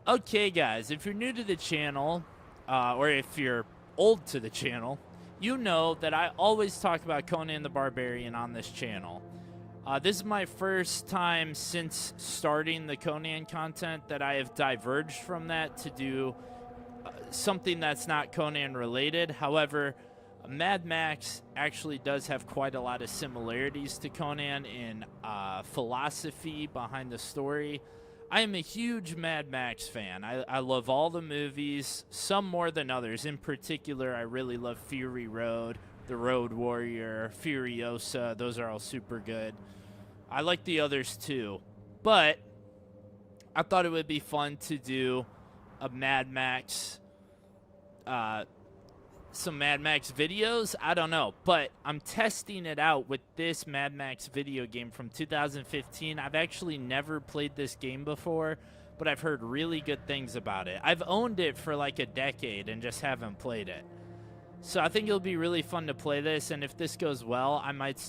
Okay, guys, if you're new to the channel, or if you're old to the channel, you know that I always talk about Conan the Barbarian on this channel. This is my first time since starting the Conan content that I have diverged from that to do something that's not Conan related. However, Mad Max actually does have quite a lot of similarities to Conan in philosophy behind the story. I am a huge Mad Max fan. I love all the movies, some more than others. In particular, I really love Fury Road, The Road Warrior, Furiosa. Those are all super good. I like the others too. But I thought it would be fun to do a Mad Max, some Mad Max videos. I don't know, but I'm testing it out with this Mad Max video game from 2015. I've actually never played this game before, but I've heard really good things about it. I've owned it for like a decade and just haven't played it. So I think it'll be really fun to play this, and if this goes well, I might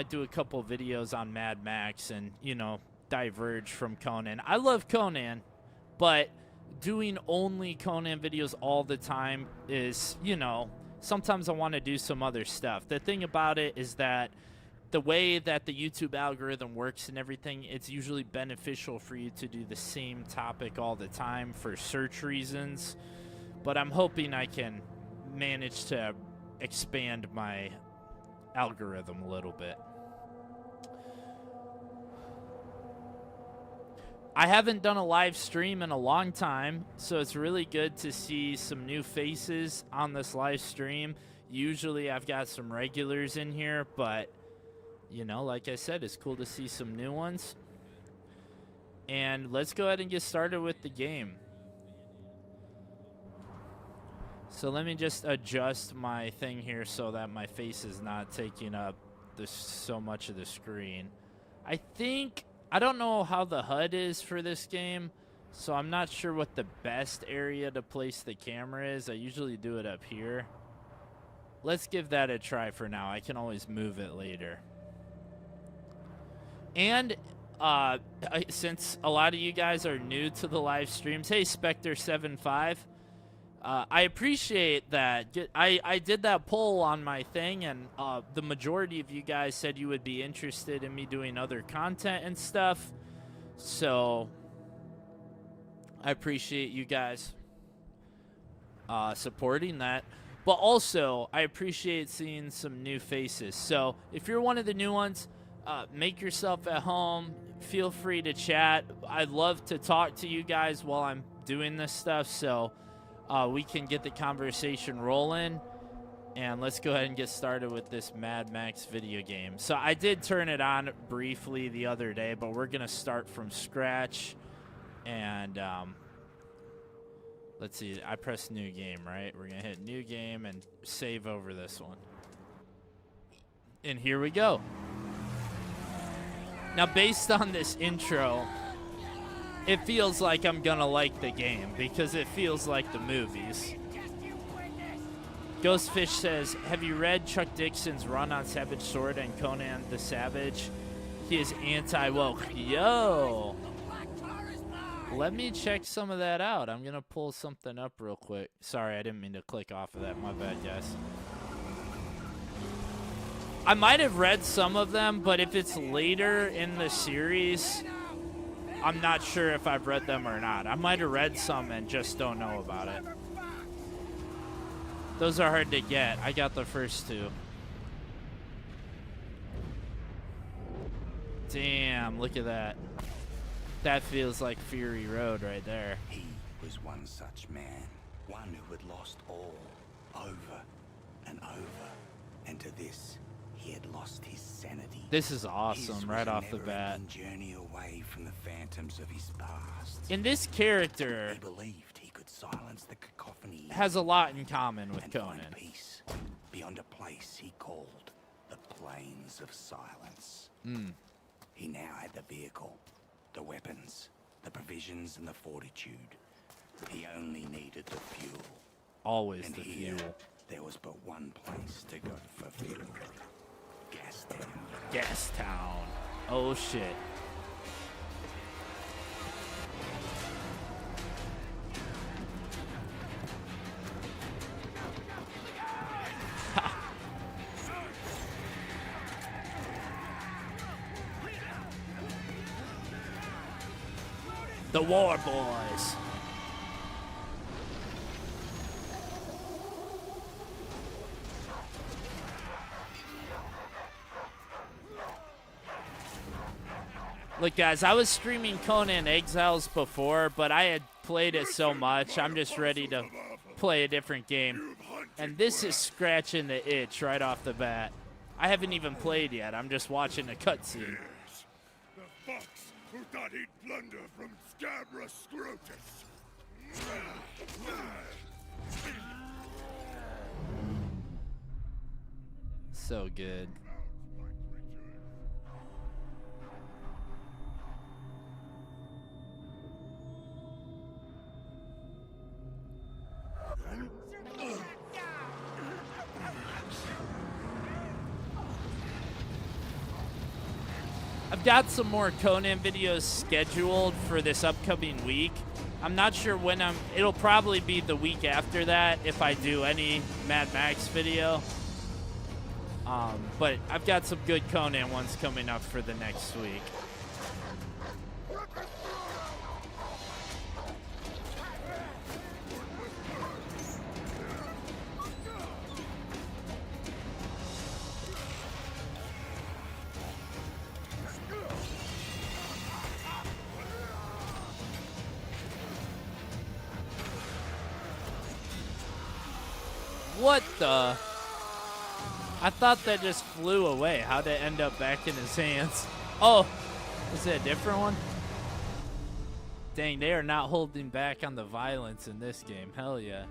do a couple videos on Mad Max and, you know, diverge from Conan. I love Conan, but doing only Conan videos all the time is, you know, sometimes I want to do some other stuff. The thing about it is that the way that the YouTube algorithm works and everything, it's usually beneficial for you to do the same topic all the time for search reasons. But I'm hoping I can manage to expand my algorithm a little bit. I haven't done a live stream in a long time, so it's really good to see some new faces on this live stream. Usually I've got some regulars in here, but, you know, like I said, it's cool to see some new ones. And let's go ahead and get started with the game. So let me just adjust my thing here so that my face is not taking up so much of the screen. I don't know how the HUD is for this game, so I'm not sure what the best area to place the camera is. I usually do it up here. Let's give that a try for now. I can always move it later. And since a lot of you guys are new to the live streams, hey, Spectre75, I appreciate that. I did that poll on my thing, and the majority of you guys said you would be interested in me doing other content and stuff. So I appreciate you guys supporting that. But also, I appreciate seeing some new faces. So if you're one of the new ones, make yourself at home. Feel free to chat. I'd love to talk to you guys while I'm doing this stuff. So we can get the conversation rolling, and let's go ahead and get started with this Mad Max video game. So I did turn it on briefly the other day, but we're going to start from scratch. And let's see, I pressed new game, right? We're going to hit new game and save over this one. And here we go. Now, based on this intro, it feels like I'm gonna like the game because it feels like the movies. Ghostfish says, have you read Chuck Dixon's run on Savage Sword and Conan the Savage? He is anti-woke. Yo! Let me check some of that out. I'm gonna pull something up real quick. Sorry, I didn't mean to click off of that. My bad, guys. I might have read some of them, but if it's later in the series, I'm not sure if I've read them or not. I might have read some and just don't know about it. Those are hard to get. I got the first two. Damn, look at that. That feels like Fury Road right there. He was one such man, one who had lost all, over and over. And to this, he had lost his sanity. This is awesome right off the bat. Journey away from the phantoms of his past. And this character, he believed he could silence the cacophony, has a lot in common with and Conan. find peace beyond a place he called the Plains of Silence. He now had the vehicle, the weapons, the provisions, and the fortitude. He only needed the fuel. Always and the here, fuel. There was but one place to go for fuel. Gastown. Gastown. Oh shit. The War Boys. Look, guys, I was streaming Conan Exiles before, but I had played it so much, I'm just ready to play a different game. And this is scratching the itch right off the bat. I haven't even played yet. I'm just watching a cutscene. Yes, the fox who thought he'd plunder from Scabra Scrotus. So good. I've got some more Conan videos scheduled for this upcoming week. I'm not sure when it'll probably be the week after that if I do any Mad Max video. But I've got some good Conan ones coming up for the next week. What the? I thought that just flew away. How'd it end up back in his hands? Oh, is it a different one? Dang, they are not holding back on the violence in this game. Hell yeah.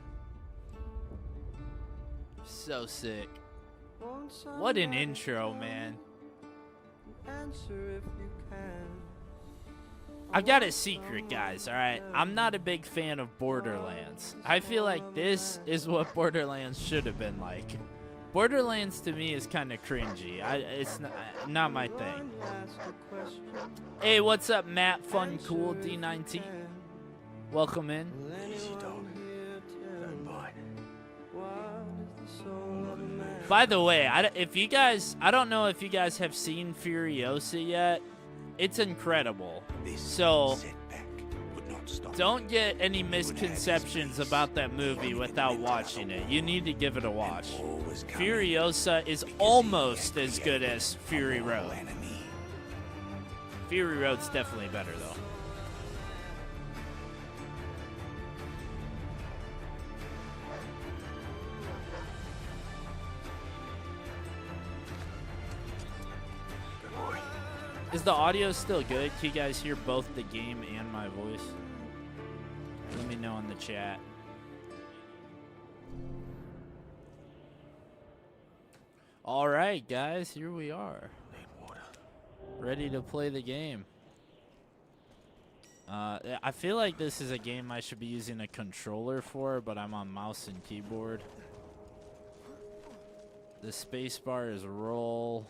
So sick. What an intro, man. I've got a secret, guys, alright? I'm not a big fan of Borderlands. I feel like this is what Borderlands should have been like. Borderlands to me is kind of cringy. It's not my thing. Hey, what's up, Matt Fun Cool D19? Welcome in. Easy, dog. Don't bite. By the way, I don't know if you guys have seen Furiosa yet. It's incredible. So don't get any misconceptions about that movie without watching it. You need to give it a watch. Furiosa is almost as good as Fury Road. Fury Road's definitely better, though. Is the audio still good? Can you guys hear both the game and my voice? Let me know in the chat. All right, guys, here we are. Ready to play the game. I feel like this is a game I should be using a controller for, but I'm on mouse and keyboard. The spacebar is roll.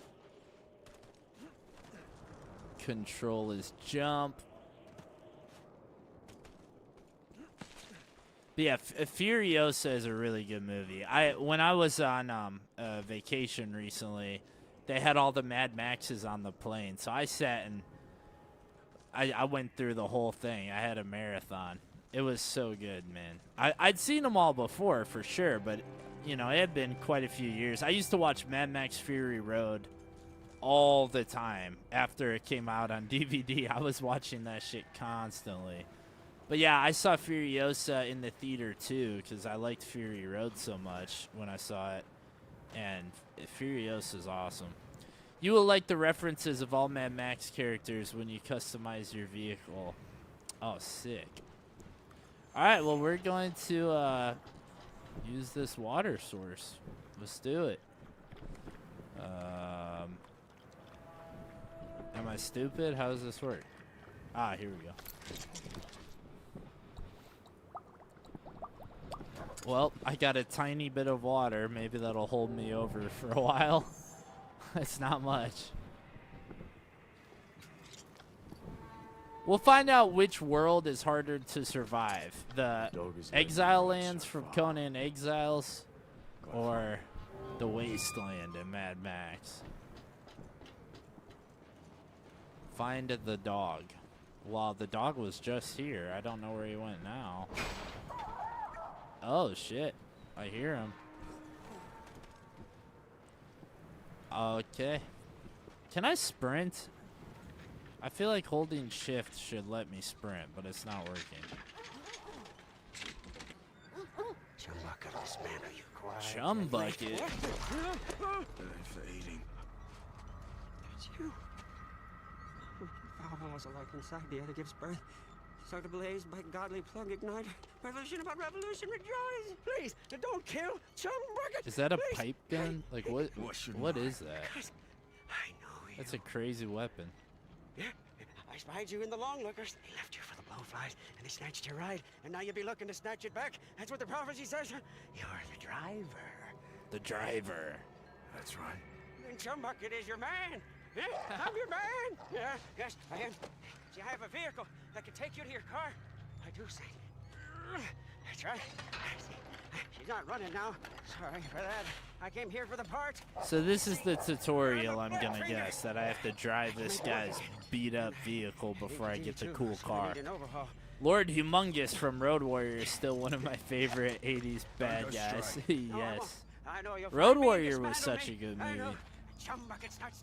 Control is jump. But yeah, Furiosa is a really good movie. When I was on vacation recently, they had all the Mad Maxes on the plane, so I sat and I went through the whole thing. I had a marathon. It was so good, man. I'd seen them all before for sure, but you know, it had been quite a few years. I used to watch Mad Max Fury Road all the time after it came out on DVD. I was watching that shit constantly. But yeah, I saw Furiosa in the theater too because I liked Fury Road so much when I saw it. And Furiosa is awesome. You will like the references of all Mad Max characters when you customize your vehicle. Oh, sick. Alright, well, we're going to use this water source. Let's do it. Am I stupid? How does this work? Ah, here we go. Well, I got a tiny bit of water. Maybe that'll hold me over for a while. It's not much. We'll find out which world is harder to survive. The Exile Lands from Conan Exiles or the Wasteland in Mad Max. Find the dog. Well, the dog was just here. I don't know where he went now. Oh, shit. I hear him. Okay. Can I sprint? I feel like holding shift should let me sprint, but it's not working. Chumbucket, this man, are you quiet? Chumbucket? For eating. It's you. Foul was alike inside the other gives birth. So to blaze by godly plug ignite. Revolution about revolution, rejoice! Please, don't kill Chumbucket! Is that a please. pipe gun? Like, what is that? I know you. That's a crazy weapon. Yeah, I spied you in the long lookers. They left you for the blowflies, and they snatched your ride. And now you'll be looking to snatch it back. That's what the prophecy says. You're the driver. The driver. That's right. And Chumbucket is your man. Yeah, I'm your man. Yeah, yes, I am. See, I have a vehicle that can take you to your car. I do say. That's right. She's not running now. Sorry for that. I came here for the parts. So this is the tutorial, I'm gonna guess, that I have to drive this guy's beat-up vehicle before I get the cool car. Lord Humongous from Road Warrior is still one of my favorite 80s bad guys. Yes. Road Warrior was such a good movie.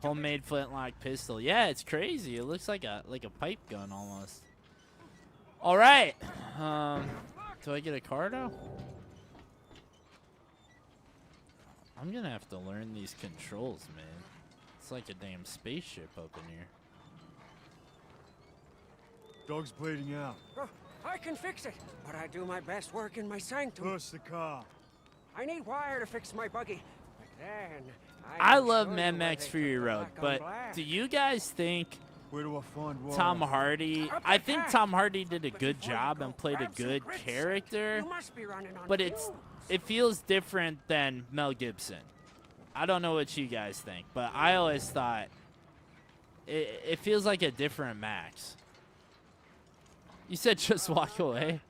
Homemade flintlock pistol. Yeah, it's crazy. It looks like a pipe gun almost. All right. Do I get a car now? I'm gonna have to learn these controls, man. It's like a damn spaceship up in here. Dog's bleeding out. I can fix it, but I do my best work in my sanctum. Push the car. I need wire to fix my buggy. But then I love Mad Max Fury Road, but do you guys think Where do I find wire? Tom Hardy? I think Tom Hardy did a good job and played a good character, but it feels different than Mel Gibson. I don't know what you guys think, but I always thought it feels like a different Max. You said just walk away.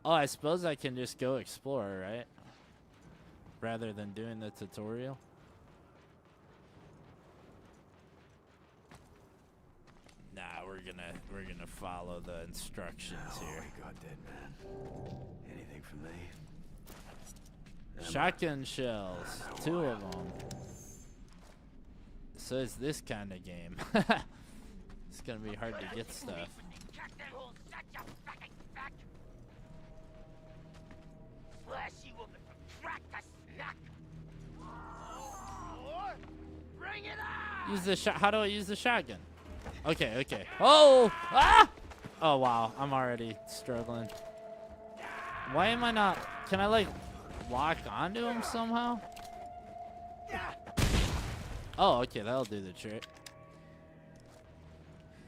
Oh, I suppose I can just go explore, right? Rather than doing the tutorial. Nah, we're gonna follow the instructions here. Oh, God, dead man. Anything for me? Shotgun shells, 2 of them. So it's this kind of game. It's gonna be hard to get stuff. Use the shot. How do I use the shotgun? Okay, okay. Oh! Ah! Oh, wow. I'm already struggling. Why am I not... Can I, like, lock onto him somehow? Oh, okay. That'll do the trick.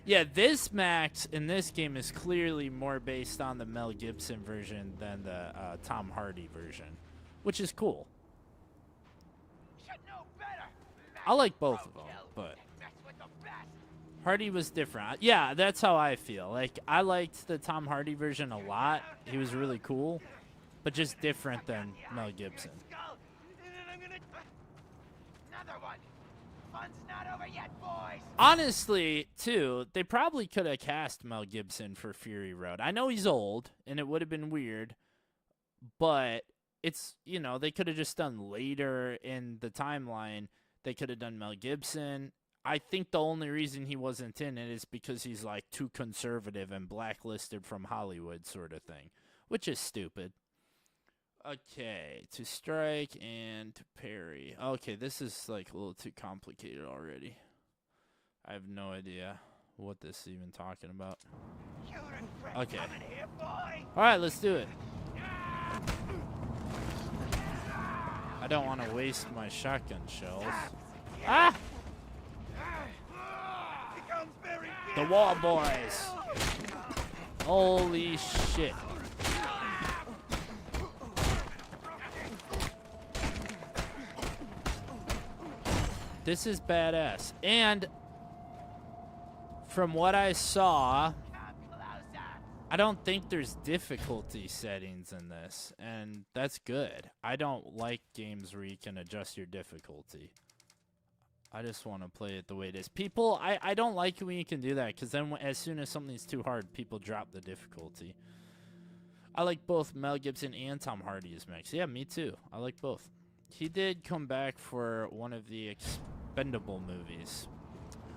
Yeah, this Max in this game is clearly more based on the Mel Gibson version than the Tom Hardy version, which is cool. I like both of them, but Hardy was different. Yeah, that's how I feel. Like, I liked the Tom Hardy version a lot. He was really cool, but just different than Mel Gibson. Honestly, too, they probably could have cast Mel Gibson for Fury Road. I know he's old, and it would have been weird, but it's, you know, they could have just done later in the timeline. They could have done Mel Gibson. I think the only reason he wasn't in it is because he's, like, too conservative and blacklisted from Hollywood sort of thing, which is stupid. Okay, to strike and to parry. Okay, this is, like, a little too complicated already. I have no idea what this is even talking about. Okay. All right, let's do it. I don't want to waste my shotgun shells. Ah! The Wall Boys. Holy shit. This is badass. And from what I saw, I don't think there's difficulty settings in this, and that's good. I don't like games where you can adjust your difficulty. I just want to play it the way it is. People, I don't like it when you can do that, because then as soon as something's too hard, people drop the difficulty. I like both Mel Gibson and Tom Hardy as Max. Yeah, me too. I like both. He did come back for one of the Expendable movies.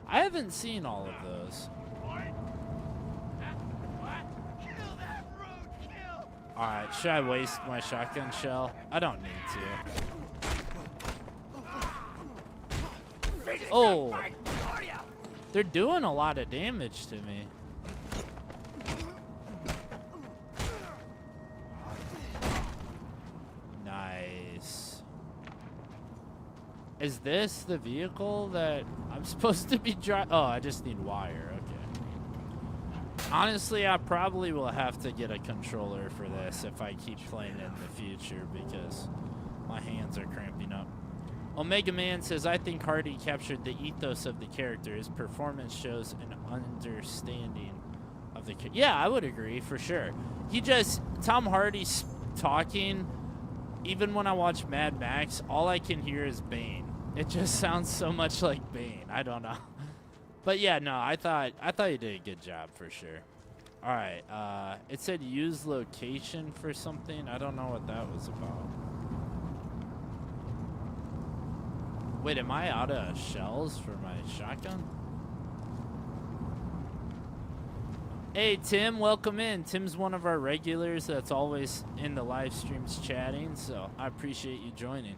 I haven't seen all of those. Alright, should I waste my shotgun shell? I don't need to. Oh! They're doing a lot of damage to me. Nice. Is this the vehicle that I'm supposed to be driving? Oh, I just need wire. Okay. Honestly, I probably will have to get a controller for this if I keep playing in the future because my hands are cramping up. Omega Man says, I think Hardy captured the ethos of the character. His performance shows an understanding of the character. Yeah, I would agree, for sure. Tom Hardy's talking, even when I watch Mad Max, all I can hear is Bane. It just sounds so much like Bane. I don't know. But yeah, no, I thought you did a good job, for sure. All right, it said use location for something. I don't know what that was about. Wait, am I out of shells for my shotgun? Hey, Tim, welcome in. Tim's one of our regulars that's always in the live streams chatting, so I appreciate you joining.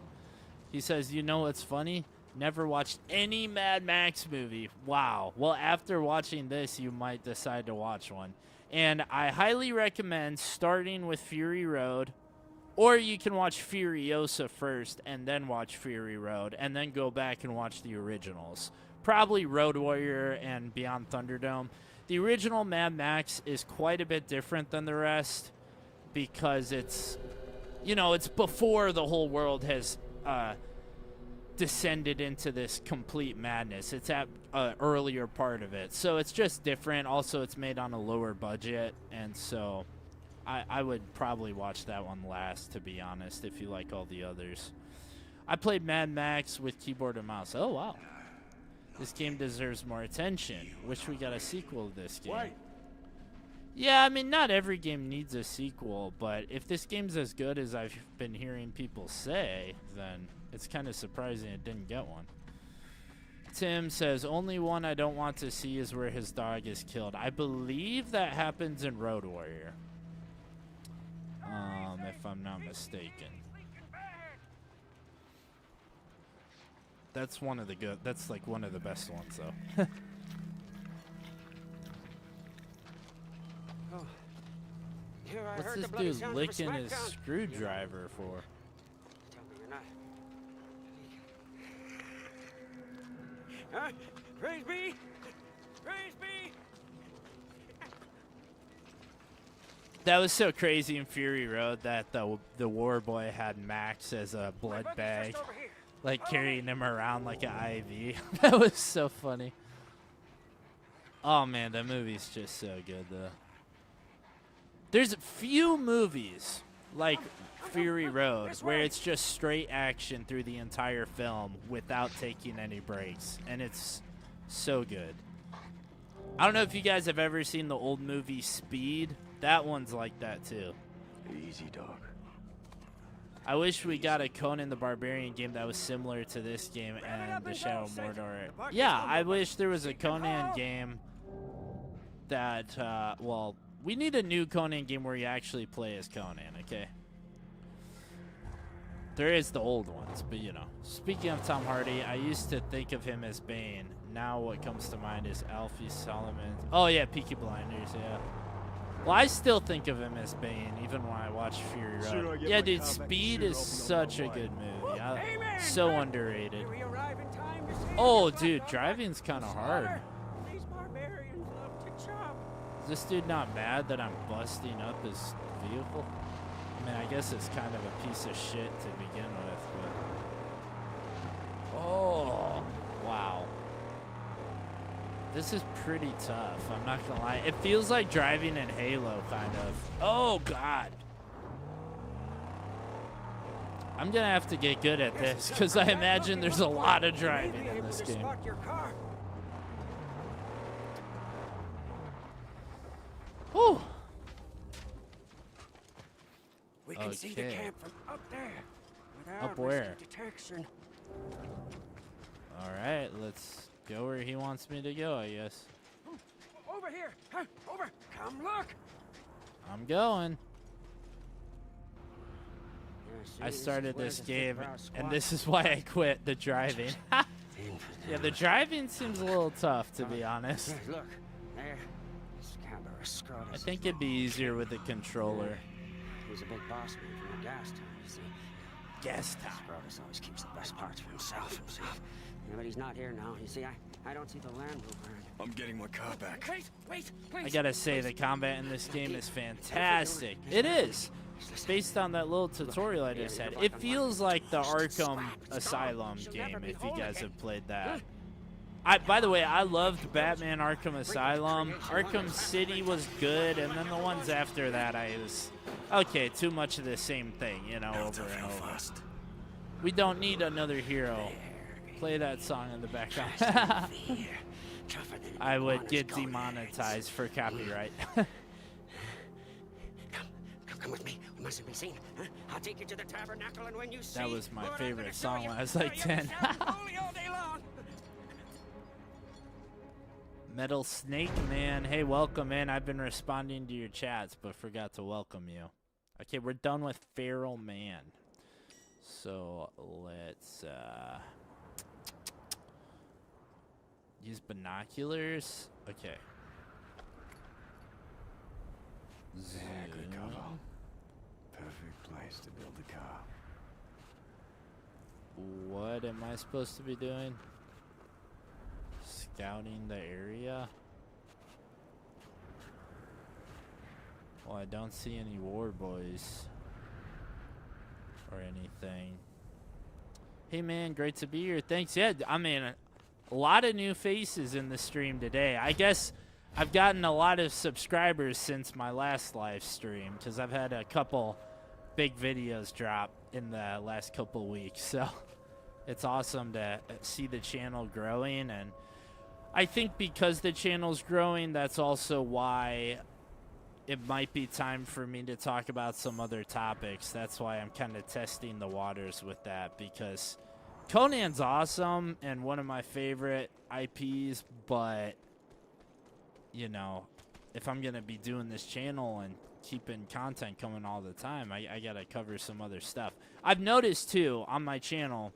He says, you know what's funny? Never watched any Mad Max movie. Wow. Well, after watching this, you might decide to watch one. And I highly recommend starting with Fury Road, or you can watch Furiosa first and then watch Fury Road, and then go back and watch the originals. Probably Road Warrior and Beyond Thunderdome. The original Mad Max is quite a bit different than the rest because it's, it's before the whole world has descended into this complete madness. It's at an earlier part of it. So it's just different. Also, it's made on a lower budget, and so I would probably watch that one last, to be honest, if you like all the others. I played Mad Max with keyboard and mouse. Oh, wow. This game deserves more attention. Wish we got a sequel to this game. Wait. Yeah, I mean, not every game needs a sequel, but if this game's as good as I've been hearing people say, then it's kind of surprising it didn't get one. Tim says, only one I don't want to see is where his dog is killed. I believe that happens in Road Warrior. If I'm not mistaken. That's one of the good. That's like one of the best ones, though. What's this dude licking his screwdriver for? Tell me you're not. Huh? Praise be! Praise be! That was so crazy in Fury Road that the war boy had Max as a blood bag, like carrying him around like an IV. That was so funny. Oh man, that movie's just so good though. There's few movies like Fury Road where it's just straight action through the entire film without taking any breaks, and it's so good. I don't know if you guys have ever seen the old movie Speed. That one's like that too. Easy, dog. I wish we got a Conan the Barbarian game that was similar to this game and the Shadow of Mordor. Yeah, I wish there was a Conan game that, well, we need a new Conan game where you actually play as Conan, okay? There is the old ones, but Speaking of Tom Hardy, I used to think of him as Bane. Now what comes to mind is Alfie Solomon. Oh yeah, Peaky Blinders, yeah. Well, I still think of him as Bane, even when I watch Fury Road. Yeah, dude, Speed is such a good movie. So underrated. Oh, dude, driving's kind of hard. These barbarians love to chop. Is this dude not mad that I'm busting up his vehicle? I mean, I guess it's kind of a piece of shit to begin with, but... Oh, wow. This is pretty tough, I'm not gonna lie. It feels like driving in Halo, kind of. Oh, God. I'm gonna have to get good at this because I imagine there's a lot of driving in this game. Spot your car. Whew. We can see the Okay. camp from up there. Without Up where? missing detection. All right, let's go where he wants me to go, I guess. Over here. Huh, over. Come look. I'm going. Yeah, I see, started where this the thick game, brown and squat this is why I quit the driving. Yeah, the driving seems a little tough, to be honest. Yeah, look. There. Scabrous Scrotus. I think it'd be easier with the controller. He's a big boss man from the gas town, you see. Gas time. Scrotus always keeps the best parts for himself. Yeah, but he's not here now. You see, I don't see the Land Rover. I'm getting my car back. Wait, please. I gotta say, the combat in this game is fantastic. It is. Based on that little tutorial I just had, it feels like the Arkham Asylum game, if you guys have played that. By the way, I loved Batman Arkham Asylum. Arkham City was good, and then the ones after that, okay, too much of the same thing, you know, over and over. We don't need another hero. Play that song in the background. I would get demonetized for copyright. Come with me. We mustn't be seen. Huh? I'll take you to the tabernacle, and when you see That was my what I'm favorite gonna song show when you, I was like you'll 10. shout holy all day long. Metal Snake Man, hey, welcome in. I've been responding to your chats, but forgot to welcome you. Okay, we're done with Feral Man. So let's use binoculars. Okay. There, good Zoom. cover. Perfect place to build a car. What am I supposed to be doing? Scouting the area? Well, I don't see any war boys or anything. Hey man, great to be here. Thanks. Yeah, I mean, a lot of new faces in the stream today. I guess I've gotten a lot of subscribers since my last live stream because I've had a couple big videos drop in the last couple weeks. So it's awesome to see the channel growing, and I think because the channel's growing, that's also why it might be time for me to talk about some other topics. That's why I'm kind of testing the waters with that, because Conan's awesome and one of my favorite IPs, but, you know, if I'm going to be doing this channel and keeping content coming all the time, I got to cover some other stuff. I've noticed, too, on my channel,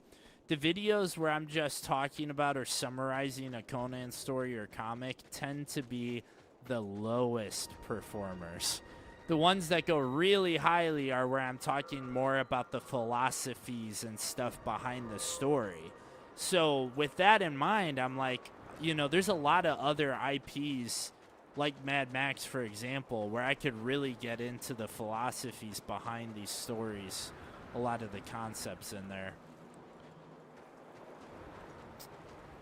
the videos where I'm just talking about or summarizing a Conan story or comic tend to be the lowest performers. The ones that go really highly are where I'm talking more about the philosophies and stuff behind the story. So with that in mind, I'm like, you know, there's a lot of other IPs like Mad Max, for example, where I could really get into the philosophies behind these stories, a lot of the concepts in there.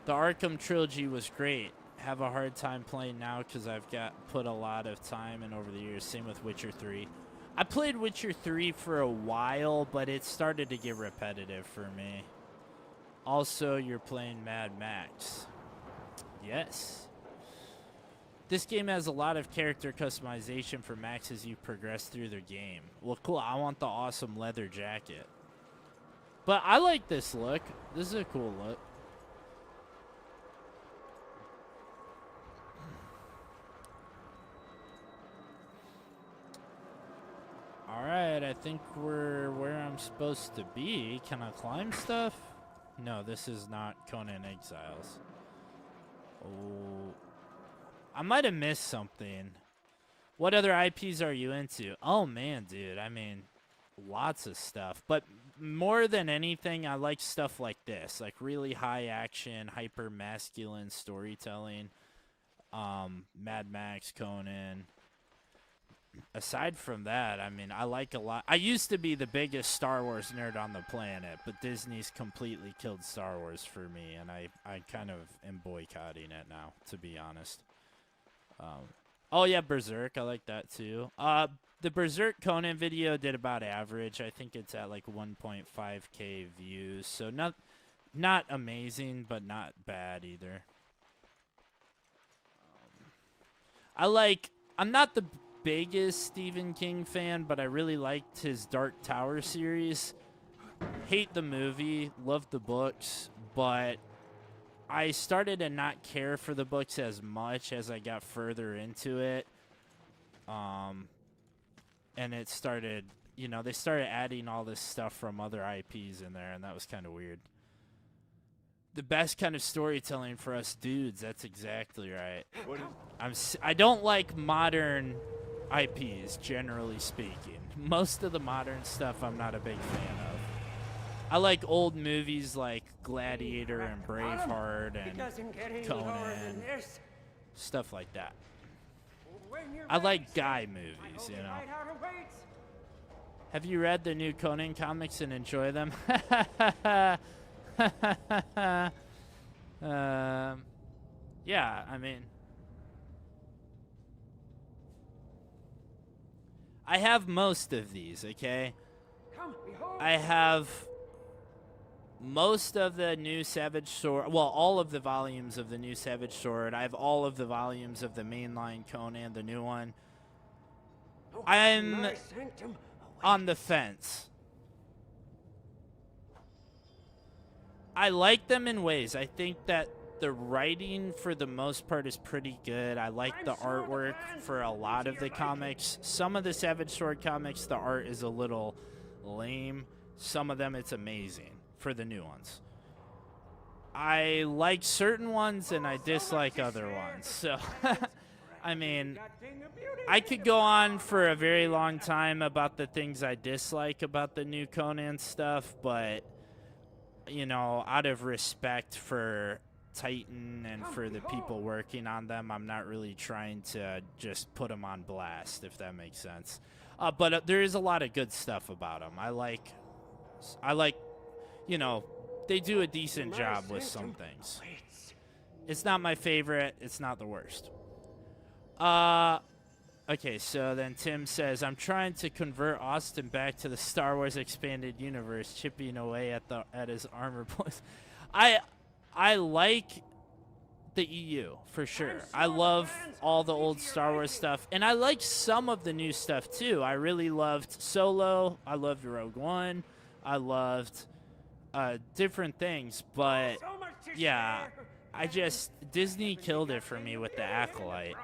The Arkham trilogy was great. Have a hard time playing now because I've put a lot of time in over the years. Same with Witcher 3. I played Witcher 3 for a while, but it started to get repetitive for me. Also, you're playing Mad Max. Yes. This game has a lot of character customization for Max as you progress through the game. Well, cool. I want the awesome leather jacket. But I like this look. This is a cool look. Alright, I think we're where I'm supposed to be. Can I climb stuff? No, this is not Conan Exiles. Oh, I might have missed something. What other IPs are you into? Oh man, dude, I mean, lots of stuff. But more than anything, I like stuff like this. Like really high action, hyper masculine storytelling. Mad Max, Conan. Aside from that, I mean, I like a lot. I used to be the biggest Star Wars nerd on the planet, but Disney's completely killed Star Wars for me, and I kind of am boycotting it now, to be honest. Oh yeah, Berserk. I like that too. The Berserk Conan video did about average. I think it's at like 1.5K views. So not amazing, but not bad either. I'm not the biggest Stephen King fan, but I really liked his Dark Tower series. Hate the movie, love the books, but I started to not care for the books as much as I got further into it. And it started, they started adding all this stuff from other IPs in there, and that was kind of weird. The best kind of storytelling for us dudes, that's exactly right. I don't like modern IPs, generally speaking. Most of the modern stuff I'm not a big fan of. I like old movies like Gladiator and Braveheart and Conan, stuff like that. I like guy movies, Have you read the new Conan comics and enjoy them? Yeah, I mean, I have most of these, okay? I have most of the new Savage Sword, well, all of the volumes of the new Savage Sword. I have all of the volumes of the mainline Conan, the new one. I'm on the fence. I like them in ways. I think that the writing, for the most part, is pretty good. I like the artwork for a lot of the comics. Some of the Savage Sword comics, the art is a little lame. Some of them, it's amazing for the new ones. I like certain ones, and I dislike other ones. So, I mean, I could go on for a very long time about the things I dislike about the new Conan stuff, but, out of respect for Titan and for the people working on them, I'm not really trying to just put them on blast, if that makes sense. But there is a lot of good stuff about them. I like, they do a decent job with some things. It's not my favorite. It's not the worst. Okay, so then Tim says, I'm trying to convert Austin back to the Star Wars expanded universe, chipping away at his armor points. I like the EU, for sure. I love all the old Star Wars stuff, and I like some of the new stuff, too. I really loved Solo. I loved Rogue One. I loved different things, but, yeah, Disney killed it for me with the Acolyte.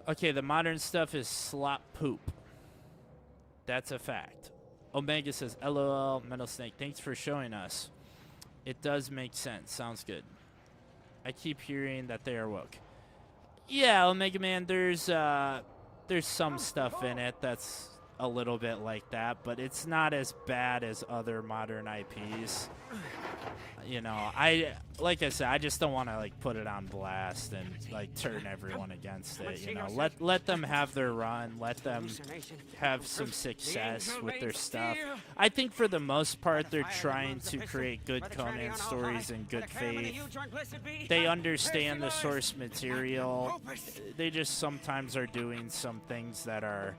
Okay, the modern stuff is slop poop. That's a fact. Omega says, LOL, Metal Snake, thanks for showing us. It does make sense. Sounds good. I keep hearing that they are woke. Yeah, Omega Man, there's some stuff in it that's a little bit like that, but it's not as bad as other modern IPs. Like I said, I just don't want to put it on blast and turn everyone against it. Let them have their run, let them have some success with their stuff. I think for the most part, they're trying to create good Conan stories in good faith. They understand the source material. They just sometimes are doing some things that are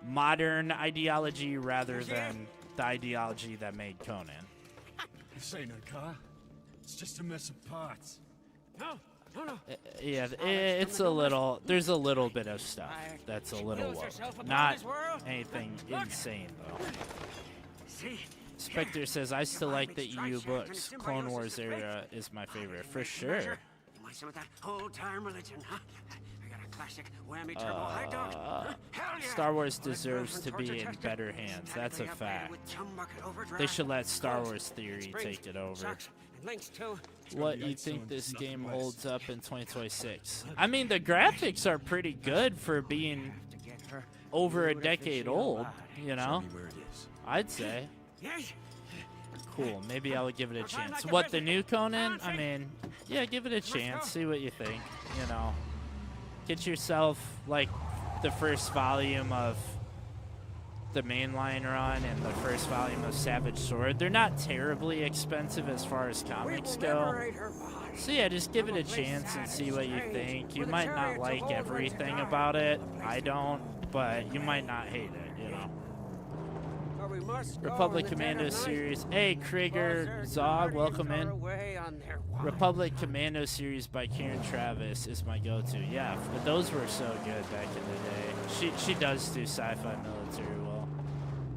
modern ideology rather than the ideology that made Conan. This ain't a car. It's just a mess of parts. No. Yeah, it's a little. There's a little bit of stuff that's a little woke. Not anything insane though. Spectre says, I still like the EU books. Clone Wars era is my favorite for sure. You want some of that old-time religion, huh? I got a classic whammy turbo high dog. Hell yeah. Star Wars deserves to be in better hands. That's a fact. They should let Star Wars theory take it over. What you think this game holds up in 2026? I mean, the graphics are pretty good for being over a decade old, I'd say. Cool, maybe I'll give it a chance. What, the new Conan? I mean, yeah, give it a chance. See what you think, Get yourself, the first volume of the mainline run and the first volume of Savage Sword. They're not terribly expensive as far as comics go. So yeah, just give it a chance and see what you think. You might not like everything about it. I don't, but you might not hate it, you know. Republic Commando series. Hey, Krieger Zog, welcome in. Republic Commando series by Karen Travis is my go-to. Yeah, but those were so good back in the day. She does do sci-fi military well.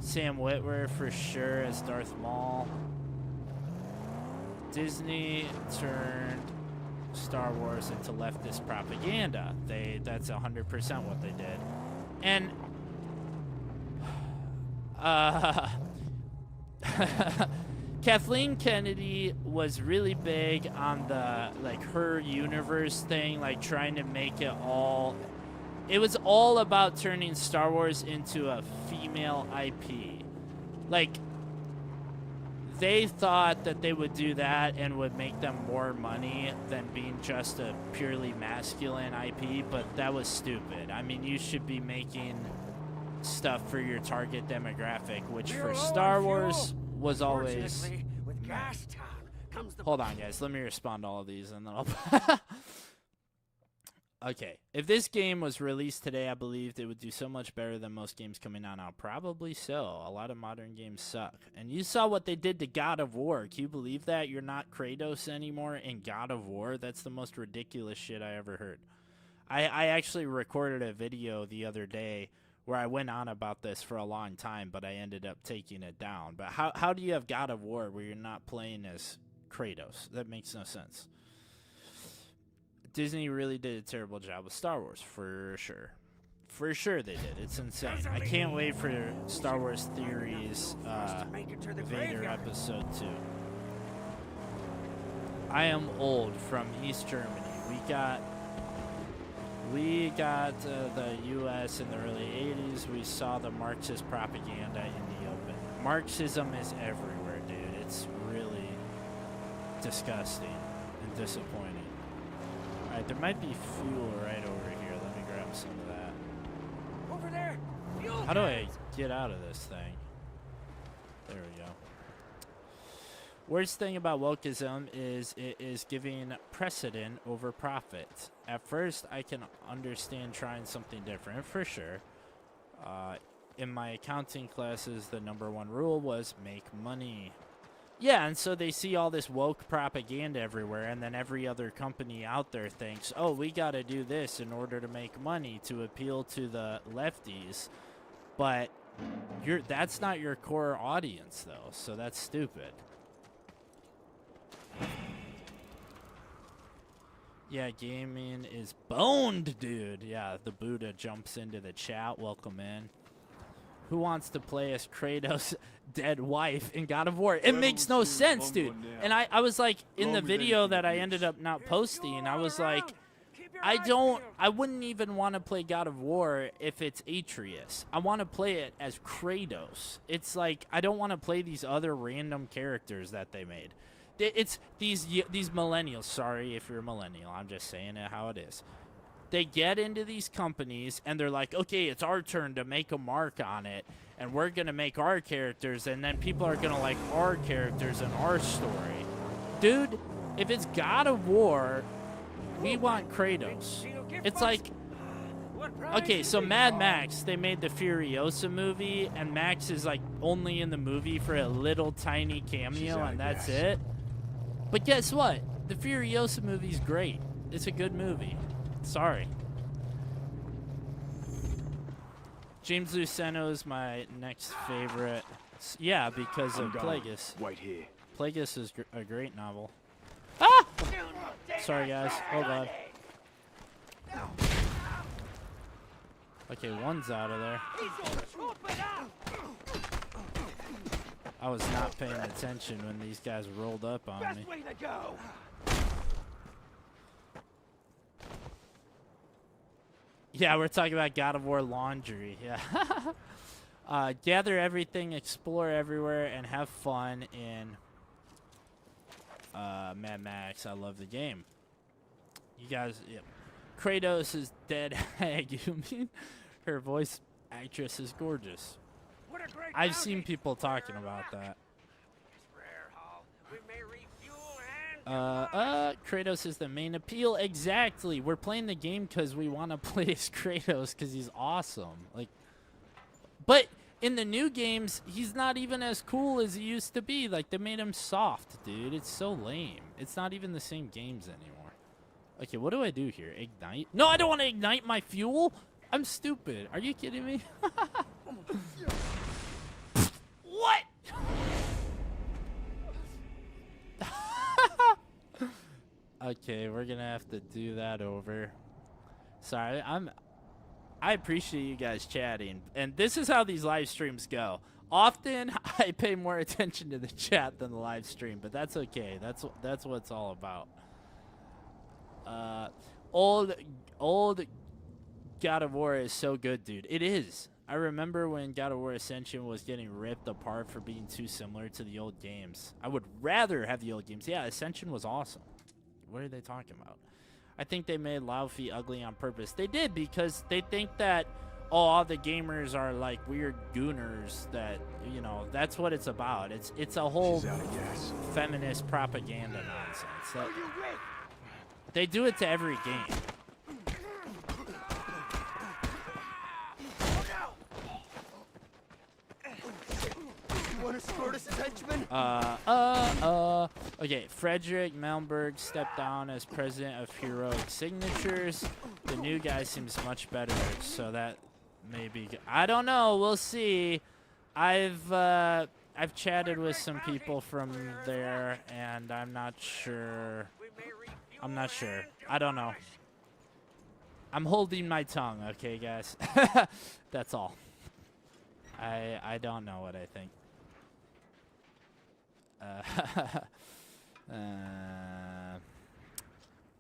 Sam Witwer for sure as Darth Maul. Disney turned Star Wars into leftist propaganda. That's 100% what they did. And Kathleen Kennedy was really big on the like her universe thing, like trying to make it all. It was all about turning Star Wars into a female IP. Like they thought that they would do that and would make them more money than being just a purely masculine IP, but that was stupid. I mean, you should be making stuff for your target demographic, which for Star Wars was always... Hold on, guys. Let me respond to all of these, and then I'll... Okay. If this game was released today, I believed it would do so much better than most games coming out now. Probably so. A lot of modern games suck. And you saw what they did to God of War. Can you believe that? You're not Kratos anymore in God of War? That's the most ridiculous shit I ever heard. I actually recorded a video the other day where I went on about this for a long time, but I ended up taking it down. But how do you have God of War where you're not playing as Kratos? That makes no sense. Disney really did a terrible job with Star Wars, for sure. For sure they did. It's insane. I can't wait for Star Wars Theories Vader Episode 2. I am old from East Germany. We got the U.S. in the early 80s. We saw the Marxist propaganda in the open. Marxism is everywhere, dude. It's really disgusting and disappointing. All right, there might be fuel right over here. Let me grab some of that. Over there. Fuel How do I get out of this thing? There we go. Worst thing about wokeism is it is giving precedent over profit. At first, I can understand trying something different, for sure. In my accounting classes, the #1 rule was make money. Yeah, and so they see all this woke propaganda everywhere, and then every other company out there thinks, oh, we got to do this in order to make money to appeal to the lefties. But that's not your core audience, though, so that's stupid. Yeah, gaming is boned, dude. Yeah, the Buddha jumps into the chat. Welcome in. Who wants to play as Kratos' dead wife in God of War? It makes no sense, dude. And I was like, in the video that I ended up not posting, I was like, I wouldn't even want to play God of War if it's Atreus. I want to play it as Kratos. It's like, I don't want to play these other random characters that they made. It's these millennials. Sorry if you're a millennial. I'm just saying it how it is. They get into these companies, and they're like, okay, it's our turn to make a mark on it, and we're going to make our characters, and then people are going to like our characters and our story. Dude, if it's God of War, we want Kratos. It's like, okay, so Mad Max, they made the Furiosa movie, and Max is like only in the movie for a little tiny cameo, and that's it. But guess what? The Furiosa movie's great. It's a good movie. Sorry. James Luceno is my next favorite. Yeah, because of Plagueis. Wait here. Plagueis is a great novel. Ah! Sorry, guys. Oh, God. Okay, one's out of there. I was not paying attention when these guys rolled up on me. Yeah, we're talking about God of War laundry. Yeah. Gather everything, explore everywhere, and have fun in Mad Max. I love the game. You guys, yeah. Kratos is dead. You mean her voice actress is gorgeous. I've seen people talking about that. We may refuel and Kratos is the main appeal. Exactly. We're playing the game because we want to play as Kratos because he's awesome. Like, but in the new games, he's not even as cool as he used to be. Like, they made him soft, dude. It's so lame. It's not even the same games anymore. Okay, what do I do here? Ignite? No, I don't want to ignite my fuel. I'm stupid. Are you kidding me? What? Okay, we're gonna have to do that over. Sorry, I appreciate you guys chatting, and this is how these live streams go. Often I pay more attention to the chat than the live stream, but that's okay. That's what it's all about. Old God of War is so good, dude. It is. I remember when God of War Ascension was getting ripped apart for being too similar to the old games. I would rather have the old games. Yeah, Ascension was awesome. What are they talking about? I think they made Laufey ugly on purpose. They did, because they think that, oh, all the gamers are like weird gooners that, you know, that's what it's about. It's a whole feminist propaganda nonsense. They do it to every game. Okay, Frederick Melberg stepped down as president of Heroic Signatures. The new guy seems much better, so that may be good. I don't know. We'll see. I've chatted with some people from there, and I'm not sure. I don't know. I'm holding my tongue, okay, guys? That's all. I don't know what I think.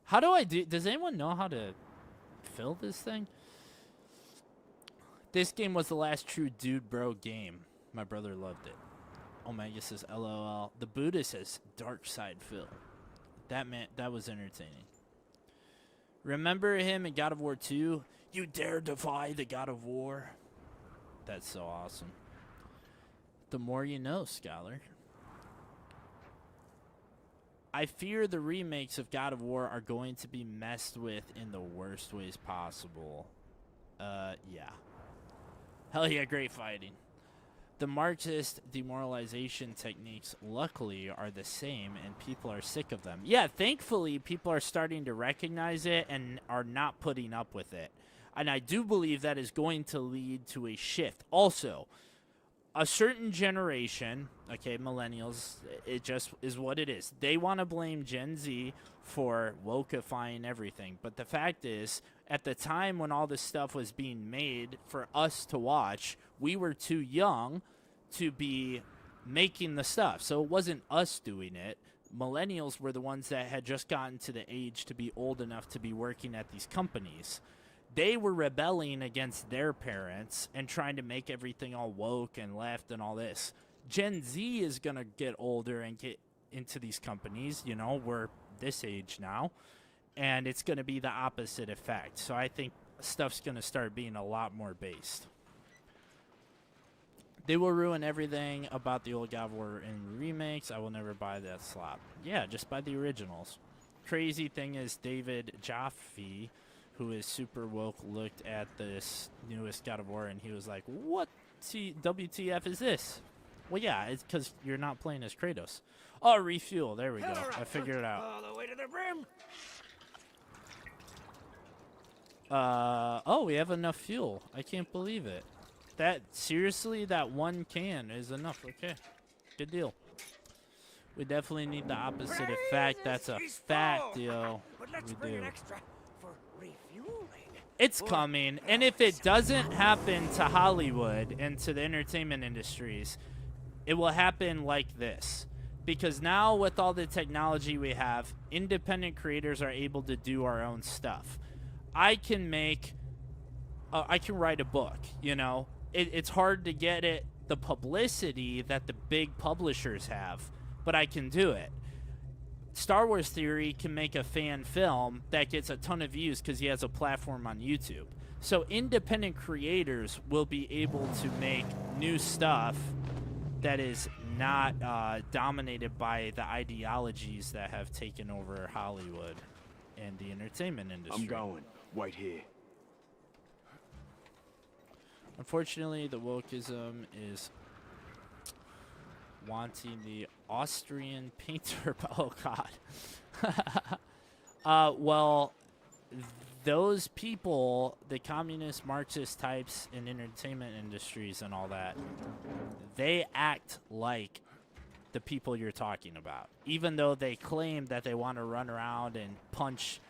How do I do? Does anyone know how to fill this thing? This game was the last true dude bro game. My brother loved it. Omega says LOL. The Buddha says dark side Phil. That was entertaining. Remember him in God of War 2? You dare defy the God of War? That's so awesome. The more you know, Scholar. I fear the remakes of God of War are going to be messed with in the worst ways possible. Yeah. Hell yeah, great fighting. The Marxist demoralization techniques, luckily, are the same, and people are sick of them. Yeah, thankfully, people are starting to recognize it and are not putting up with it. And I do believe that is going to lead to a shift. Also, a certain generation, okay, millennials, it just is what it is. They want to blame Gen Z for wokeifying everything. But the fact is, at the time when all this stuff was being made for us to watch, we were too young to be making the stuff. So it wasn't us doing it. Millennials were the ones that had just gotten to the age to be old enough to be working at these companies. They were rebelling against their parents and trying to make everything all woke and left and all this. Gen Z is going to get older and get into these companies. You know, we're this age now. And it's going to be the opposite effect. So I think stuff's going to start being a lot more based. They will ruin everything about the old God of War in remakes. I will never buy that slop. Yeah, just buy the originals. Crazy thing is David Jaffe, who is super woke, looked at this newest God of War and he was like, what WTF is this? Well, yeah, it's because you're not playing as Kratos. Oh, refuel. There we go. I figured it out. All the way to the brim. Oh, we have enough fuel. I can't believe it. Seriously, that one can is enough. Okay. Good deal. We definitely need the opposite effect. That's a fact, yo. We do. It's coming, and if it doesn't happen to Hollywood and to the entertainment industries, it will happen like this. Because now with all the technology we have, independent creators are able to do our own stuff. I can write a book, you know. It's hard to get the publicity that the big publishers have, but I can do it. Star Wars Theory can make a fan film that gets a ton of views because he has a platform on YouTube. So independent creators will be able to make new stuff that is not dominated by the ideologies that have taken over Hollywood and the entertainment industry. I'm going. Wait here. Unfortunately, the wokeism is wanting the Austrian painter. Oh, God. Well, those people, the communist Marxist types in entertainment industries and all that, they act like the people you're talking about. Even though they claim that they want to run around and punch,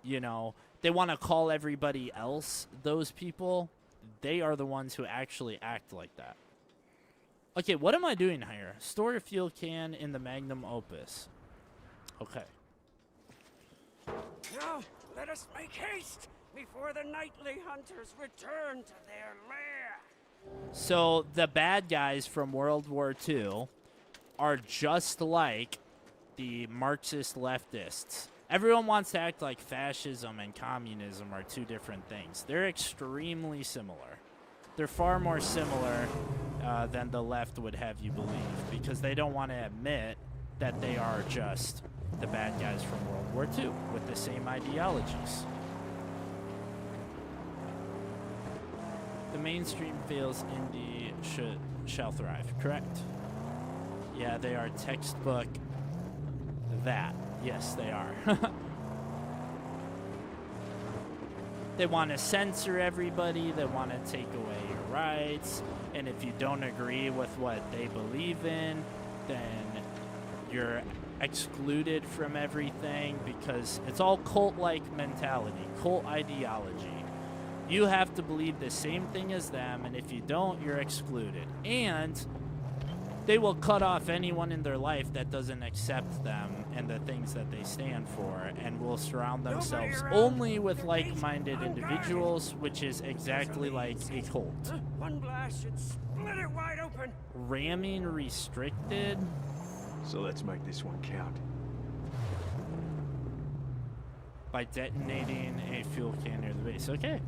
you know, they want to call everybody else those people, they are the ones who actually act like that. Okay, what am I doing here? Store a fuel can in the Magnum Opus. Okay. Now, let us make haste before the nightly hunters return to their lair. So the bad guys from World War II are just like the Marxist leftists. Everyone wants to act like fascism and communism are two different things. They're extremely similar. They're far more similar than the left would have you believe, because they don't want to admit that they are just the bad guys from World War II with the same ideologies. The mainstream feels indie shall thrive, correct? Yeah, they are textbook that. Yes, they are. They want to censor everybody. They want to take away your rights. And if you don't agree with what they believe in, then you're excluded from everything, because it's all cult-like mentality, cult ideology. You have to believe the same thing as them, and if you don't, you're excluded. And they will cut off anyone in their life that doesn't accept them and the things that they stand for, and will surround themselves only with like-minded individuals, which is exactly like a cult. One blast should split it wide open. Ramming restricted? So let's make this one count. By detonating a fuel can near the base. Okay.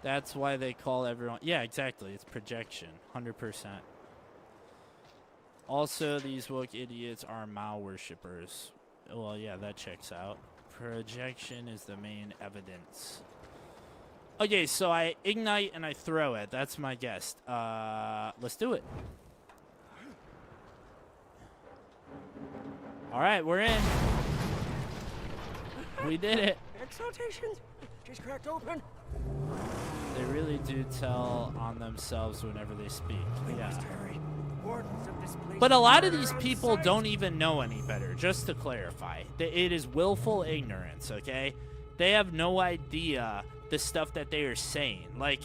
That's why they call everyone... Yeah, exactly. It's projection. 100%. Also, these woke idiots are Mao worshippers. Well, yeah, that checks out. Projection is the main evidence. Okay, so I ignite and I throw it. That's my guess. Let's do it. All right, we're in. We did it. Exaltations. She's cracked open. They really do tell on themselves whenever they speak. We Yeah. must hurry. Wardens of this place But a lot of are these on people site. don't even know any better, just to clarify. It is willful ignorance, okay? They have no idea the stuff that they are saying. Like,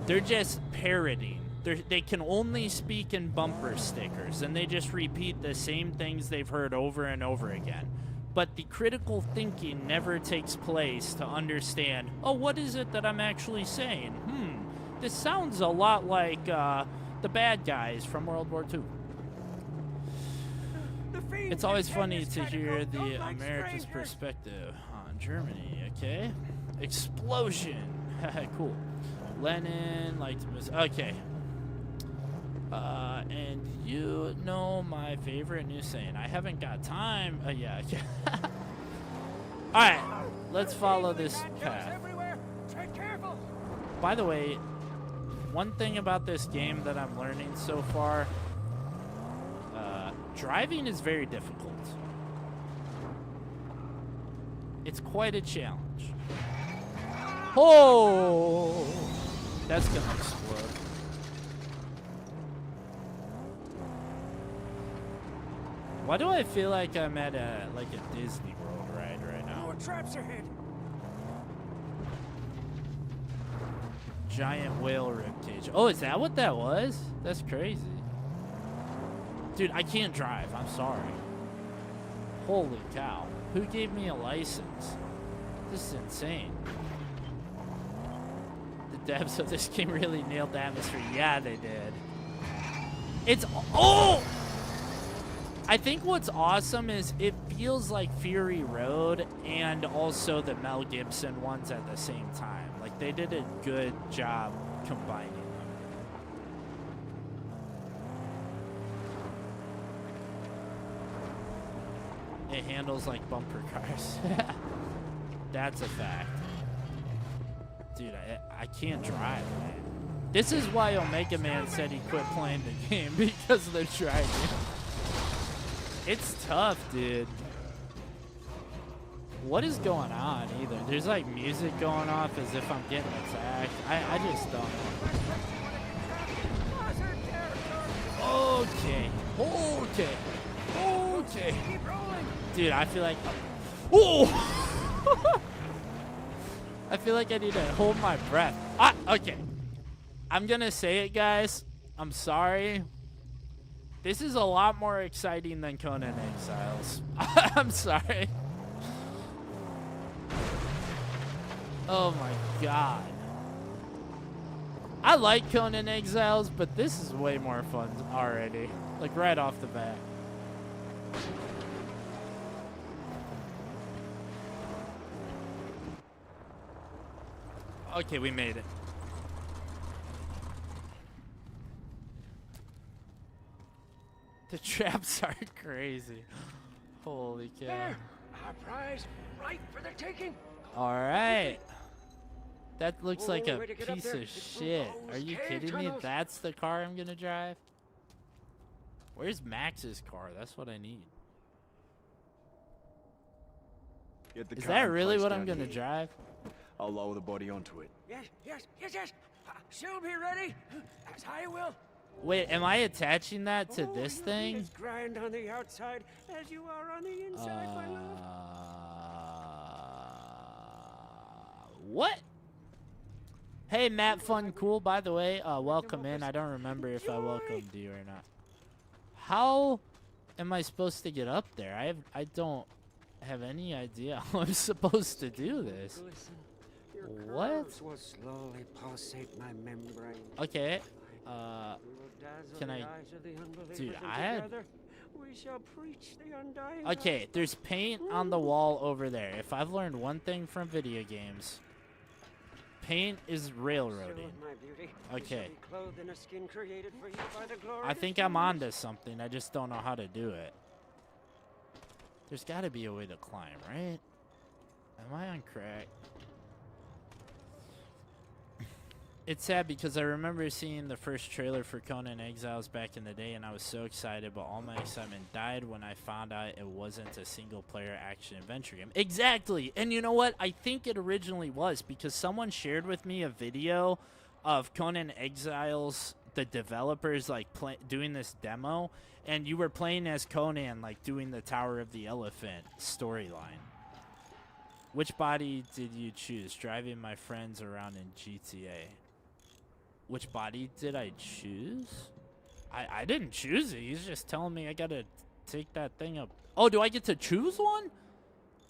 they're just parroting. They can only speak in bumper stickers, and they just repeat the same things they've heard over and over again. But the critical thinking never takes place to understand, oh, what is it that I'm actually saying? This sounds a lot like the bad guys from World War II. It's always funny to hear the America's perspective on Germany, okay? Explosion. Cool. Lenin liked to miss. Okay. And you know my favorite new saying. I haven't got time. Yeah. Okay. Alright. Let's follow this path. Tread careful. By the way, one thing about this game that I'm learning so far, driving is very difficult. It's quite a challenge. Oh! That's gonna explode. Why do I feel like I'm at a Disney World ride right now? More traps ahead. Giant whale ribcage. Oh, is that what that was? That's crazy. Dude, I can't drive. I'm sorry. Holy cow. Who gave me a license? This is insane. The devs of this game really nailed the atmosphere. Yeah, they did. It's... Oh! I think what's awesome is it feels like Fury Road and also the Mel Gibson ones at the same time. Like, they did a good job combining them. It handles like bumper cars. That's a fact. Dude, I can't drive, man. This is why Omega Man said he quit playing the game, because of the driving. It's tough, dude. What is going on either? There's like music going off as if I'm getting attacked. I just don't know. Okay. Okay. Okay. Dude, I feel like... Oh! I feel like I need to hold my breath. Okay. I'm gonna say it, guys. I'm sorry. This is a lot more exciting than Conan Exiles. I'm sorry. Oh my god. I like Conan Exiles, but this is way more fun already. Like right off the bat. Okay, we made it. The traps are crazy. Holy cow. There, our prize, right for the taking. All right. That looks like a way to get up piece there. of It's through shit. those Are you cave kidding me? tunnels. That's the car I'm gonna drive? Where's Max's car? That's what I need. Get the Is car that in really place what I'm down gonna here. drive? I'll lower the body onto it. Yes. She'll be ready, as I will. Wait, am I attaching that to this You'll be thing? as grand on the outside as you are on the inside, my love. What? Hey, Matt Fun Cool, by the way, welcome in. I don't remember if I welcomed you or not. How am I supposed to get up there? I don't have any idea how I'm supposed to do this. Listen, your What? curves will slowly pulsate my membrane. Okay. We will dazzle Can the I- eyes of the unbelievers, Dude, and I had- together we shall preach the undying Okay, there's paint on the wall over there. If I've learned one thing from video games, paint is railroading. my beauty. You Okay. shall be clothed in a skin created for you by the glory I of think the I'm gods. onto something. I just don't know how to do it. There's got to be a way to climb, right? Am I on crack? It's sad because I remember seeing the first trailer for Conan Exiles back in the day, and I was so excited, but all my excitement died when I found out it wasn't a single-player action-adventure game. Exactly! And you know what? I think it originally was, because someone shared with me a video of Conan Exiles, the developers, like, doing this demo, and you were playing as Conan, like, doing the Tower of the Elephant storyline. Which body did you choose? Driving my friends around in GTA. Which body did I choose? I didn't choose it. He's just telling me I gotta take that thing up. Oh, do I get to choose one?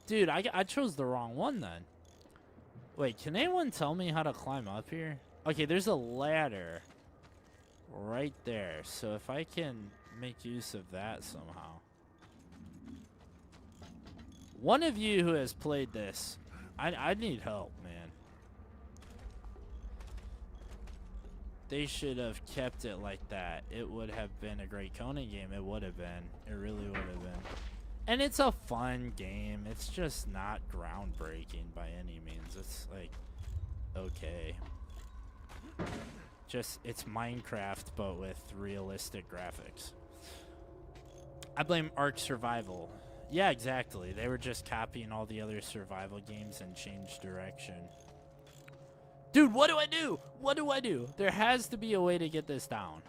Dude, I chose the wrong one then. Wait, can anyone tell me how to climb up here? Okay, there's a ladder right there. So if I can make use of that somehow. One of you who has played this, I need help, man. They should have kept it like that. It would have been a great Conan game. It would have been. It really would have been. And it's a fun game. It's just not groundbreaking by any means. It's like, okay. Just, it's Minecraft, but with realistic graphics. I blame Ark Survival. Yeah, exactly. They were just copying all the other survival games and changed direction. Dude, what do I do? What do I do? There has to be a way to get this down.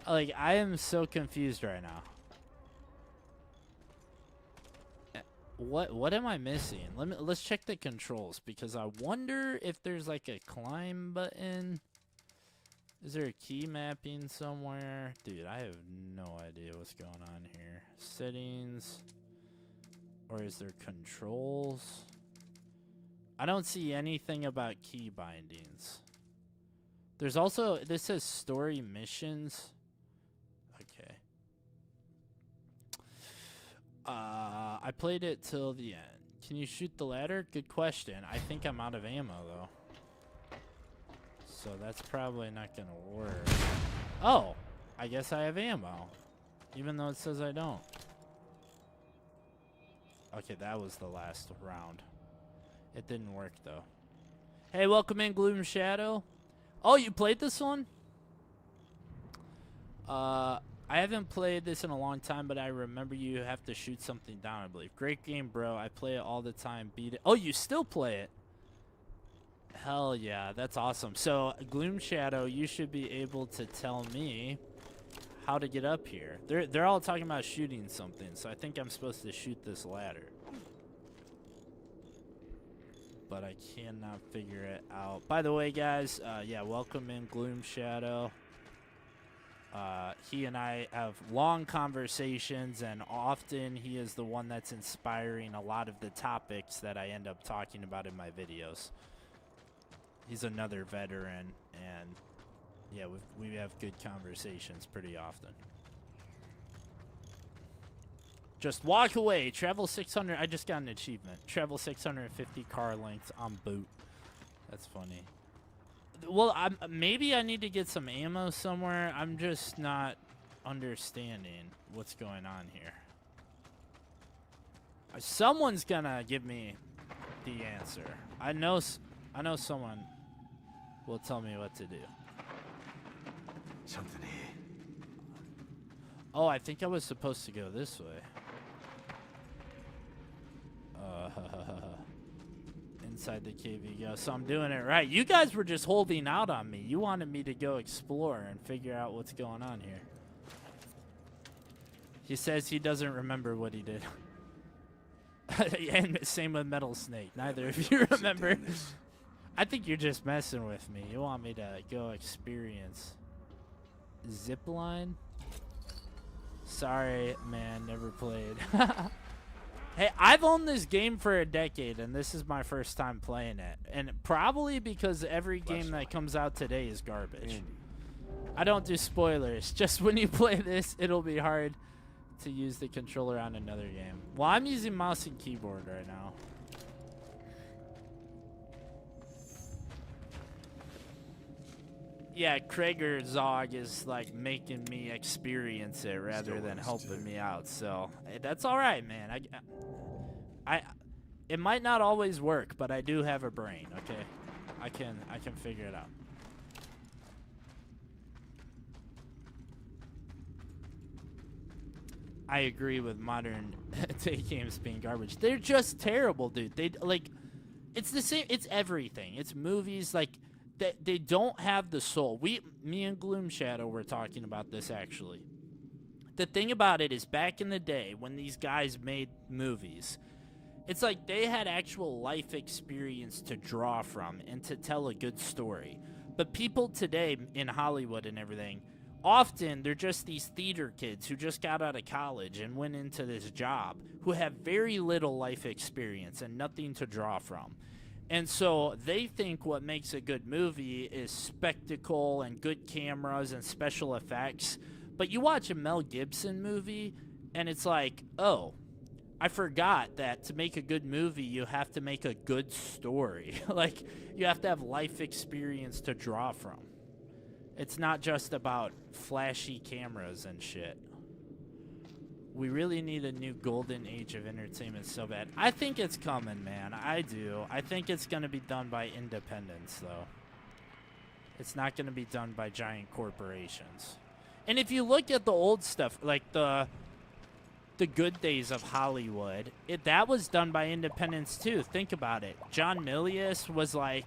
Like, I am so confused right now. What am I missing? Let's check the controls, because I wonder if there's like a climb button. Is there a key mapping somewhere? Dude, I have no idea what's going on here. Settings. Or is there controls? I don't see anything about key bindings. There's also, this says story missions. Okay. I played it till the end. Can you shoot the ladder? Good question. I think I'm out of ammo though. So that's probably not gonna work. Oh, I guess I have ammo. Even though it says I don't. Okay, that was the last round. It didn't work, though. Hey, welcome in, Gloom Shadow. Oh, you played this one? I haven't played this in a long time, but I remember you have to shoot something down, I believe. Great game, bro. I play it all the time. Beat it. Oh, you still play it? Hell yeah, that's awesome. So, Gloom Shadow, you should be able to tell me how to get up here. They're all talking about shooting something, so I think I'm supposed to shoot this ladder. But I cannot figure it out. By the way, guys, yeah, welcome in, Gloom Shadow. He and I have long conversations, and often he is the one that's inspiring a lot of the topics that I end up talking about in my videos. He's another veteran, and yeah, we have good conversations pretty often. Just walk away. Travel 600. I just got an achievement. Travel 650 car lengths on boot. That's funny. Well, maybe I need to get some ammo somewhere. I'm just not understanding what's going on here. Someone's gonna give me the answer. I know someone will tell me what to do. Something here. Oh, I think I was supposed to go this way. Inside the cave you go. So I'm doing it right. You guys were just holding out on me. You wanted me to go explore and figure out what's going on here. He says he doesn't remember what he did. And same with Metal Snake. Neither of you remember. I think you're just messing with me. You want me to go experience Zipline? Sorry, man. Never played. Hey, I've owned this game for a decade, and this is my first time playing it. And probably because every game that comes out today is garbage. I don't do spoilers. Just when you play this, it'll be hard to use the controller on another game. Well, I'm using mouse and keyboard right now. Yeah, Krager Zog is like making me experience it rather than helping me out. So that's all right, man. It might not always work, but I do have a brain. Okay, I can figure it out. I agree with modern day games being garbage. They're just terrible, dude. They like, it's the same. It's everything. It's movies like. They don't have the soul. Me and Gloom Shadow were talking about this, actually. The thing about it is, back in the day, when these guys made movies, it's like they had actual life experience to draw from and to tell a good story. But people today in Hollywood and everything, often they're just these theater kids who just got out of college and went into this job, who have very little life experience and nothing to draw from. And so they think what makes a good movie is spectacle and good cameras and special effects. But you watch a Mel Gibson movie, and it's like, oh, I forgot that to make a good movie, you have to make a good story. Like, you have to have life experience to draw from. It's not just about flashy cameras and shit. We really need a new golden age of entertainment so bad. I think it's coming, man. I do. I think it's going to be done by independents, though. It's not going to be done by giant corporations. And if you look at the old stuff, like the good days of Hollywood, that was done by independents, too. Think about it. John Milius was, like,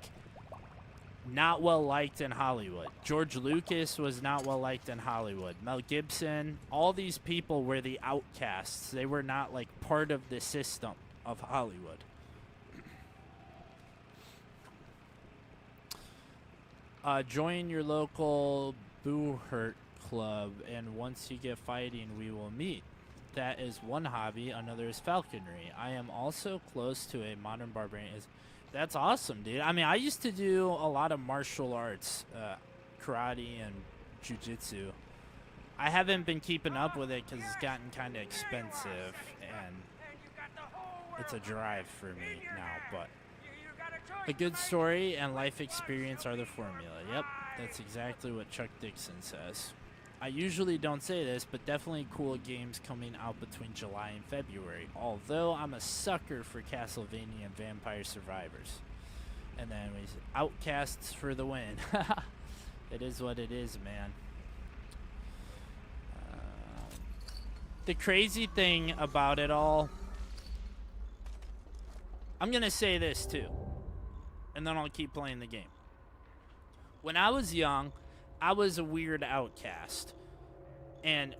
not well liked in Hollywood. George Lucas was not well liked in Hollywood. Mel Gibson, all these people were the outcasts. They were not like part of the system of Hollywood. Join your local boo-hurt club, and once you get fighting, we will meet. That is one hobby. Another is falconry. I am also close to a modern barbarian. That's awesome, dude. I mean, I used to do a lot of martial arts, karate and jiu-jitsu. I haven't been keeping up with it because it's gotten kind of expensive, and it's a drive for me now. But a good story and life experience are the formula. Yep, that's exactly what Chuck Dixon says. I usually don't say this, but definitely cool games coming out between July and February. Although I'm a sucker for Castlevania and Vampire Survivors. And then we Outcasts for the win. It is what it is, man. The crazy thing about it all, I'm gonna say this too, and then I'll keep playing the game. When I was young, I was a weird outcast, and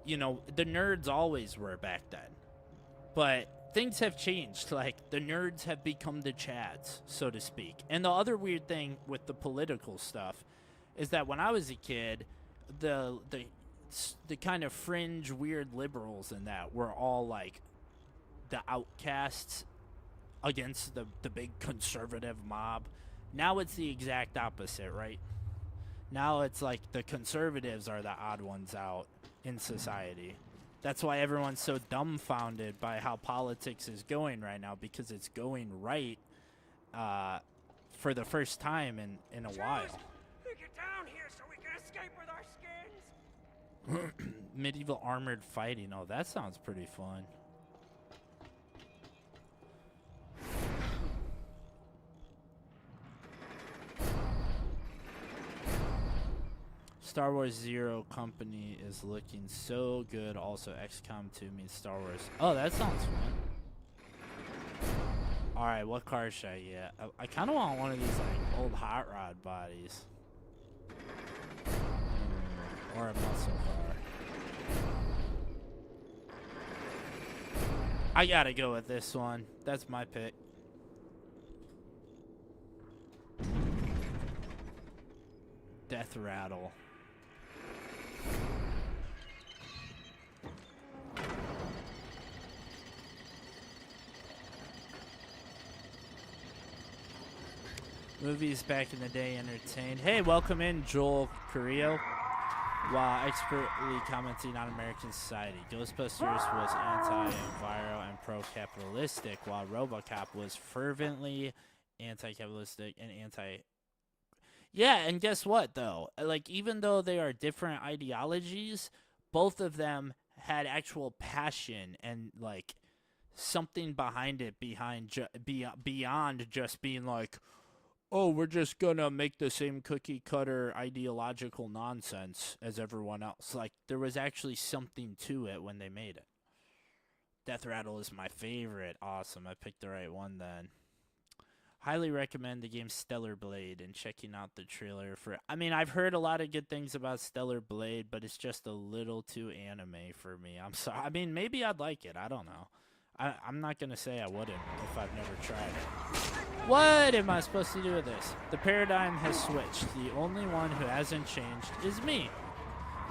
you know, the nerds always were back then, but things have changed. Like, the nerds have become the chads, so to speak. And the other weird thing with the political stuff is that when I was a kid, the kind of fringe weird liberals in that were all like the outcasts against the big conservative mob. Now it's the exact opposite, right? Now it's like the conservatives are the odd ones out in society. That's why everyone's so dumbfounded by how politics is going right now, because it's going right for the first time in a while. Get down here so we can escape with our skins. Medieval armored fighting. Oh, that sounds pretty fun. Star Wars Zero Company is looking so good. Also, XCOM 2 means Star Wars. Oh, that sounds fun. Alright, what car should I get? I kind of want one of these like old hot rod bodies. Or a muscle car. I gotta go with this one. That's my pick. Death Rattle. Movies back in the day entertained. Hey, welcome in, Joel Carrillo. While expertly commenting on American society, Ghostbusters was anti-enviro and pro-capitalistic, while RoboCop was fervently anti-capitalistic and anti... Yeah, and guess what, though? Like, even though they are different ideologies, both of them had actual passion and, like, something behind it, beyond just being like, oh, we're just gonna make the same cookie-cutter ideological nonsense as everyone else. Like, there was actually something to it when they made it. Death Rattle is my favorite. Awesome, I picked the right one then. Highly recommend the game Stellar Blade and checking out the trailer for... I mean, I've heard a lot of good things about Stellar Blade, but it's just a little too anime for me. I'm sorry. I mean, maybe I'd like it. I don't know. I'm not going to say I wouldn't if I've never tried it. What am I supposed to do with this? The paradigm has switched. The only one who hasn't changed is me.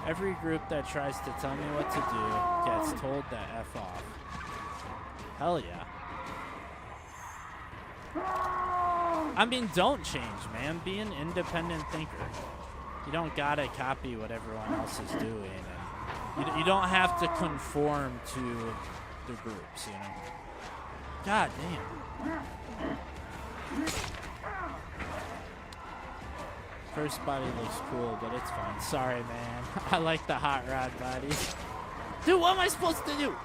Every group that tries to tell me what to do gets told to F off. Hell yeah. I mean, don't change, man. Be an independent thinker. You don't gotta copy what everyone else is doing. And you don't have to conform to the groups, you know? God damn. First body looks cool, but it's fine. Sorry, man. I like the hot rod bodies. Dude, what am I supposed to do?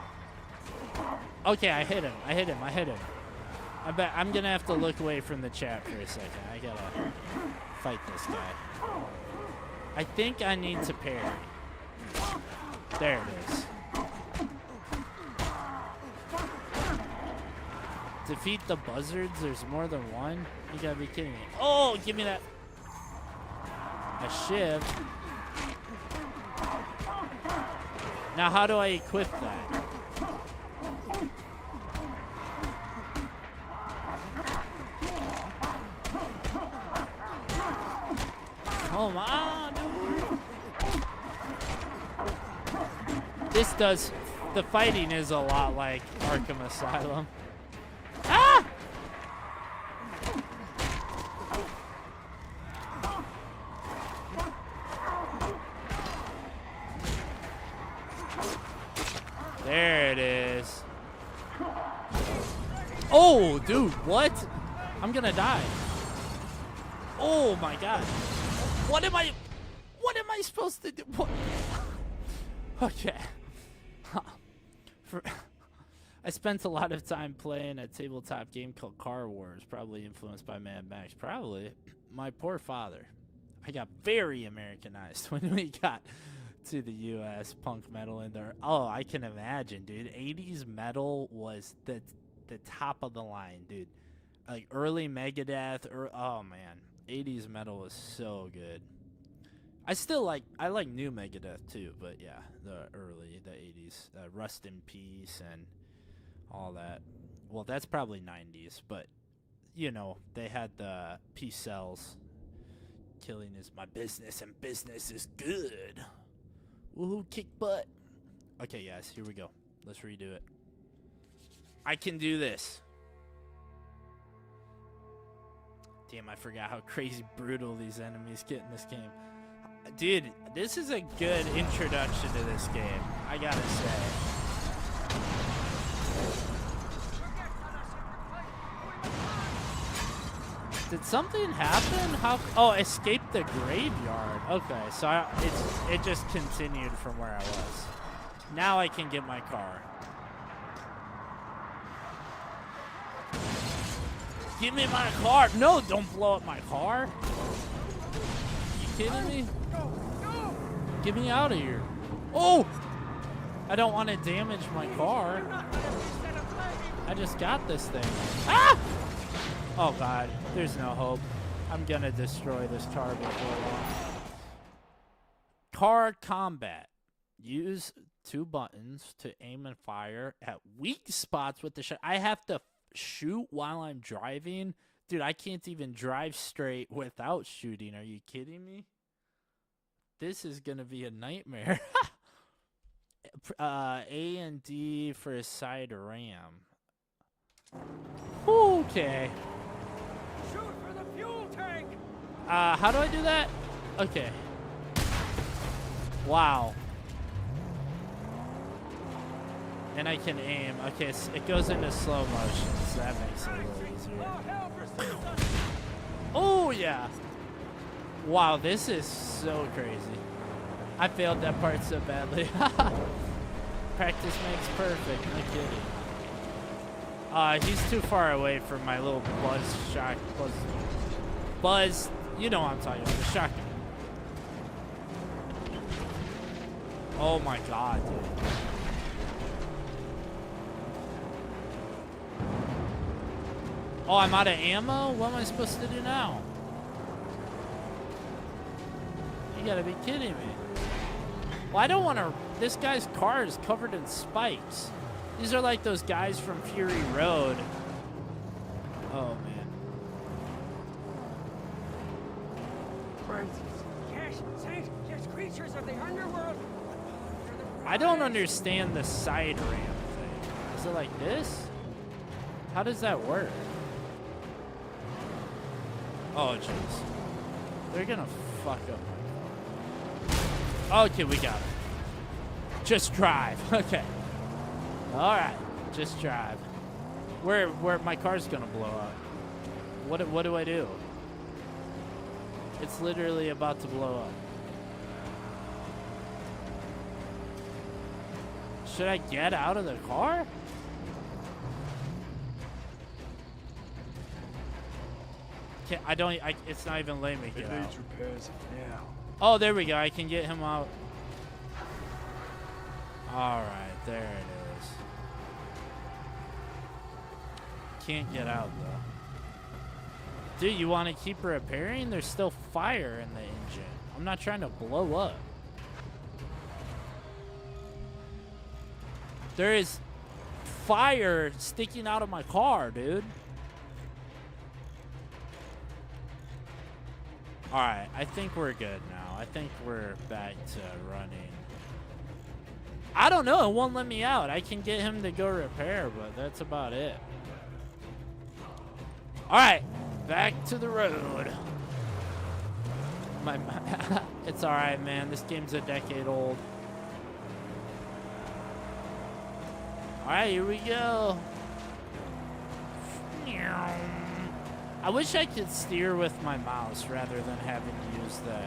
Okay, I hit him. I bet I'm gonna have to look away from the chat for a second. I gotta fight this guy. I think I need to parry. There it is. Defeat the buzzards? There's more than one? You gotta be kidding me. Oh, give me that. A shiv. Now how do I equip that? Come on, dude. This does... The fighting is a lot like Arkham Asylum. Ah! There it is. Oh, dude, what? I'm gonna die. Oh my god. What am I... What am I supposed to do? What? Okay. I spent a lot of time playing a tabletop game called Car Wars, probably influenced by Mad Max. Probably. My poor father. I got very Americanized when we got to the U.S. punk metal in there. Oh, I can imagine, dude. 80s metal was the top of the line, dude. Like early Megadeth, oh man. 80s metal was so good. I like new Megadeth too, but yeah, the 80s, Rust in Peace and all that. Well, that's probably 90s, but you know, they had the peace cells. Killing is my business and business is good. Woohoo, kick butt. Okay, guys, here we go. Let's redo it. I can do this. Damn, I forgot how crazy brutal these enemies get in this game. Dude, this is a good introduction to this game, I gotta say. Did something happen? Oh, escape the graveyard. Okay, so it just continued from where I was. Now I can get my car. Give me my car. No, don't blow up my car. You kidding me? Get me out of here. Oh! I don't want to damage my car. I just got this thing. Ah! Oh, God. There's no hope. I'm going to destroy this car before long. Car combat. Use 2 buttons to aim and fire at weak spots with the shot. I have to shoot while I'm driving? Dude, I can't even drive straight without shooting. Are you kidding me? This is going to be a nightmare. A and D for a side ram. Okay. Shoot for the fuel tank. How do I do that? Okay. Wow. And I can aim. Okay, so it goes into slow motion, so that makes it a little easier. Oh, yeah. Wow, this is so crazy. I failed that part so badly. Practice makes perfect, no kidding. He's too far away from my little buzz, you know what I'm talking about, the shotgun. Oh my God, dude. Oh, I'm out of ammo? What am I supposed to do now? You gotta be kidding me. Well, I don't want to... This guy's car is covered in spikes. These are like those guys from Fury Road. Oh, man. Yes, Saint, there's creatures of the underworld. I don't understand the side ramp thing. Is it like this? How does that work? Oh, jeez. They're gonna fuck up my car. Okay, we got it. Just drive. Okay. Alright. Just drive. Where my car's gonna blow up. What do I do? It's literally about to blow up. Should I get out of the car? It's not even letting me get out. It needs repairs now. Oh, there we go. I can get him out. Alright, there it is. Can't get out, though. Dude, you want to keep repairing? There's still fire in the engine. I'm not trying to blow up. There is fire sticking out of my car, dude. Alright, I think we're good now. I think we're back to running. I don't know. It won't let me out. I can get him to go repair, but that's about it. Alright, back to the road. It's alright, man. This game's a decade old. Alright, here we go. I wish I could steer with my mouse rather than having to use the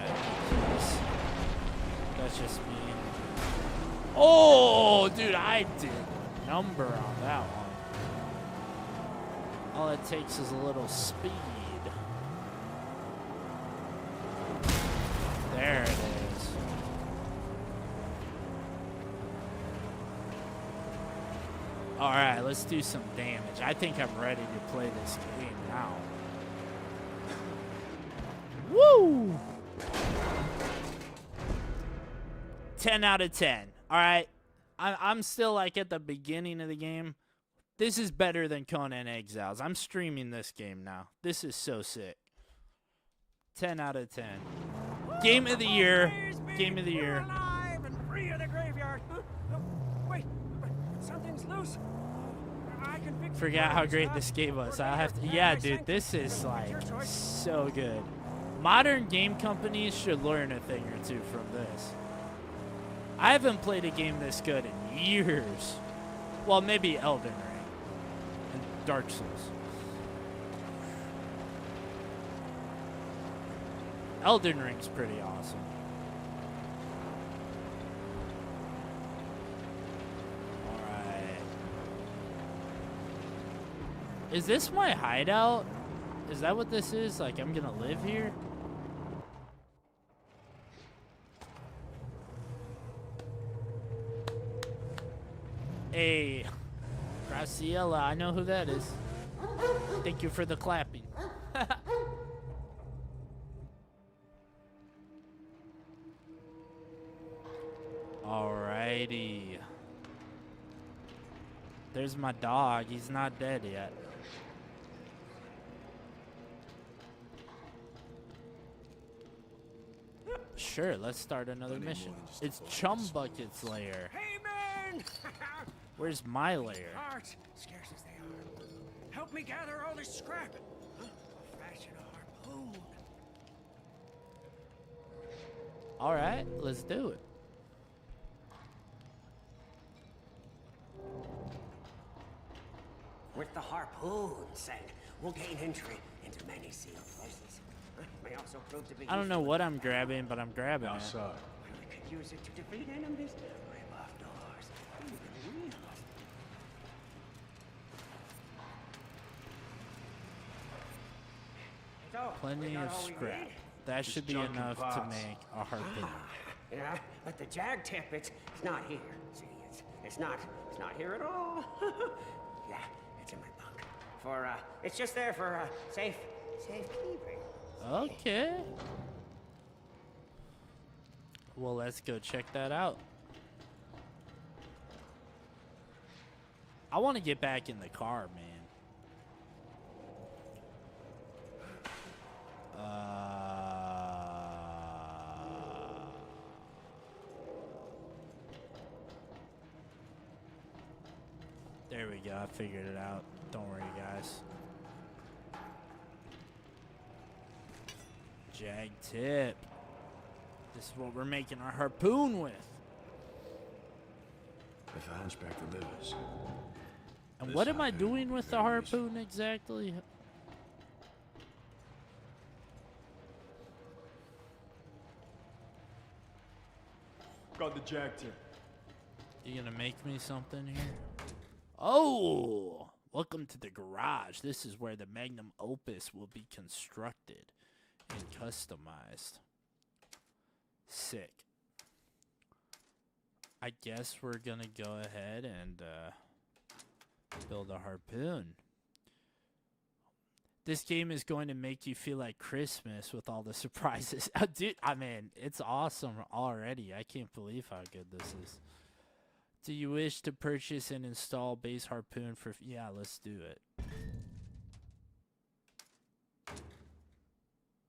keys. that's just me. Oh, dude, I did a number on that one. All it takes is a little speed. There it is. All right, let's do some damage. I think I'm ready to play this game now. Woo! 10 out of 10. All right. I'm still like at the beginning of the game. This is better than Conan Exiles. I'm streaming this game now. This is so sick. 10 out of 10. Game of the year. Game of the year. Alive and free of the graveyard. Wait, something's loose. I can fix Forgot how great this game was. I have to. Yeah, dude, this is like so good. Modern game companies should learn a thing or two from this. I haven't played a game this good in years. Well, maybe Elden Ring and Dark Souls. Elden Ring's pretty awesome. Alright. Is this my hideout? Is that what this is? Like, I'm gonna live here? Hey, Graciela, I know who that is. Thank you for the clapping. Alrighty. There's my dog. He's not dead yet. Sure, let's start another mission. It's Chum Bucket's lair. Hey, man! Where's my lair? Parts, scarce as they are. Help me gather all this scrap. I'll fashion a harpoon. All right, let's do it. With the harpoon set, we'll gain entry into many sealed places. May also prove to be I don't know what I'm grabbing, but I'm grabbing it. Outside. We could use it to defeat enemies, rip off doors, even wheels. So, Plenty we got of all we scrap. need? That should be junk and enough to parts. make a harpoon. Yeah, but the jag tip, it's not here. See, it's not here at all. Yeah, it's in my bunk. It's just there for safekeeping. Okay. Well, let's go check that out. I want to get back in the car, man. There we go. I figured it out. Don't worry, guys. Jag tip. This is what we're making our harpoon with. If the hunchback delivers. And This what am I harpoon doing with the very harpoon exactly? Got the jag tip. You gonna make me something here? Oh! Welcome to the garage. This is where the Magnum Opus will be constructed and customized. Sick. I guess we're gonna go ahead and build a harpoon. This game is going to make you feel like Christmas with all the surprises. Dude, I mean, it's awesome already. I can't believe how good this is. Do you wish to purchase and install base harpoon for... Yeah, let's do it.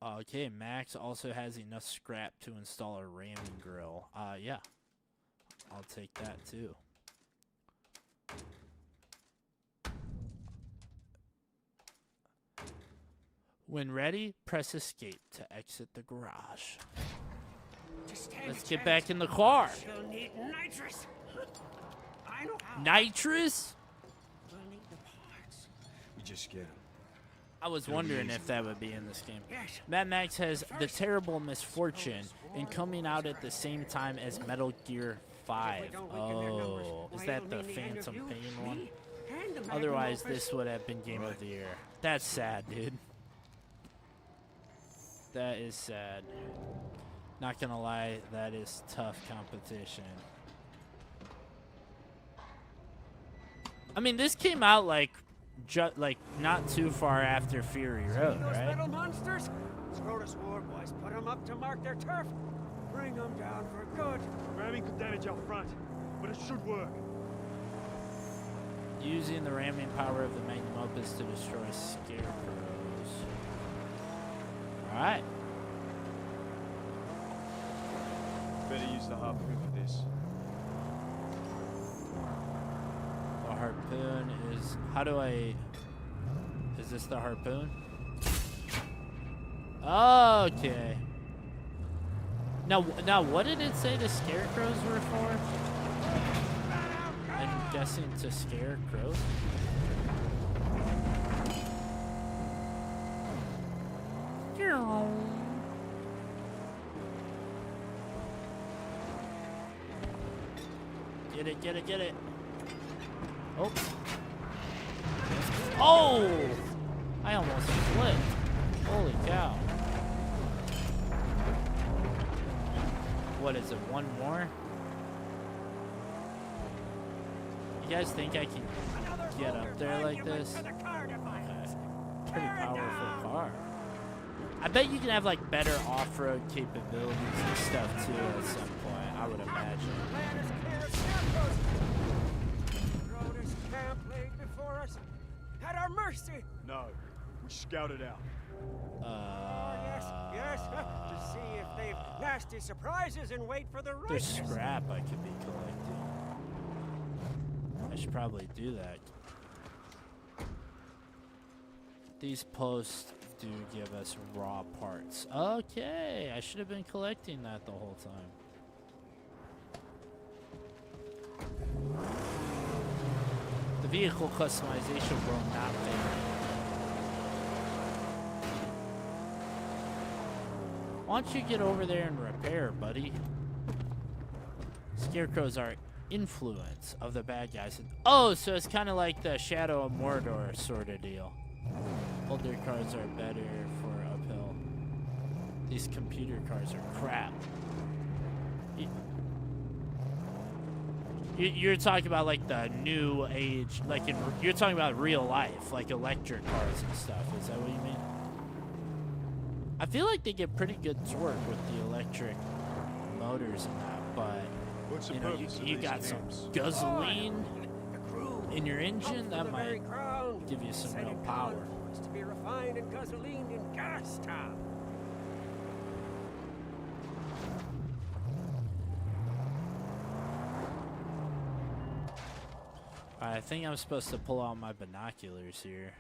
Okay, Max also has enough scrap to install a ramming grill. Yeah. I'll take that too. When ready, press escape to exit the garage. Let's get back in the car. She'll need nitrous. I know how. Nitrous? We'll need the parts. You just get him. I was wondering if that would be in this game. Yes. Mad Max has the terrible misfortune in coming out at the same time as Metal Gear 5. Oh, is that the Phantom Pain one? Otherwise, this would have been Game of the Year. That's sad, dude. That is sad. Not gonna lie, that is tough competition. I mean, this came out like not too far after Fury Road, Those right? metal monsters? Scrotus war boys put them up to mark their turf. Bring them down for good. Ramming could damage our front, but it should work. Using the ramming power of the Magnum Opus to destroy scarecrows. Alright. Better use the harpoon for this. The harpoon is... How do I... Is this the harpoon? Okay. Now what did it say the scarecrows were for? I'm guessing to scare crows. Get it, get it, get it. Oh. Oh! I almost flipped. Holy cow. What is it, one more? You guys think I can get up there like this? Okay. Pretty powerful car. I bet you can have like better off-road capabilities and stuff too at some point, I would imagine. Scrotus camp laid before us. At our mercy. No, we scouted out. Yes. To see if they've nasty surprises and wait for the There's righteous. scrap I could be collecting. I should probably do that. These posts do give us raw parts. Okay, I should have been collecting that the whole time. The vehicle customization will not vary. Why don't you get over there and repair, buddy? Scarecrows are influence of the bad guys. Oh, so it's kind of like the Shadow of Mordor sort of deal. Older cars are better for uphill. These computer cars are crap. You're talking about like the new age, like you're talking about real life, like electric cars and stuff. Is that what you mean? I feel like they get pretty good torque with the electric motors and that, but What's the you know, purpose of you these got some camps? gasoline The crew. in your engine that might Crown. give you some real Senate power. wants to be refined and gasoline in Gastown. I think I'm supposed to pull out my binoculars here.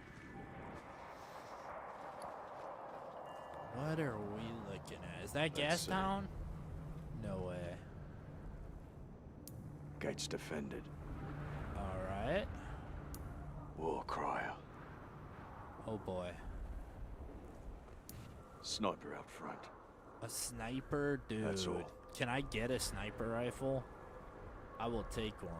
What are we looking at? Is that Let's see. Gastown? No way. Gates defended. Alright. War crier. Oh boy. Sniper out front. A sniper? Dude. That's all. Can I get a sniper rifle? I will take one.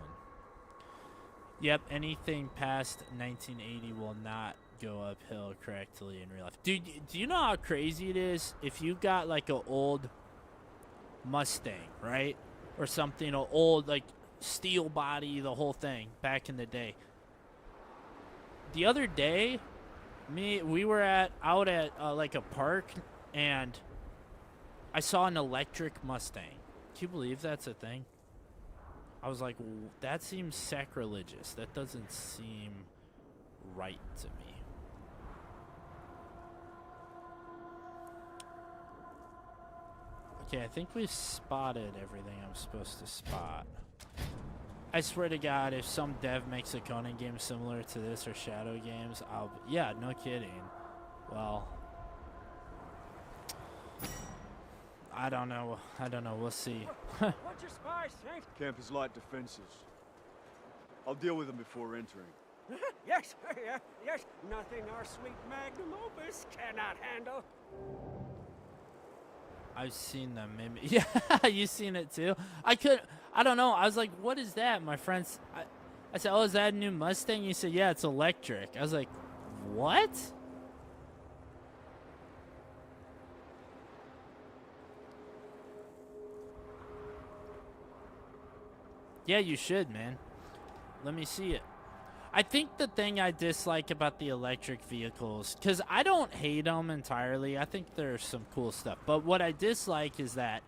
Yep, anything past 1980 will not go uphill correctly in real life. Dude, do you know how crazy it is if you got like an old Mustang, right? Or something, an old like steel body, the whole thing back in the day. The other day, we were out at like a park and I saw an electric Mustang. Can you believe that's a thing? I was like, that seems sacrilegious. That doesn't seem right to me. Okay, I think we've spotted everything I'm supposed to spot. I swear to God, if some dev makes a Conan game similar to this or Shadow games, yeah, no kidding. Well, I don't know. We'll see. What's your spy, Saint? Camp is light defenses. I'll deal with them before entering. Yes, yes, nothing our sweet Magnum Opus cannot handle. I've seen them, maybe. Yeah, you seen it too? I don't know. I was like, what is that? My friends, I said, oh, is that a new Mustang? He said, yeah, it's electric. I was like, what? Yeah, you should, man. Let me see it. I think the thing I dislike about the electric vehicles, because I don't hate them entirely. I think there's some cool stuff. But what I dislike is that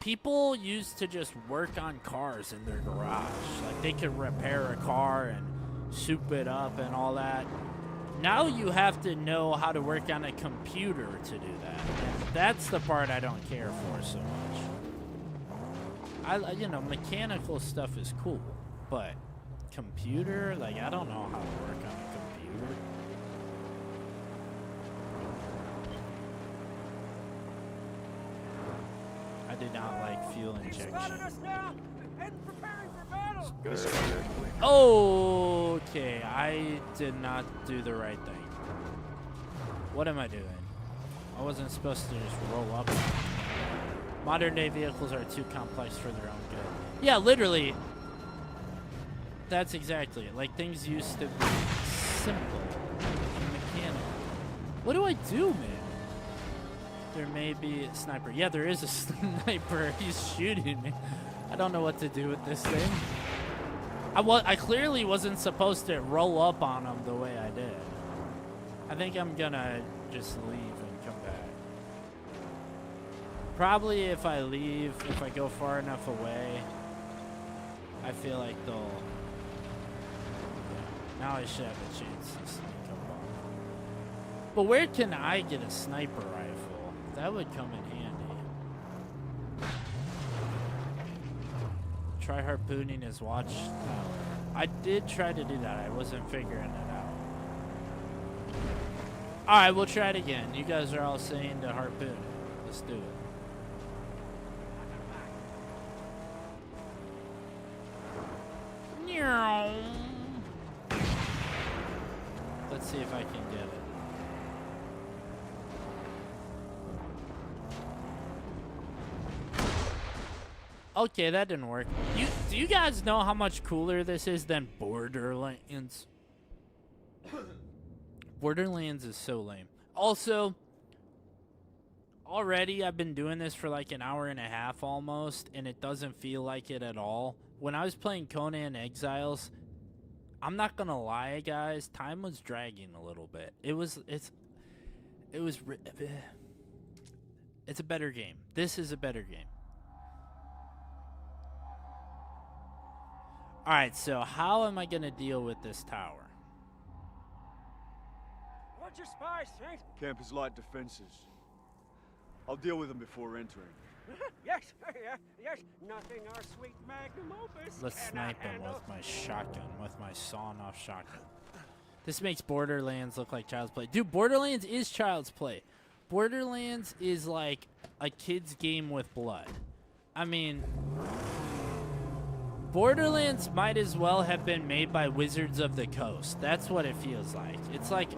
people used to just work on cars in their garage. Like, they could repair a car and soup it up and all that. Now you have to know how to work on a computer to do that. And that's the part I don't care for so much. You know, mechanical stuff is cool, but computer, like, I don't know how to work on a computer. I did not like fuel injection. Spotted us now and preparing for battle. Okay, I did not do the right thing. What am I doing? I wasn't supposed to just roll up. Modern day vehicles are too complex for their own good. Yeah, literally. That's exactly it. Like, things used to be simple and mechanical. What do I do, man? There may be a sniper. Yeah, there is a sniper. He's shooting me. I don't know what to do with this thing. I clearly wasn't supposed to roll up on him the way I did. I think I'm gonna just leave and come back. Probably if I leave, if I go far enough away, I feel like they'll... Now I should have a chance to sneak up on them. But where can I get a sniper rifle? That would come in handy. Try harpooning his watchtower. I did try to do that. I wasn't figuring it out. Alright, we'll try it again. You guys are all saying to harpoon it. Let's do it. Let's see if I can get it. Okay, that didn't work. Do you guys know how much cooler this is than Borderlands? Borderlands is so lame. Also, already I've been doing this for like an hour and a half almost, and it doesn't feel like it at all. When I was playing Conan Exiles, I'm not gonna lie, guys, time was dragging a little bit. It's a better game. This is a better game. Alright, so how am I gonna deal with this tower? What's your spies, Saint? Camp is light defenses. I'll deal with them before entering. Yes, yes, nothing our sweet Magnum Opus Let's cannot snipe him handle. with my shotgun, with my sawn-off shotgun. This makes Borderlands look like Child's Play. Dude, Borderlands is Child's Play. Borderlands is like a kid's game with blood. I mean, Borderlands might as well have been made by Wizards of the Coast. That's what it feels like. It's like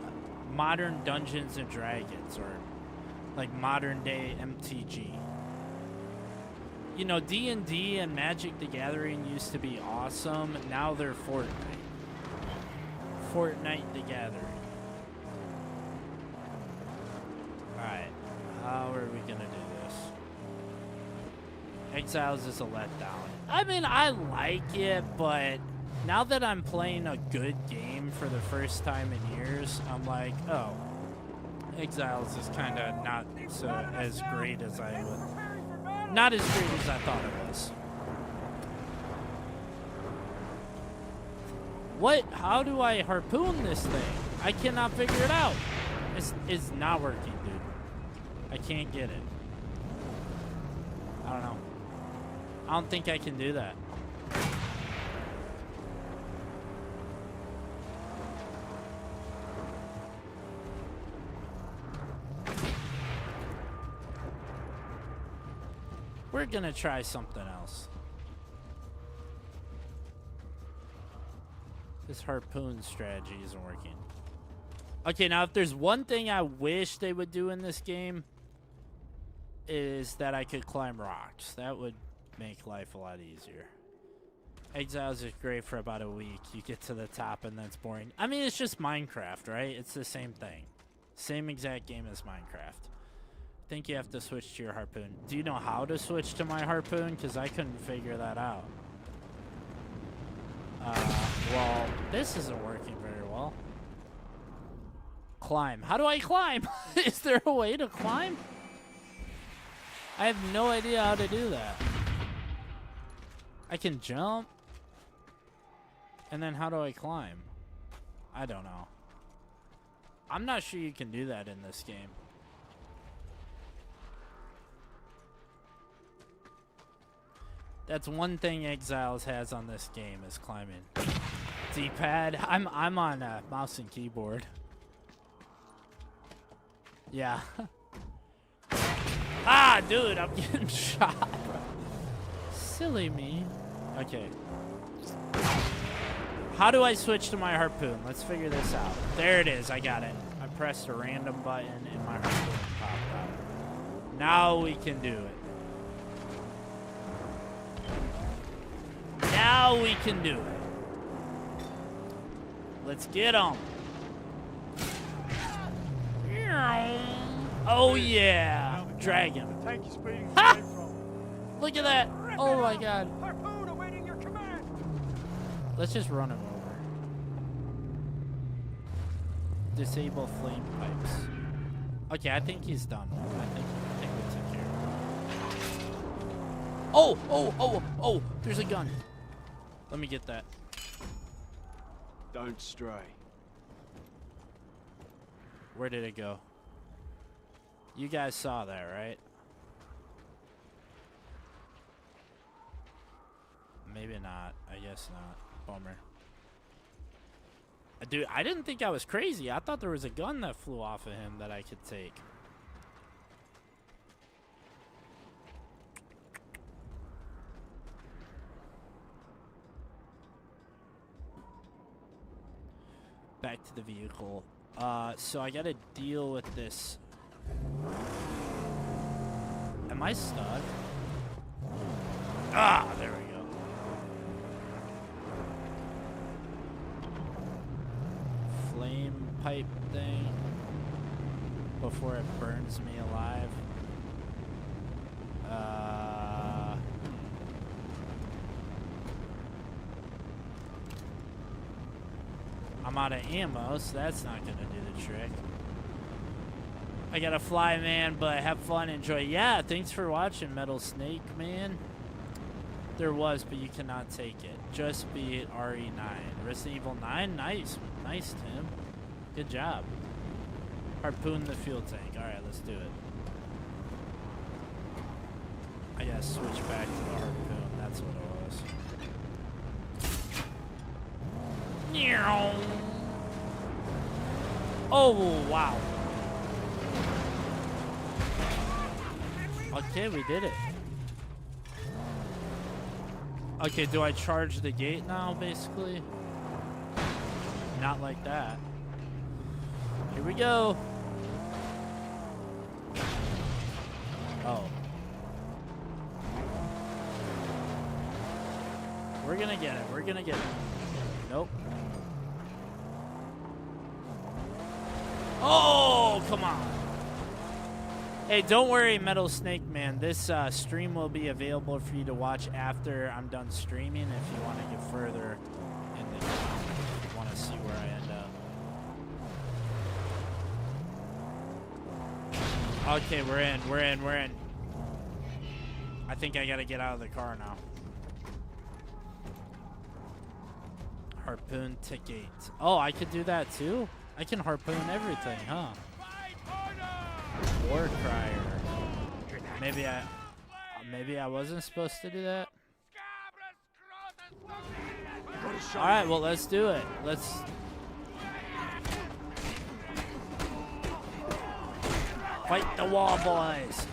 modern Dungeons and Dragons, or like modern day MTG. You know, D&D and Magic the Gathering used to be awesome. Now they're Fortnite. Fortnite the Gathering. Alright. How are we gonna do this? Exiles is a letdown. I mean, I like it, but now that I'm playing a good game for the first time in years, I'm like, oh, Exiles is kind of not so as great as I would. Not as great as I thought it was. What? How do I harpoon this thing? I cannot figure it out. It's not working, dude. I can't get it. I don't know. I don't think I can do that. We're gonna try something else. This harpoon strategy isn't working. Okay, now if there's one thing I wish they would do in this game is that I could climb rocks. That would make life a lot easier. Exiles is great for about a week. You get to the top and then it's boring. I mean, it's just Minecraft, right? It's the same thing. Same exact game as Minecraft. I think you have to switch to your harpoon. Do you know how to switch to my harpoon? Because I couldn't figure that out. Well, this isn't working very well. Climb. How do I climb? Is there a way to climb? I have no idea how to do that. I can jump. And then how do I climb? I don't know. I'm not sure you can do that in this game. That's one thing Exiles has on this game is climbing. D-pad. I'm on mouse and keyboard. Yeah. Ah, dude, I'm getting shot. Silly me. Okay. How do I switch to my harpoon? Let's figure this out. There it is. I got it. I pressed a random button and my harpoon popped out. Now we can do it. Now we can do it. Let's get them. Oh yeah, dragon. The tank is speeding Ha! away from. Look at that. Oh my god. Harpoon awaiting your command. Let's just run him over. Disable flame pipes. Okay, I think he's done. I think we took care of him. Oh, there's a gun. Let me get that. Don't stray. Where did it go? You guys saw that, right? Maybe not. I guess not. Bummer. Dude, I didn't think I was crazy. I thought there was a gun that flew off of him that I could take. Back to the vehicle. So I gotta deal with this. Am I stuck? Ah, there we go. Flame pipe thing before it burns me alive. I'm out of ammo, so that's not gonna do the trick. I gotta fly, man, but have fun, enjoy. Yeah, thanks for watching, Metal Snake, man. There was, but you cannot take it. Just beat RE9. Resident Evil 9? Nice. Nice, Tim. Good job. Harpoon the fuel tank. Alright, let's do it. I gotta switch back to the harpoon. That's what it was. Oh, wow. Okay, we did it. Okay, do I charge the gate now, basically? Not like that. Here we go. Oh. We're gonna get it. We're gonna get it. Nope. Oh, come on. Hey, don't worry, Metal Snake Man. This stream will be available for you to watch after I'm done streaming if you want to get further in the game. If you want to see where I end up. Okay, we're in. I think I gotta get out of the car now. Harpoon ticket. Oh, I could do that too? I can harpoon everything, huh? War crier. Maybe I wasn't supposed to do that. All right, well, let's do it. Let's. Fight the wall, boys.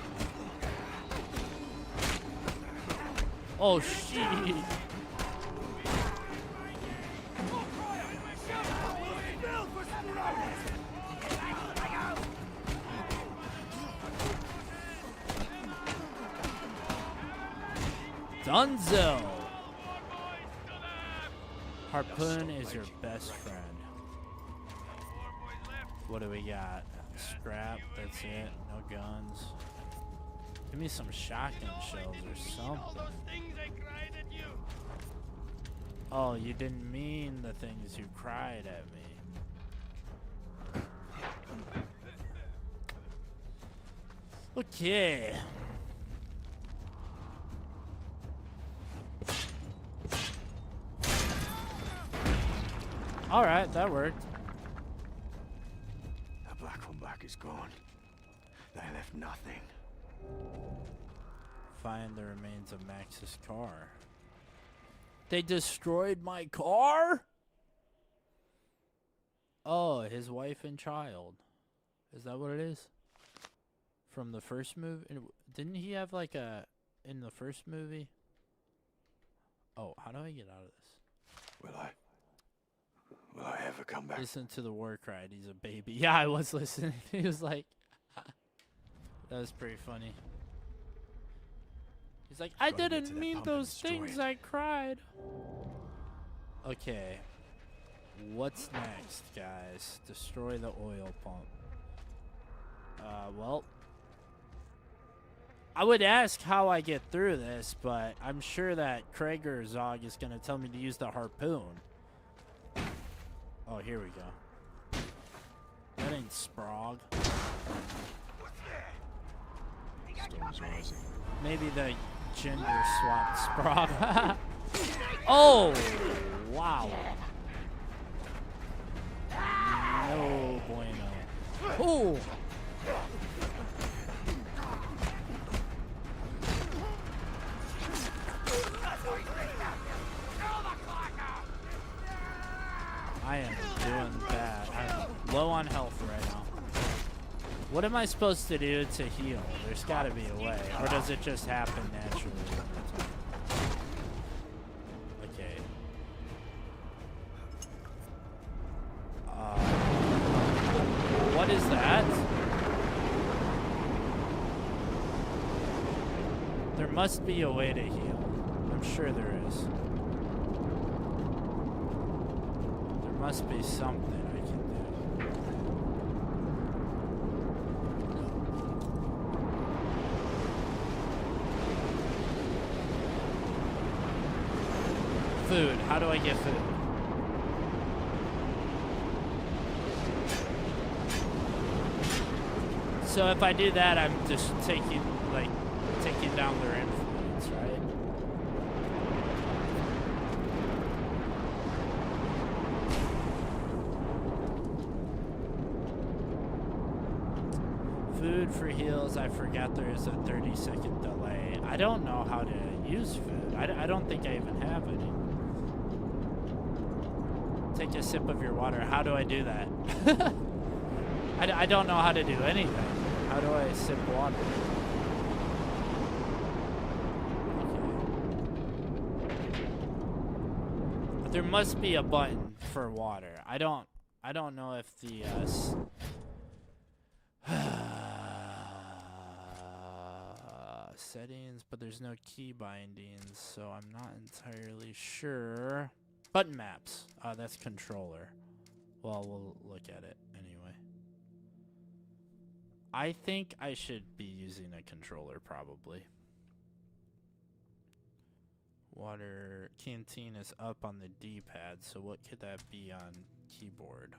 Oh shit. Dunzo. Harpoon is your best friend. What do we got? Scrap, that's it. No guns. Give me some shotgun shells or something. Oh, you didn't mean the things you cried at me. Okay. All right, that worked. The black from black is gone. They left nothing. Find the remains of Max's car. They destroyed my car? Oh, his wife and child. Is that what it is? From the first movie? Didn't he have like a... in the first movie? Oh, how do I get out of this? Will I ever come back? Listen to the war cry. He's a baby. Yeah, I was listening. He was like... That was pretty funny. He's like, I didn't mean those things. I cried. Okay. What's next, guys? Destroy the oil pump. Well... I would ask how I get through this, but I'm sure that Craig or Zog is going to tell me to use the harpoon. Oh, here we go. That ain't Sprague. Storm's rising. Maybe the gender swapped Sprague. Oh! Wow. No bueno. Oh! I am doing bad. I'm low on health right now. What am I supposed to do to heal? There's got to be a way. Or does it just happen naturally? Okay. What is that? There must be a way to heal. I'm sure there is. There must be something I can do. Food. How do I get food? So if I do that, I'm just taking down their influence, right? Food for heals. I forgot there is a 30-second delay. I don't know how to use food. I don't think I even have any. Take a sip of your water. How do I do that? I don't know how to do anything. How do I sip water? Okay. There must be a button for water. I don't know if the settings, but there's no key bindings, so I'm not entirely sure. Button maps. That's controller. Well, we'll look at it anyway. I think I should be using a controller, probably. Water canteen is up on the D-pad, so what could that be on keyboard?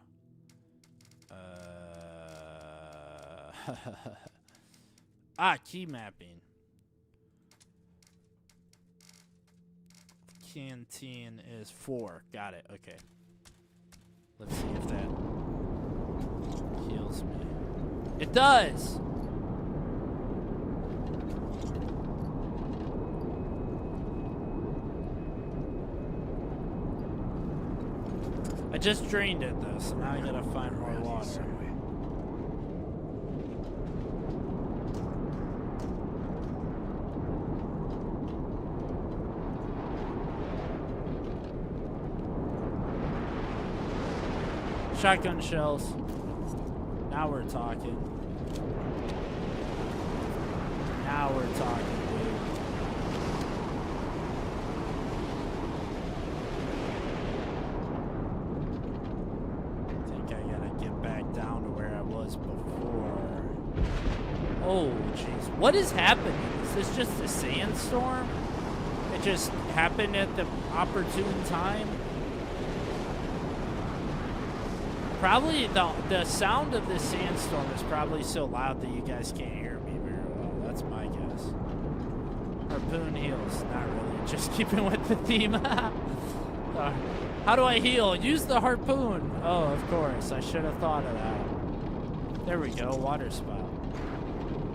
Key mapping. Canteen is 4. Got it. Okay. Let's see if that heals me. It does! I just drained it though, so now I gotta find more water. Shotgun shells. Now we're talking. Now we're talking, dude. Oh, jeez. What is happening? Is this just a sandstorm? It just happened at the opportune time? Probably the sound of this sandstorm is probably so loud that you guys can't hear me very well. That's my guess. Harpoon heals. Not really. Just keeping with the theme. How do I heal? Use the harpoon. Oh, of course. I should have thought of that. There we go. Water spout.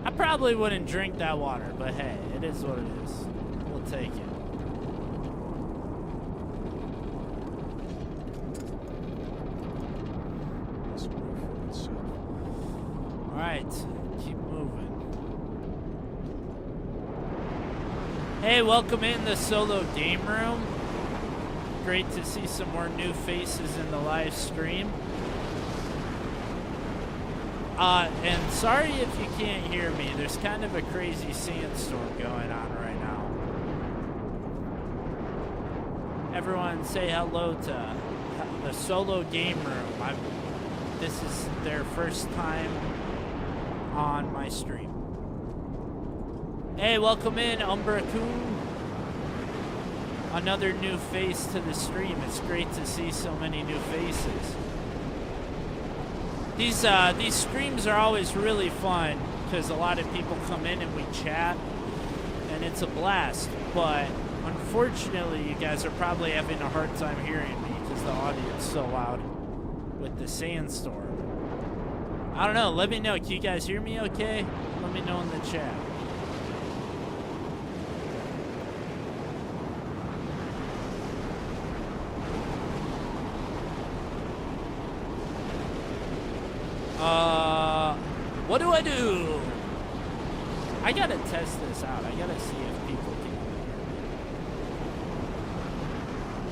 I probably wouldn't drink that water, but hey, it is what it is. We'll take it. All right, keep moving. Hey, welcome in the solo game room. Great to see some more new faces in the live stream. And sorry if you can't hear me. There's kind of a crazy sandstorm going on right now. Everyone say hello to the solo game room. This is their first time on my stream. Hey, welcome in, Umbra Coon. Another new face to the stream. It's great to see so many new faces. These streams are always really fun because a lot of people come in and we chat, and it's a blast. But unfortunately, you guys are probably having a hard time hearing me because the audio is so loud with the sandstorm. I don't know. Let me know. Can you guys hear me okay? Let me know in the chat. What do I do? I gotta test this out. I gotta see if people can hear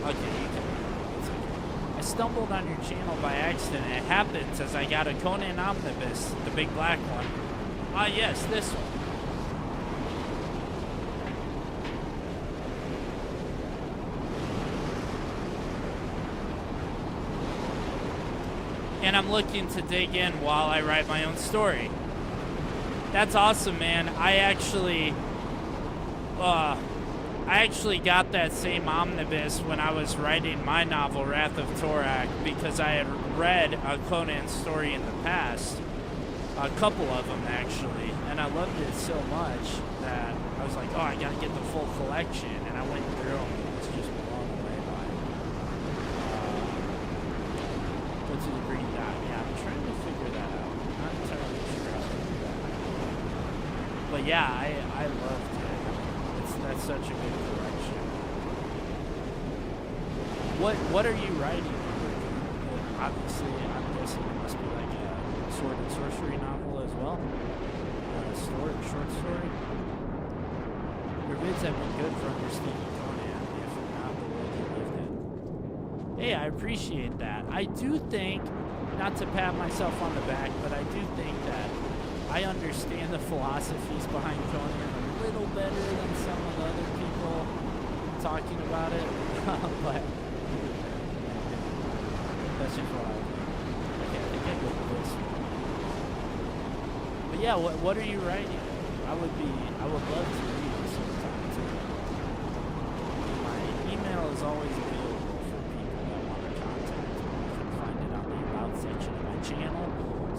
me. Okay, you can. It's okay. I stumbled on your channel by accident. It happens as I got a Conan Omnibus, the big black one. Ah, yes, this one. And I'm looking to dig in while I write my own story. That's awesome, man. I actually got that same omnibus when I was writing my novel, Wrath of Torak, because I had read a Conan story in the past, a couple of them actually, and I loved it so much that I was like, oh, I gotta get the full collection, and I went through them and was just blown away by it. Go to the green dot. Yeah, I'm trying to figure that out. I'm not entirely sure how to do that. But yeah, I loved it. That's such a good collection. What are you writing? Obviously, I'm guessing it must be like a sword and sorcery novel as well. Short story. Your vids have been good for understanding Conan, if not the world you lived in. Hey, I appreciate that. I do think, not to pat myself on the back, but I do think that I understand the philosophies behind Conan a little better than some of the other people talking about it. But that's just what I think. Okay, I think I go with this one. But yeah, what are you writing? I would love to read it sometime too. My email is always available for people that want to contact me. You can find it on the About section of my channel.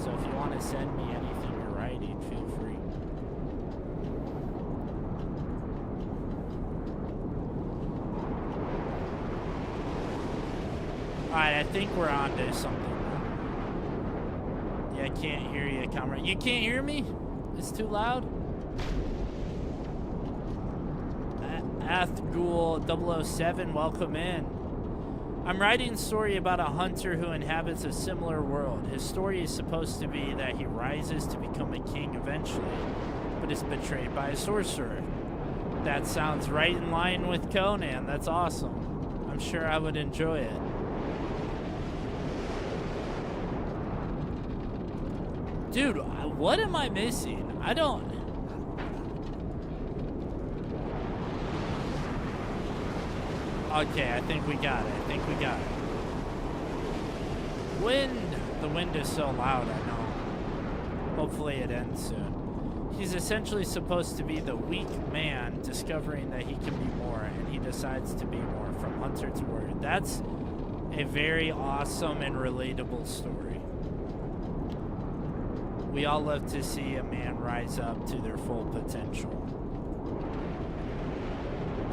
So if you want to send me anything you're writing, feel free. Alright, I think we're on to something now. Yeah, I can't hear you, comrade. You can't hear me? It's too loud? Athghoul 007, welcome in. I'm writing a story about a hunter who inhabits a similar world. His story is supposed to be that he rises to become a king eventually, but is betrayed by a sorcerer. That sounds right in line with Conan. That's awesome. I'm sure I would enjoy it. Dude, what am I missing? I don't... Okay, I think we got it. Wind. The wind is so loud, I know. Hopefully it ends soon. He's essentially supposed to be the weak man discovering that he can be more, and he decides to be more from hunter to warrior. That's a very awesome and relatable story. We all love to see a man rise up to their full potential.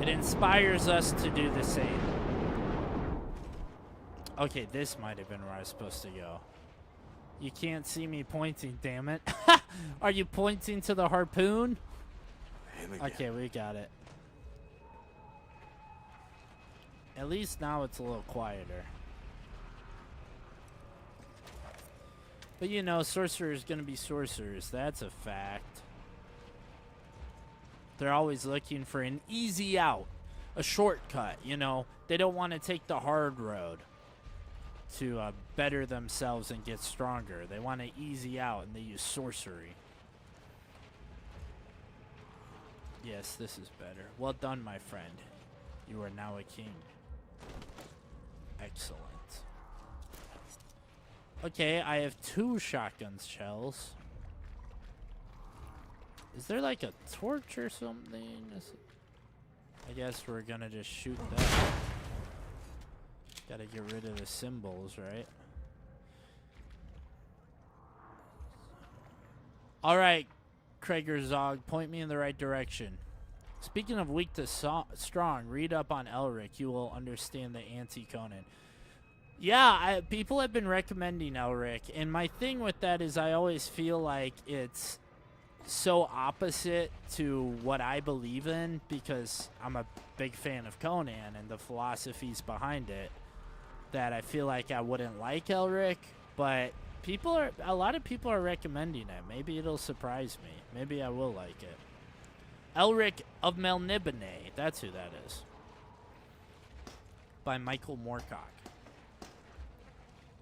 It inspires us to do the same. Okay, this might have been where I was supposed to go. You can't see me pointing, damn it. Are you pointing to the harpoon? Okay, we got it. At least now it's a little quieter. But you know, sorcerers gonna be sorcerers. That's a fact. They're always looking for an easy out, a shortcut, you know. They don't want to take the hard road to better themselves and get stronger. They want to easy out, and they use sorcery. Yes, this is better. Well done, my friend. You are now a king. Excellent. Okay, I have 2 shotgun shells. Is there like a torch or something? I guess we're gonna just shoot that. Gotta get rid of the symbols, right? Alright, Krager Zog, point me in the right direction. Speaking of weak to strong, read up on Elric. You will understand the anti-Conan. Yeah, people have been recommending Elric, and my thing with that is I always feel like it's so opposite to what I believe in, because I'm a big fan of Conan and the philosophies behind it, that I feel like I wouldn't like Elric, but a lot of people are recommending it. Maybe it'll surprise me. Maybe I will like it. Elric of Melniboné, that's who that is. By Michael Moorcock.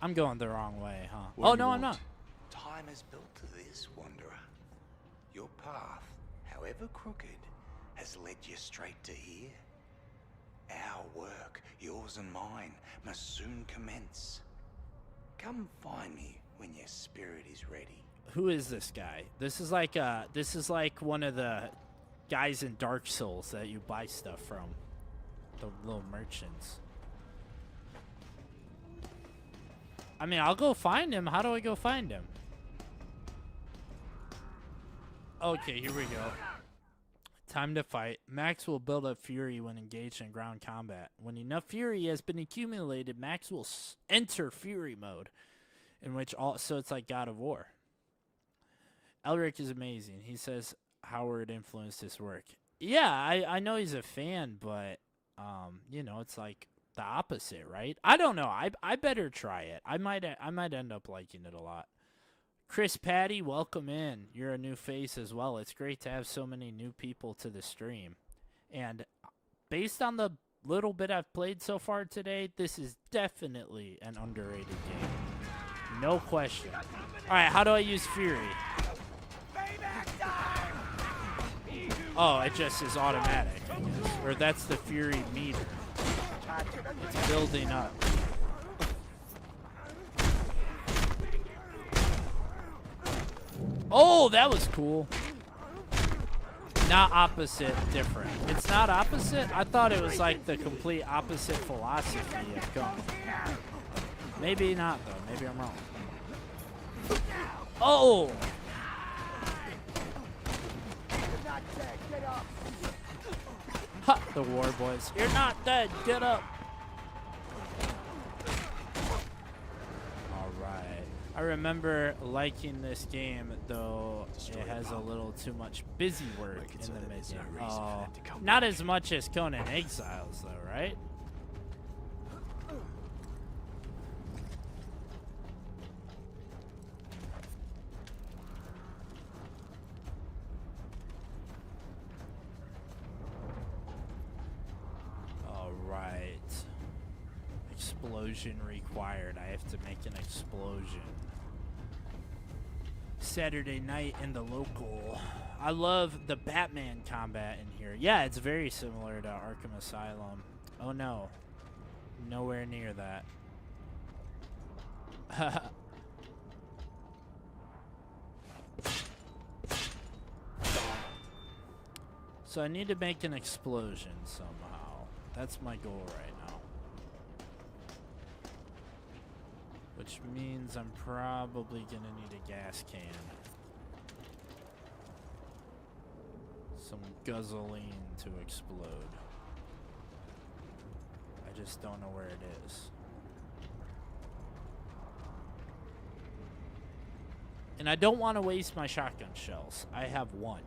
I'm going the wrong way, huh? Oh, no, I'm not. Time is built to this, Wanderer. Your path, however crooked, has led you straight to here. Our work, yours and mine, must soon commence. Come find me when your spirit is ready. Who is this guy? This is like one of the guys in Dark Souls that you buy stuff from. The little merchants. I mean, I'll go find him. How do I go find him? Okay, here we go. Time to fight. Max will build up fury when engaged in ground combat. When enough fury has been accumulated, Max will enter fury mode, in which so it's like God of War. Elric is amazing. He says Howard influenced his work. Yeah, I know he's a fan, but you know, it's like the opposite, right? I don't know. I better try it. I might end up liking it a lot. Chris Patty, welcome in. You're a new face as well. It's great to have so many new people to the stream. And based on the little bit I've played so far today, this is definitely an underrated game. No question. All right, how do I use Fury? Oh, it just is automatic, I guess. Or that's the Fury meter. It's building up. Oh, that was cool. Not opposite, different. It's not opposite? I thought it was like the complete opposite philosophy of Conan. Maybe not, though. Maybe I'm wrong. Oh! Ha! The war boys. You're not dead. Get up. I remember liking this game, though it has a little too much busy work in the menu. Oh, not as much as Conan Exiles, though, right? All right. Explosion required. I have to make an explosion. Saturday night in the local. I love the Batman combat in here. Yeah, it's very similar to Arkham Asylum. Oh no. Nowhere near that. So I need to make an explosion somehow. That's my goal right now. Which means I'm probably gonna need a gas can. Some gasoline to explode. I just don't know where it is. And I don't want to waste my shotgun shells. I have one.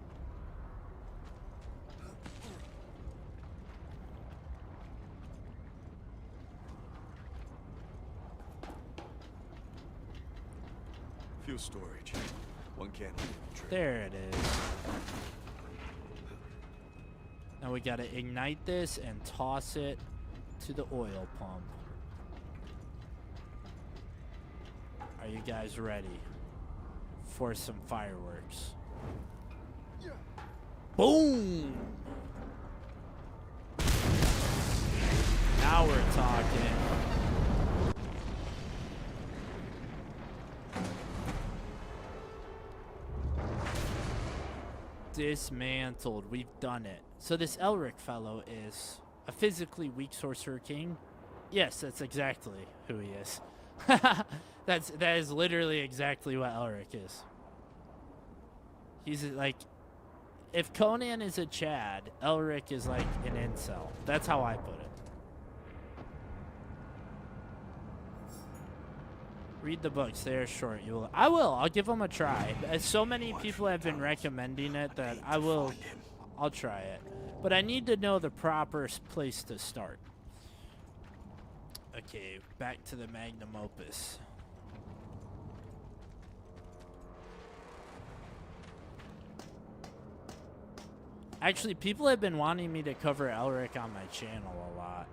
Fuel storage. One can. There it is. Now we gotta ignite this and toss it to the oil pump. Are you guys ready for some fireworks? Boom! Now we're talking. Dismantled. We've done it. So this Elric fellow is a physically weak sorcerer king. Yes, that's exactly who he is. That is literally exactly what Elric is. He's like, if Conan is a Chad, Elric is like an incel. That's how I put it. Read the books. They are short. I will. I'll give them a try. So many people have been recommending it that I'll try it. But I need to know the proper place to start. Okay, back to the Magnum Opus. Actually, people have been wanting me to cover Elric on my channel a lot.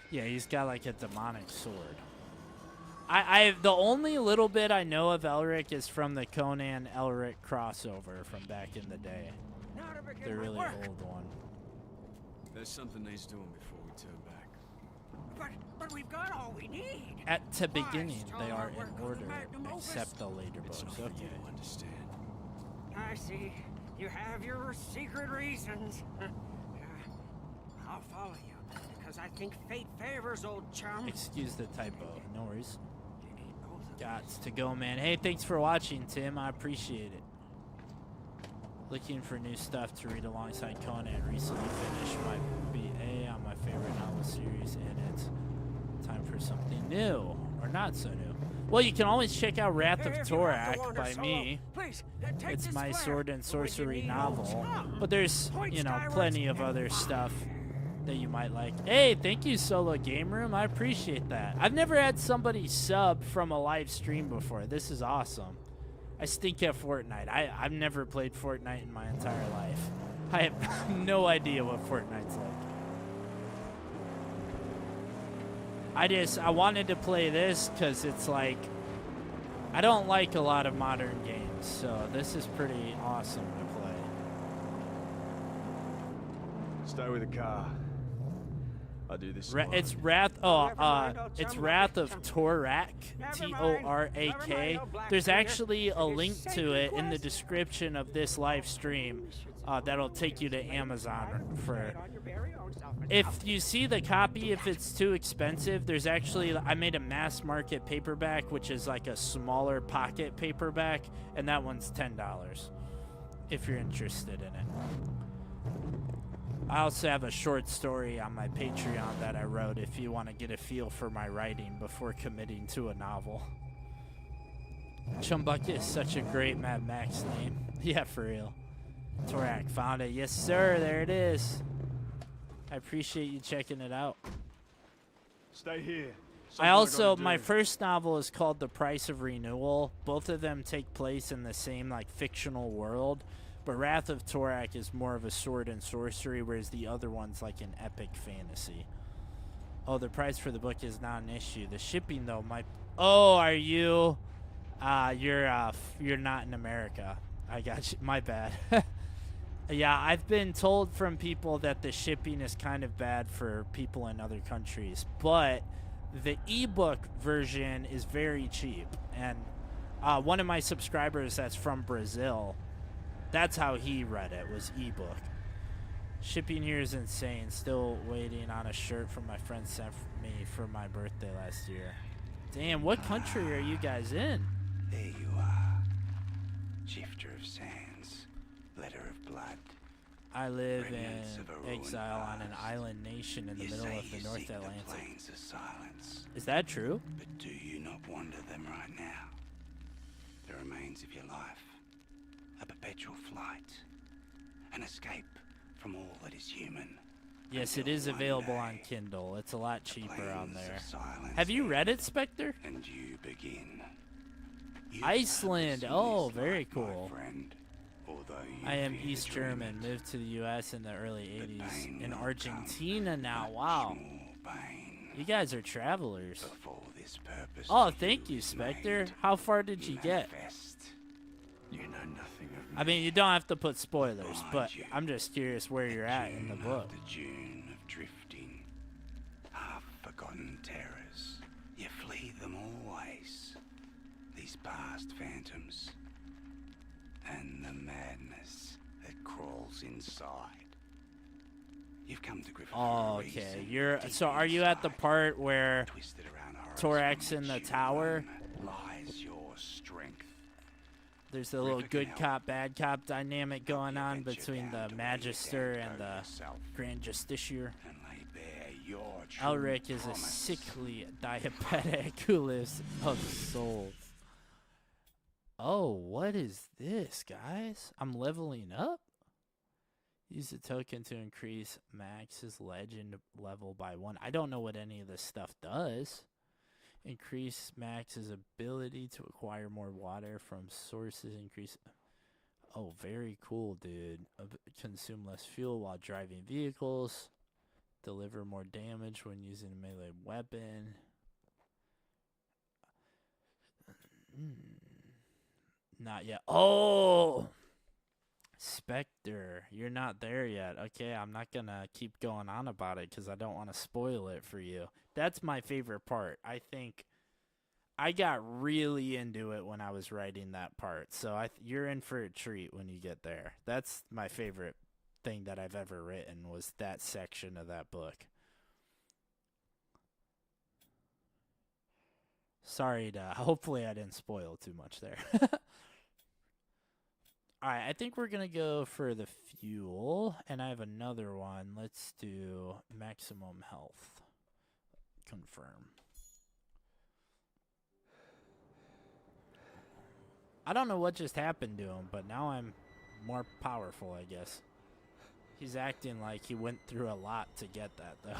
Yeah, he's got like a demonic sword. The only little bit I know of Elric is from the Conan Elric crossover from back in the day. The really old one. There's something he's doing before we turn back. But we've got all we need. At the beginning, they are in order, except the later books. It's not for you Okay. to understand. I see. You have your secret reasons. I'll follow you, because I think fate favors old chum. Excuse the typo. No worries. Gots to go, man. Hey, thanks for watching, Tim. I appreciate it. Looking for new stuff to read alongside Conan. Recently finished my BA on my favorite novel series, and it's time for something new, or not so new. Well, you can always check out Wrath of Torak by me. It's my sword and sorcery novel. But there's, you know, plenty of other stuff that you might like. Hey, thank you, Solo Game Room. I appreciate that. I've never had somebody sub from a live stream before. This is awesome. I stink at Fortnite. I've never played Fortnite in my entire life. I have no idea what Fortnite's like. I wanted to play this because it's like, I don't like a lot of modern games, so this is pretty awesome to play. Stay with the car. I'll do this. It's Wrath. It's Wrath of Torak. Torak. There's actually a link to it in the description of this live stream. That'll take you to Amazon for. If you see the copy, if it's too expensive, there's actually, I made a mass market paperback, which is like a smaller pocket paperback, and that one's $10 if you're interested in it. I also have a short story on my Patreon that I wrote if you want to get a feel for my writing before committing to a novel. Chumbucket is such a great Mad Max name. Yeah, for real. Torak found it. Yes, sir. There it is. I appreciate you checking it out. Stay here. My first novel is called The Price of Renewal. Both of them take place in the same, like, fictional world. But Wrath of Torak is more of a sword and sorcery, whereas the other one's like an epic fantasy. Oh, the price for the book is not an issue. The shipping, though, might... Oh, are you... you're not in America. I got you. My bad. Yeah, I've been told from people that the shipping is kind of bad for people in other countries. But the ebook version is very cheap. And One of my subscribers that's from Brazil, that's how he read it, was ebook. Shipping here is insane. Still waiting on a shirt from my friend sent me for my birthday last year. Damn, what country are you guys in? There you are. Shifter of sands, letter of blood. I live Remnants of a in ruined exile on an past. island nation in the You middle say of the you North seek the Atlantic. plains of silence, Is that true? but do you not wander them right now? The remains of your life, a perpetual flight, an escape from all that is human. Yes, it Until is one available on day, Kindle. It's a lot the cheaper on plains there. of silence Have you end, read it, Spectre? And you begin. You Iceland. purpose in Oh, this very life, my cool. friend, although you I am fear to East dream German. it. Moved to the U.S. in the early The 80s. pain In will Argentina come, now. much Wow. more pain. You guys are travelers. Before this purpose Oh, to thank you, is Spectre. made, How far did you get? manifest. You know nothing of me. I mean, you don't have to put spoilers, Behind but you, I'm just curious where you're at in the June book. after June of drifting, half-forgotten terrors. You flee them always. These past phantoms, and the madness that crawls inside. You've come to grips with Oh, a okay. reason You're deep so. Are you at the inside. part where Twisted around horizon Torax from in the which you tower? alone lies your strength. there's a little River can good help. cop, bad cop dynamic going the on adventure between down the to where you Magister can't and go the yourself. Grand Justiciar? And lay bare your true Elric is a promise. sickly diabetic who lives of souls. Oh, what is this, guys? I'm leveling up? Use the token to increase Max's legend level by 1. I don't know what any of this stuff does. Increase Max's ability to acquire more water from sources. Increase... Oh, very cool, dude. Consume less fuel while driving vehicles. Deliver more damage when using a melee weapon. Not yet. Oh! Spectre, you're not there yet. Okay, I'm not gonna keep going on about it because I don't want to spoil it for you. That's my favorite part. I think I got really into it when I was writing that part. So you're in for a treat when you get there. That's my favorite thing that I've ever written, was that section of that book. Sorry to... Hopefully I didn't spoil too much there. Alright, I think we're going to go for the fuel. And I have another one. Let's do maximum health. Confirm. I don't know what just happened to him, but now I'm more powerful, I guess. He's acting like he went through a lot to get that, though.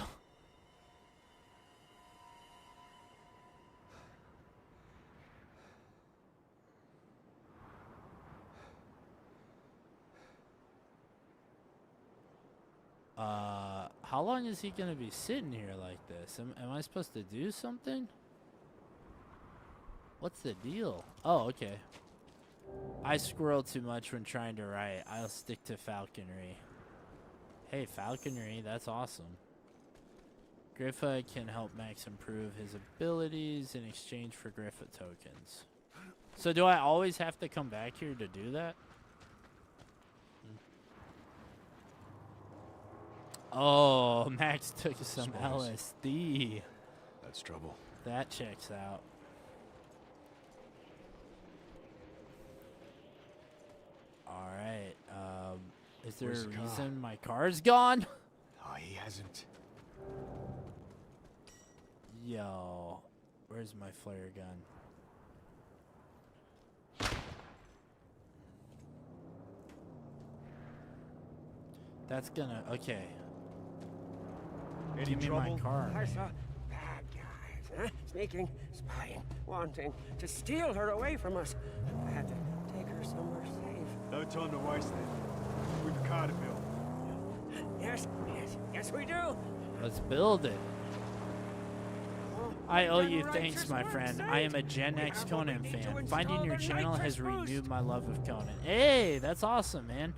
How long is he gonna be sitting here like this? Am I supposed to do something? What's the deal? Oh, okay. I squirrel too much when trying to write. I'll stick to falconry. Hey, falconry, that's awesome. Griffa can help Max improve his abilities in exchange for Griffa tokens. So do I always have to come back here to do that? Oh, Max took some S'mores. LSD. That's trouble. That checks out. Alright, is there Where's a the car? reason my car's gone? Oh, he hasn't. Yo, where's my flare gun? That's gonna, okay. Any Give me trouble? my car. I saw bad guys, huh? Sneaking, spying, wanting to steal her away from us. I had to take her somewhere safe. No time to waste it. We've a car to build. Yes, we do. Let's build it. Oh, I owe done you righteous thanks, my work, friend. saint. I am a Gen We X have what we Conan need to fan. install Finding your the channel has nitrous boost. renewed my love of Conan. Hey, that's awesome, man.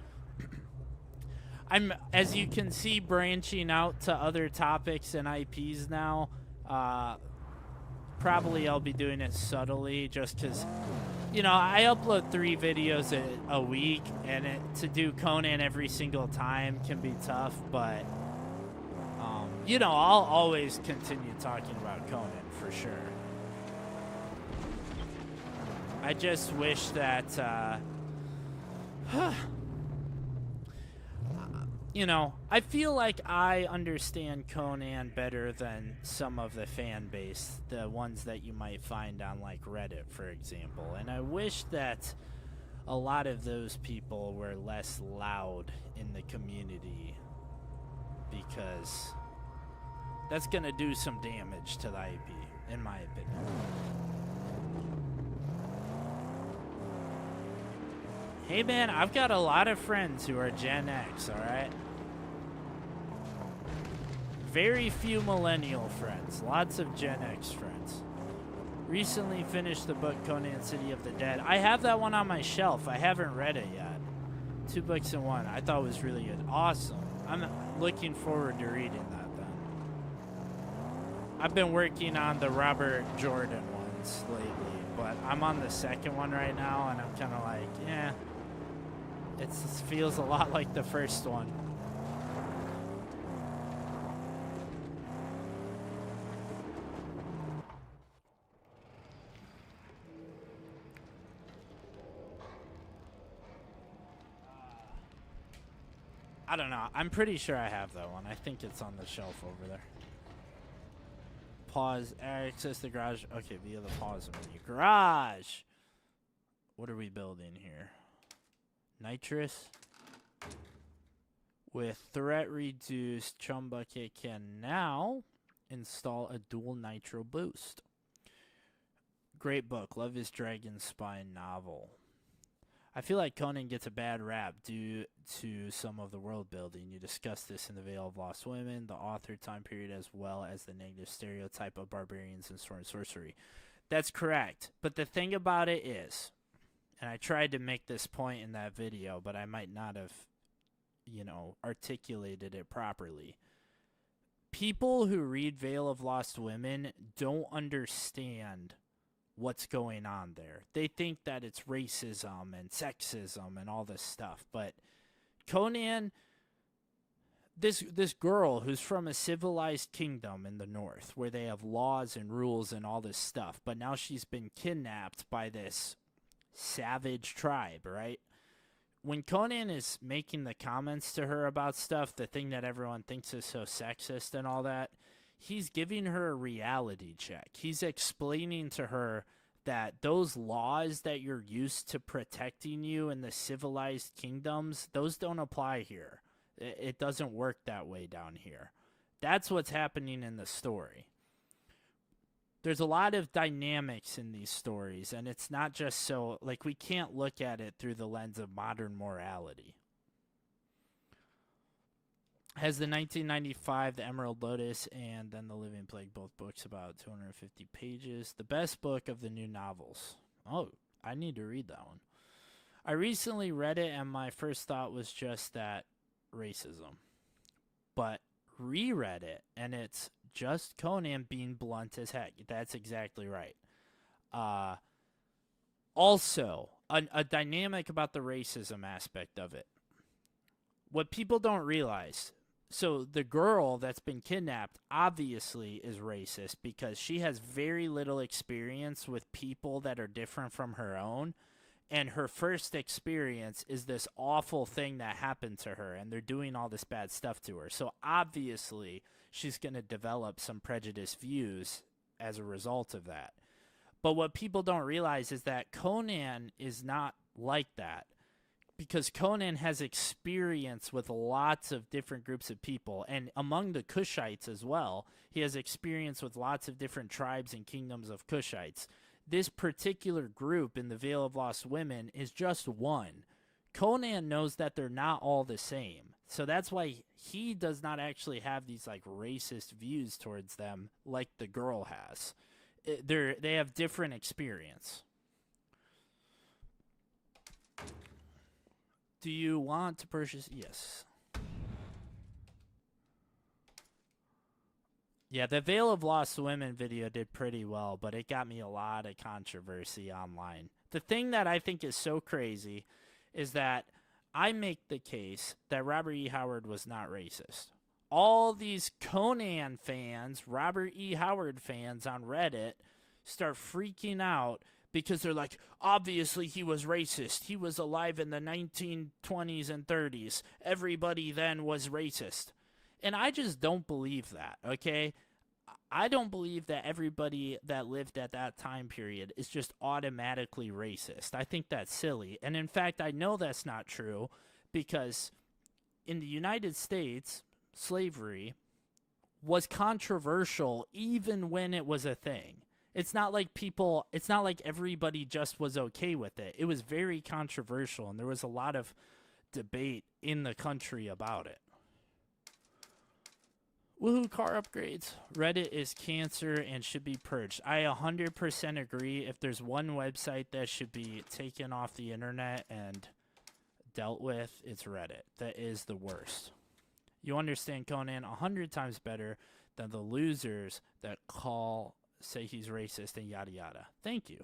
I'm, as you can see, branching out to other topics and IPs now. Probably I'll be doing it subtly just because you know, I upload 3 videos a week, and to do Conan every single time can be tough, but, you know, I'll always continue talking about Conan for sure. I just wish that, you know, I feel like I understand Conan better than some of the fan base, the ones that you might find on, like, Reddit, for example. And I wish that a lot of those people were less loud in the community, because that's going to do some damage to the IP, in my opinion. Hey, man, I've got a lot of friends who are Gen X, all right? Very few millennial friends, lots of Gen X friends. Recently finished the book Conan City of the Dead. I have that one on my shelf. I haven't read it yet. 2 books in one. I thought it was really good. Awesome. I'm looking forward to reading that then. I've been working on the Robert Jordan ones lately, but I'm on the second one right now, and I'm kind of like, yeah, it feels a lot like the first one. I don't know. I'm pretty sure I have that one. I think it's on the shelf over there. Pause. Access the garage. Okay, via the pause menu. Garage! What are we building here? Nitrous? With threat reduced, Chum Bucket can now install a dual nitro boost. Great book. Love his Dragon Spine novel. I feel like Conan gets a bad rap due to some of the world building. You discussed this in The Veil of Lost Women, the author time period, as well as the negative stereotype of barbarians and sword and sorcery. That's correct. But the thing about it is, and I tried to make this point in that video, but I might not have, you know, articulated it properly. People who read Veil of Lost Women don't understand what's going on there. They think that it's racism and sexism and all this stuff, but Conan, this girl who's from a civilized kingdom in the north where they have laws and rules and all this stuff, but now she's been kidnapped by this savage tribe, right? When Conan is making the comments to her about stuff, the thing that everyone thinks is so sexist and all that, he's giving her a reality check. He's explaining to her that those laws that you're used to protecting you in the civilized kingdoms, those don't apply here. It doesn't work that way down here. That's what's happening in the story. There's a lot of dynamics in these stories, and it's not just so, like, we can't look at it through the lens of modern morality. Has the 1995, The Emerald Lotus, and then The Living Plague, both books about 250 pages. The best book of the new novels. Oh, I need to read that one. I recently read it, and my first thought was just that racism. But reread it, and it's just Conan being blunt as heck. That's exactly right. Also, a dynamic about the racism aspect of it. What people don't realize, so the girl that's been kidnapped obviously is racist because she has very little experience with people that are different from her own. And her first experience is this awful thing that happened to her, and they're doing all this bad stuff to her. So obviously, she's going to develop some prejudiced views as a result of that. But what people don't realize is that Conan is not like that, because Conan has experience with lots of different groups of people, and among the Kushites as well, he has experience with lots of different tribes and kingdoms of Kushites. This particular group in the Veil of Lost Women is just one. Conan knows that they're not all the same. So that's why he does not actually have these like racist views towards them like the girl has. They have different experience. Do you want to purchase? Yes. Yeah, the Veil of Lost Women video did pretty well, but it got me a lot of controversy online. The thing that I think is so crazy is that I make the case that Robert E. Howard was not racist. All these Conan fans, Robert E. Howard fans on Reddit start freaking out because they're like, obviously he was racist. He was alive in the 1920s and 30s. Everybody then was racist. And I just don't believe that, okay? I don't believe that everybody that lived at that time period is just automatically racist. I think that's silly. And in fact, I know that's not true because in the United States, slavery was controversial even when it was a thing. It's not like everybody just was okay with it. It was very controversial, and there was a lot of debate in the country about it. Woohoo, car upgrades. Reddit is cancer and should be purged. I 100% agree. If there's one website that should be taken off the internet and dealt with, it's Reddit. That is the worst. You understand Conan 100 times better than the losers that say he's racist and yada yada. Thank you.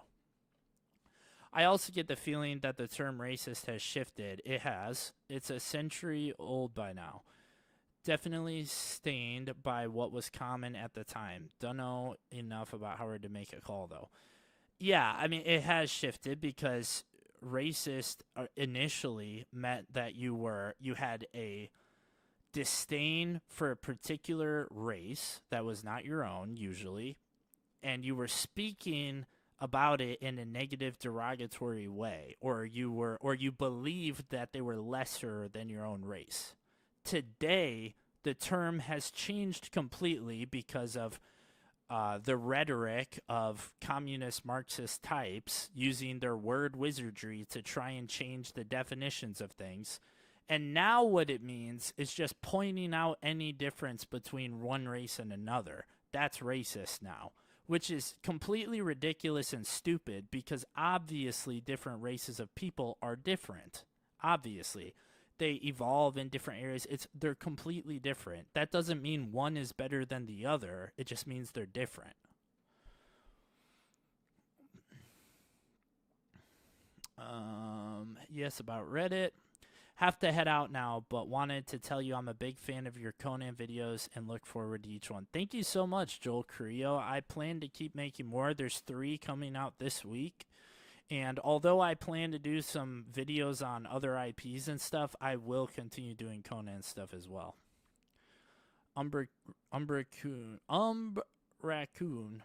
I also get the feeling that the term racist has shifted. It has. It's a century old by now. Definitely stained by what was common at the time. Don't know enough about Howard to make a call, though. Yeah, I mean, it has shifted because racist initially meant that you had a disdain for a particular race that was not your own, usually, and you were speaking about it in a negative, derogatory way, or you believed that they were lesser than your own race. Today, the term has changed completely because of the rhetoric of communist Marxist types using their word wizardry to try and change the definitions of things. And now what it means is just pointing out any difference between one race and another. That's racist now, which is completely ridiculous and stupid because obviously different races of people are different. Obviously. They evolve in different areas. They're completely different. That doesn't mean one is better than the other. It just means they're different. Yes, about Reddit. Have to head out now, but wanted to tell you I'm a big fan of your Conan videos and look forward to each one. Thank you so much, Joel Carrillo. I plan to keep making more. There's 3 coming out this week. And although I plan to do some videos on other IPs and stuff, I will continue doing Conan stuff as well. Raccoon.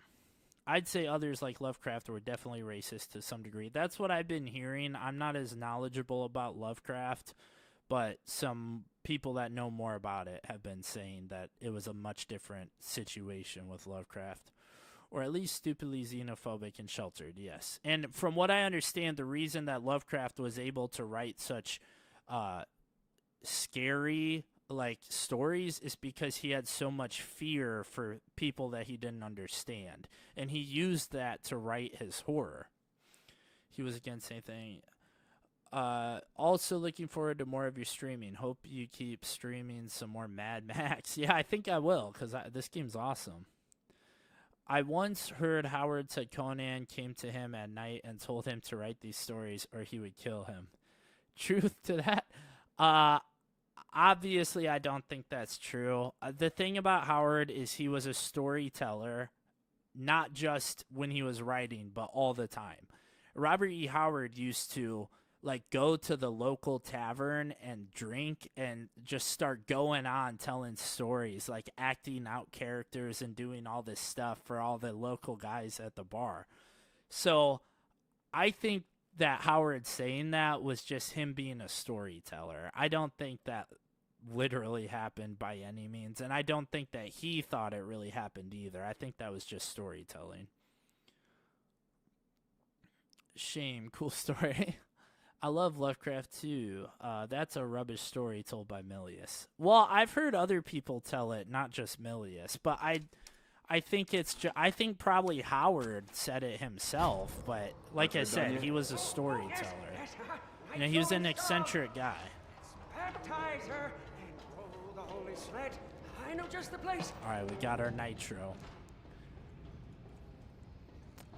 I'd say others like Lovecraft were definitely racist to some degree. That's what I've been hearing. I'm not as knowledgeable about Lovecraft, but some people that know more about it have been saying that it was a much different situation with Lovecraft. Or at least stupidly xenophobic and sheltered, yes. And from what I understand, the reason that Lovecraft was able to write such scary stories is because he had so much fear for people that he didn't understand. And he used that to write his horror. He was against anything. Also looking forward to more of your streaming. Hope you keep streaming some more Mad Max. Yeah, I think I will, because this game's awesome. I once heard Howard said Conan came to him at night and told him to write these stories or he would kill him. Truth to that? Obviously, I don't think that's true. The thing about Howard is he was a storyteller, not just when he was writing, but all the time. Robert E. Howard used to go to the local tavern and drink and just start going on telling stories, acting out characters and doing all this stuff for all the local guys at the bar. So I think that Howard saying that was just him being a storyteller. I don't think that literally happened by any means, and I don't think that he thought it really happened either. I think that was just storytelling. Shame, cool story. I love Lovecraft too. That's a rubbish story told by Milius. Well, I've heard other people tell it, not just Milius, but I think I think probably Howard said it himself. But like I said, he was a storyteller. He was an eccentric guy. Baptize her and roll the holy sled I know just the place. All right, we got our nitro.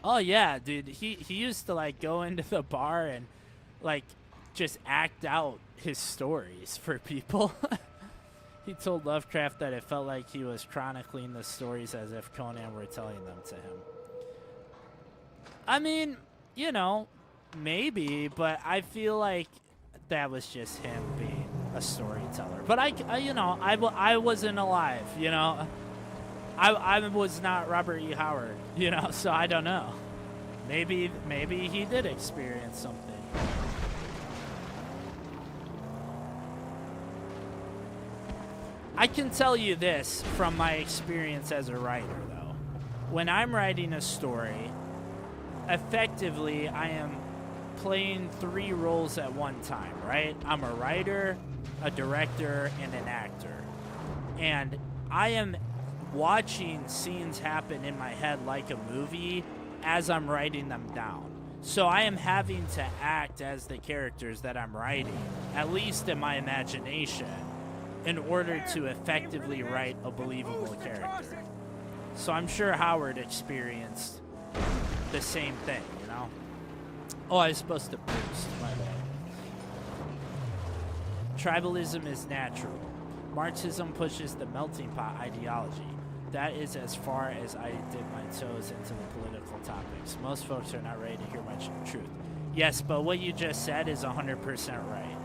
Oh yeah, dude. He used to like go into the bar and like just act out his stories for people. He told Lovecraft that it felt like he was chronicling the stories as if Conan were telling them to him. I mean, you know, maybe, but I feel like that was just him being a storyteller. But I wasn't alive, you know. I was not Robert E. Howard, you know, so I don't know. Maybe he did experience something. I can tell you this from my experience as a writer, though. When I'm writing a story, effectively, I am playing 3 roles at one time, right? I'm a writer, a director, and an actor. And I am watching scenes happen in my head like a movie as I'm writing them down. So I am having to act as the characters that I'm writing, at least in my imagination, in order to effectively write a believable character. So I'm sure Howard experienced the same thing, you know? Oh, I was supposed to boost, my bad. Tribalism is natural. Marxism pushes the melting pot ideology. That is as far as I dip my toes into the political topics. Most folks are not ready to hear my truth. Yes, but what you just said is 100% right.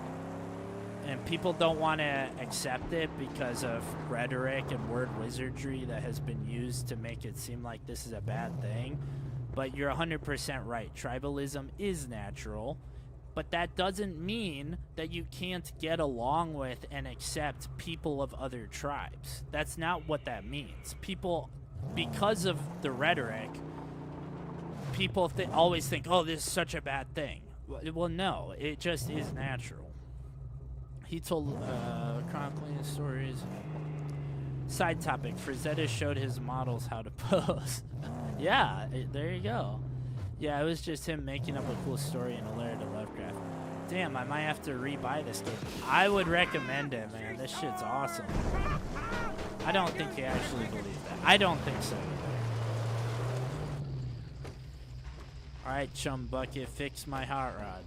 And people don't want to accept it because of rhetoric and word wizardry that has been used to make it seem like this is a bad thing. But you're 100% right. Tribalism is natural. But that doesn't mean that you can't get along with and accept people of other tribes. That's not what that means. People, because of the rhetoric, people always think, oh, this is such a bad thing. Well, no, it just is natural. He told chronicling stories. Side topic, Frazetta showed his models how to pose. Yeah, there you go. Yeah, it was just him making up a cool story in a layer to Lovecraft. Damn, I might have to re-buy this game. I would recommend it, man. This shit's awesome. I don't think he actually believed that. I don't think so either. Alright, Chum Bucket, fix my hot rod.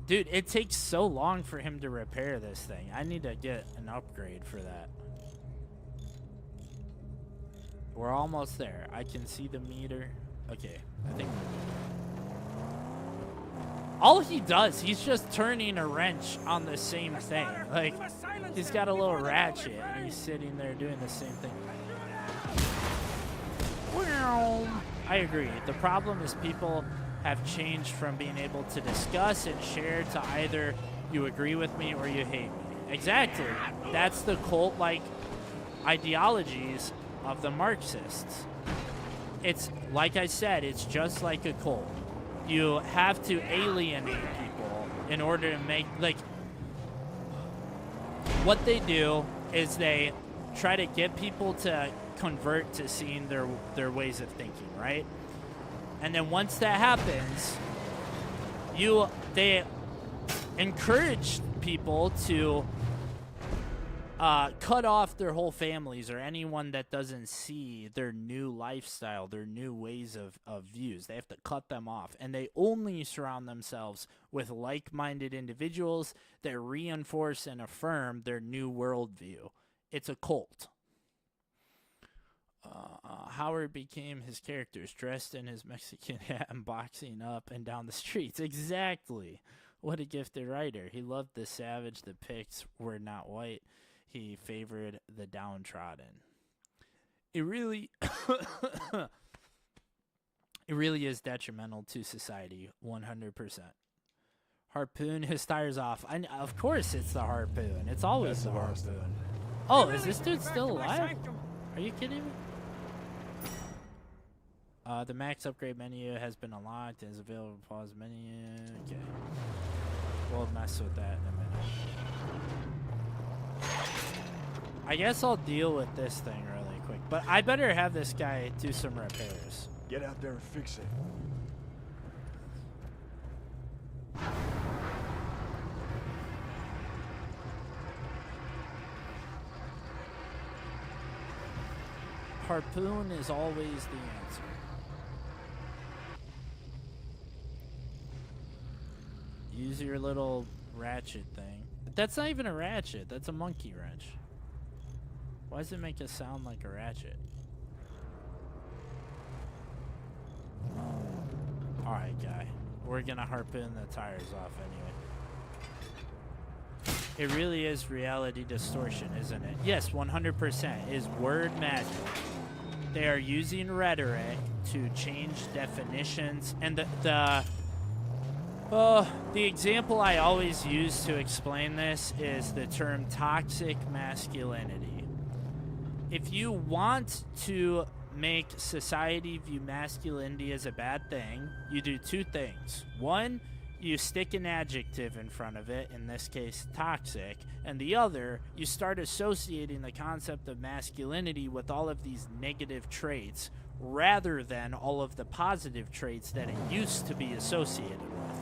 Dude, it takes so long for him to repair this thing. I need to get an upgrade for that. We're almost there. I can see the meter. Okay, I think we're good. All he does, he's just turning a wrench on the same thing. Like, he's got a little ratchet, and he's sitting there doing the same thing. I agree. The problem is people have changed from being able to discuss and share to either you agree with me or you hate me. Exactly. That's the cult-like ideologies of the Marxists. It's, like I said, it's just like a cult. You have to alienate people in order to make, like, what they do is they try to get people to convert to seeing their ways of thinking, right? And then once that happens, they encourage people to cut off their whole families or anyone that doesn't see their new lifestyle, their new ways of views. They have to cut them off. And they only surround themselves with like-minded individuals that reinforce and affirm their new worldview. It's a cult. Howard became his characters, dressed in his Mexican hat and boxing up and down the streets. Exactly. What a gifted writer. He loved the savage. The pigs were not white. He favored the downtrodden. It really it really is detrimental to society, 100%. Harpoon his tires off. Of course it's the harpoon. It's always the harpoon. Oh, is this dude still alive? Are you kidding me? The max upgrade menu has been unlocked and is available to pause menu. Okay. We'll mess with that in a minute. I guess I'll deal with this thing really quick, but I better have this guy do some repairs. Get out there and fix it. Harpoon is always the answer. Use your little ratchet thing. That's not even a ratchet. That's a monkey wrench. Why does it make it sound like a ratchet? Alright, guy. We're gonna harpoon the tires off anyway. It really is reality distortion, isn't it? Yes, 100% is word magic. They are using rhetoric to change definitions, and the example I always use to explain this is the term toxic masculinity. If you want to make society view masculinity as a bad thing, you do two things. One, you stick an adjective in front of it, in this case toxic, and the other, you start associating the concept of masculinity with all of these negative traits rather than all of the positive traits that it used to be associated with.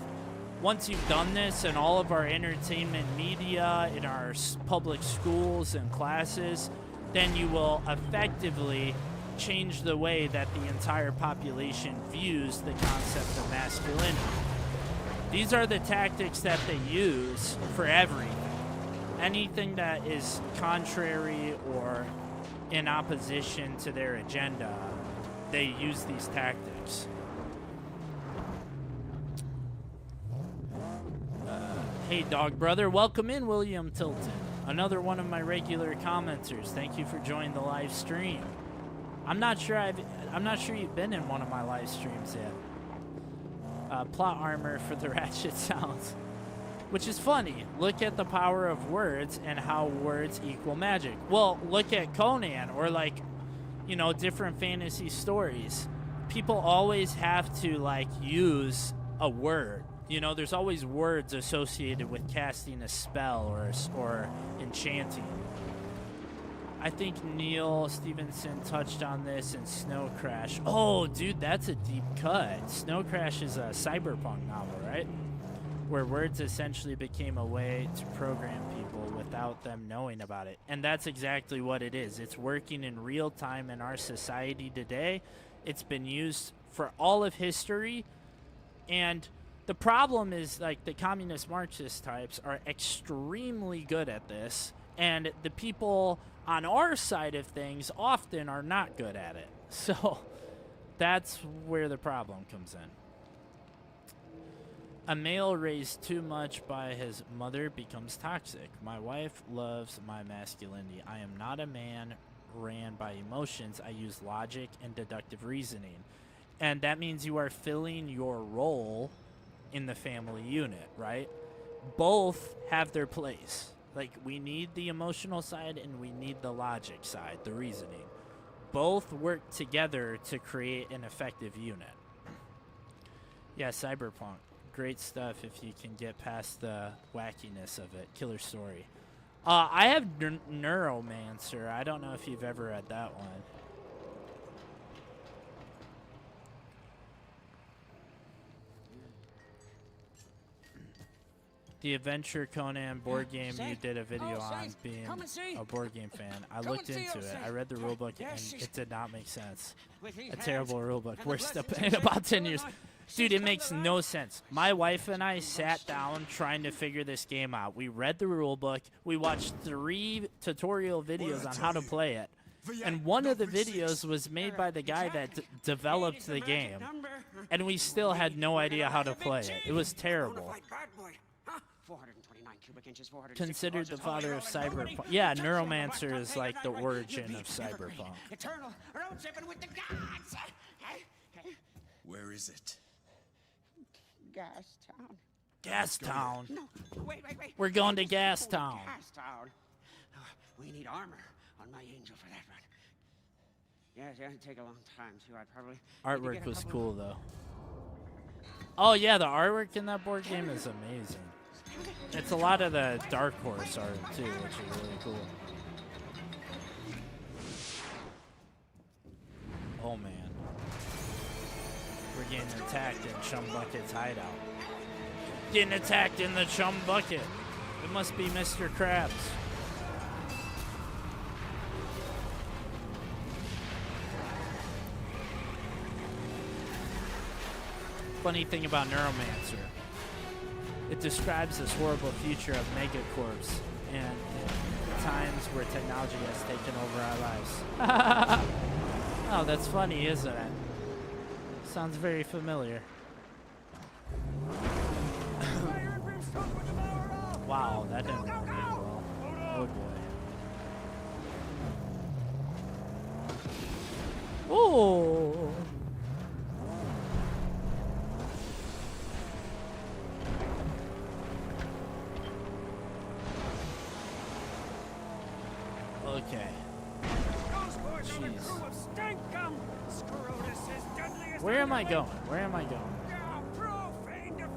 Once you've done this in all of our entertainment media, in our public schools and classes, then you will effectively change the way that the entire population views the concept of masculinity. These are the tactics that they use for everything. Anything that is contrary or in opposition to their agenda, they use these tactics. Hey, Dog Brother, welcome in, William Tilton. Another one of my regular commenters. Thank you for joining the live stream. I'm not sure you've been in one of my live streams yet. Plot armor for the ratchet sounds, which is funny. Look at the power of words and how words equal magic. Well, look at Conan or different fantasy stories. People always have to use a word. There's always words associated with casting a spell or enchanting. I think Neil Stevenson touched on this in Snow Crash. Oh, dude, that's a deep cut. Snow Crash is a cyberpunk novel, right? Where words essentially became a way to program people without them knowing about it. And that's exactly what it is. It's working in real time in our society today. It's been used for all of history. And the problem is, the communist Marxist types are extremely good at this. And the people on our side of things often are not good at it. So that's where the problem comes in. A male raised too much by his mother becomes toxic. My wife loves my masculinity. I am not a man ran by emotions. I use logic and deductive reasoning. And that means you are filling your role in the family unit, right? Both have their place. We need the emotional side and we need the logic side, the reasoning. Both work together to create an effective unit. Yeah, cyberpunk. Great stuff if you can get past the wackiness of it. Killer story. I have Neuromancer. I don't know if you've ever read that one. The Adventure Conan board game you did a video on, being a board game fan. I looked into it. I read the rulebook and it did not make sense. A terrible rulebook. Worst in about 10 years. Dude, it makes no sense. My wife and I sat down trying to figure this game out. We read the rulebook. We watched 3 tutorial videos on how to play it. And one of the videos was made by the guy that developed the game. And we still had no idea how to play it. It was terrible. 429 cubic inches, Considered the father of cyberpunk. Yeah, Neuromancer is the origin of cyberpunk. Eternal road tripping with the gods. Where is it? Gastown. Gastown. No, wait. We're going to Gastown. Gastown. We need armor on my angel for that run. Yeah, it'd take a long time too. I'd probably. Artwork was cool though. Oh yeah, the artwork in that board game is amazing. It's a lot of the Dark Horse art too, which is really cool. Oh man. We're getting attacked in Chum Bucket's hideout. Getting attacked in the Chum Bucket. It must be Mr. Krabs. Funny thing about Neuromancer. It describes this horrible future of megacorps and times where technology has taken over our lives. Oh, that's funny, isn't it? Sounds very familiar. Wow, that didn't work very well. Oh boy. Ooh. Okay. Jeez. Where am I going? Where am I going?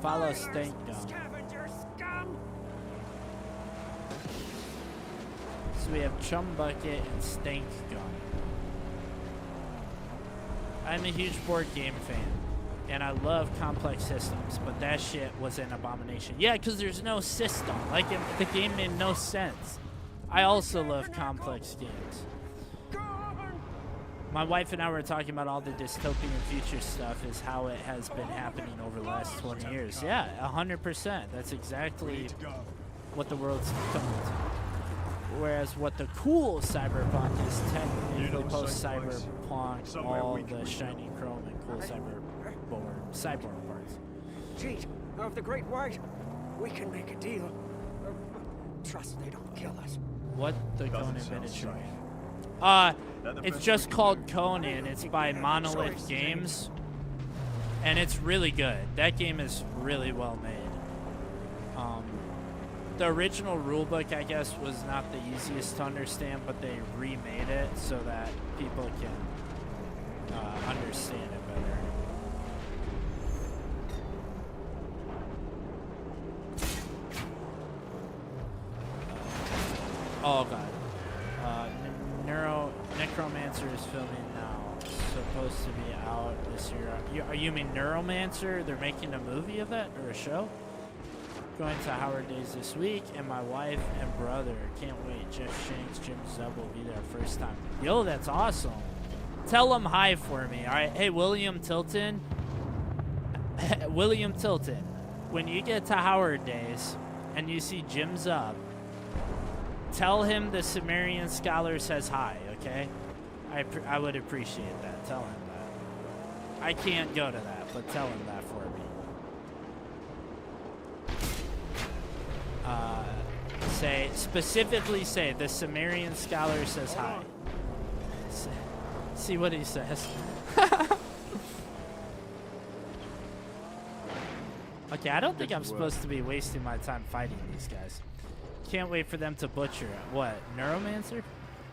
Follow Stank Gun. So we have Chum Bucket and Stank Gun. I'm a huge board game fan, and I love complex systems, but that shit was an abomination. Yeah, because there's no system. Like, the game made no sense. I also love complex games. My wife and I were talking about all the dystopian future stuff is how it has been happening over the last 20 years. Yeah, 100%. That's exactly what the world's coming to. Whereas what the cool cyberpunk is technically post-cyberpunk, all the shiny chrome and cool cyborg parts. Chief of the Great White, we can make a deal. Trust they don't kill us. What the Conan miniature? It's just called Conan. It's by Monolith Games, and it's really good. That game is really well made. The original rulebook, I guess, was not the easiest to understand, but they remade it so that people can understand it better. Oh god. Necromancer is filming now. Supposed to be out this year. You mean Neuromancer? They're making a movie of that or a show? Going to Howard Days this week, and my wife and brother can't wait. Jeff Shanks, Jim Zub will be there first time. Yo, that's awesome. Tell them hi for me. All right. Hey, William Tilton. William Tilton. When you get to Howard Days and you see Jim Zub, tell him the Sumerian scholar says hi, okay? I would appreciate that. Tell him that. I can't go to that, but tell him that for me. Specifically say the Sumerian scholar says hi. See what he says. Okay, I don't think I'm supposed to be wasting my time fighting these guys. Can't wait for them to butcher it. What, Neuromancer?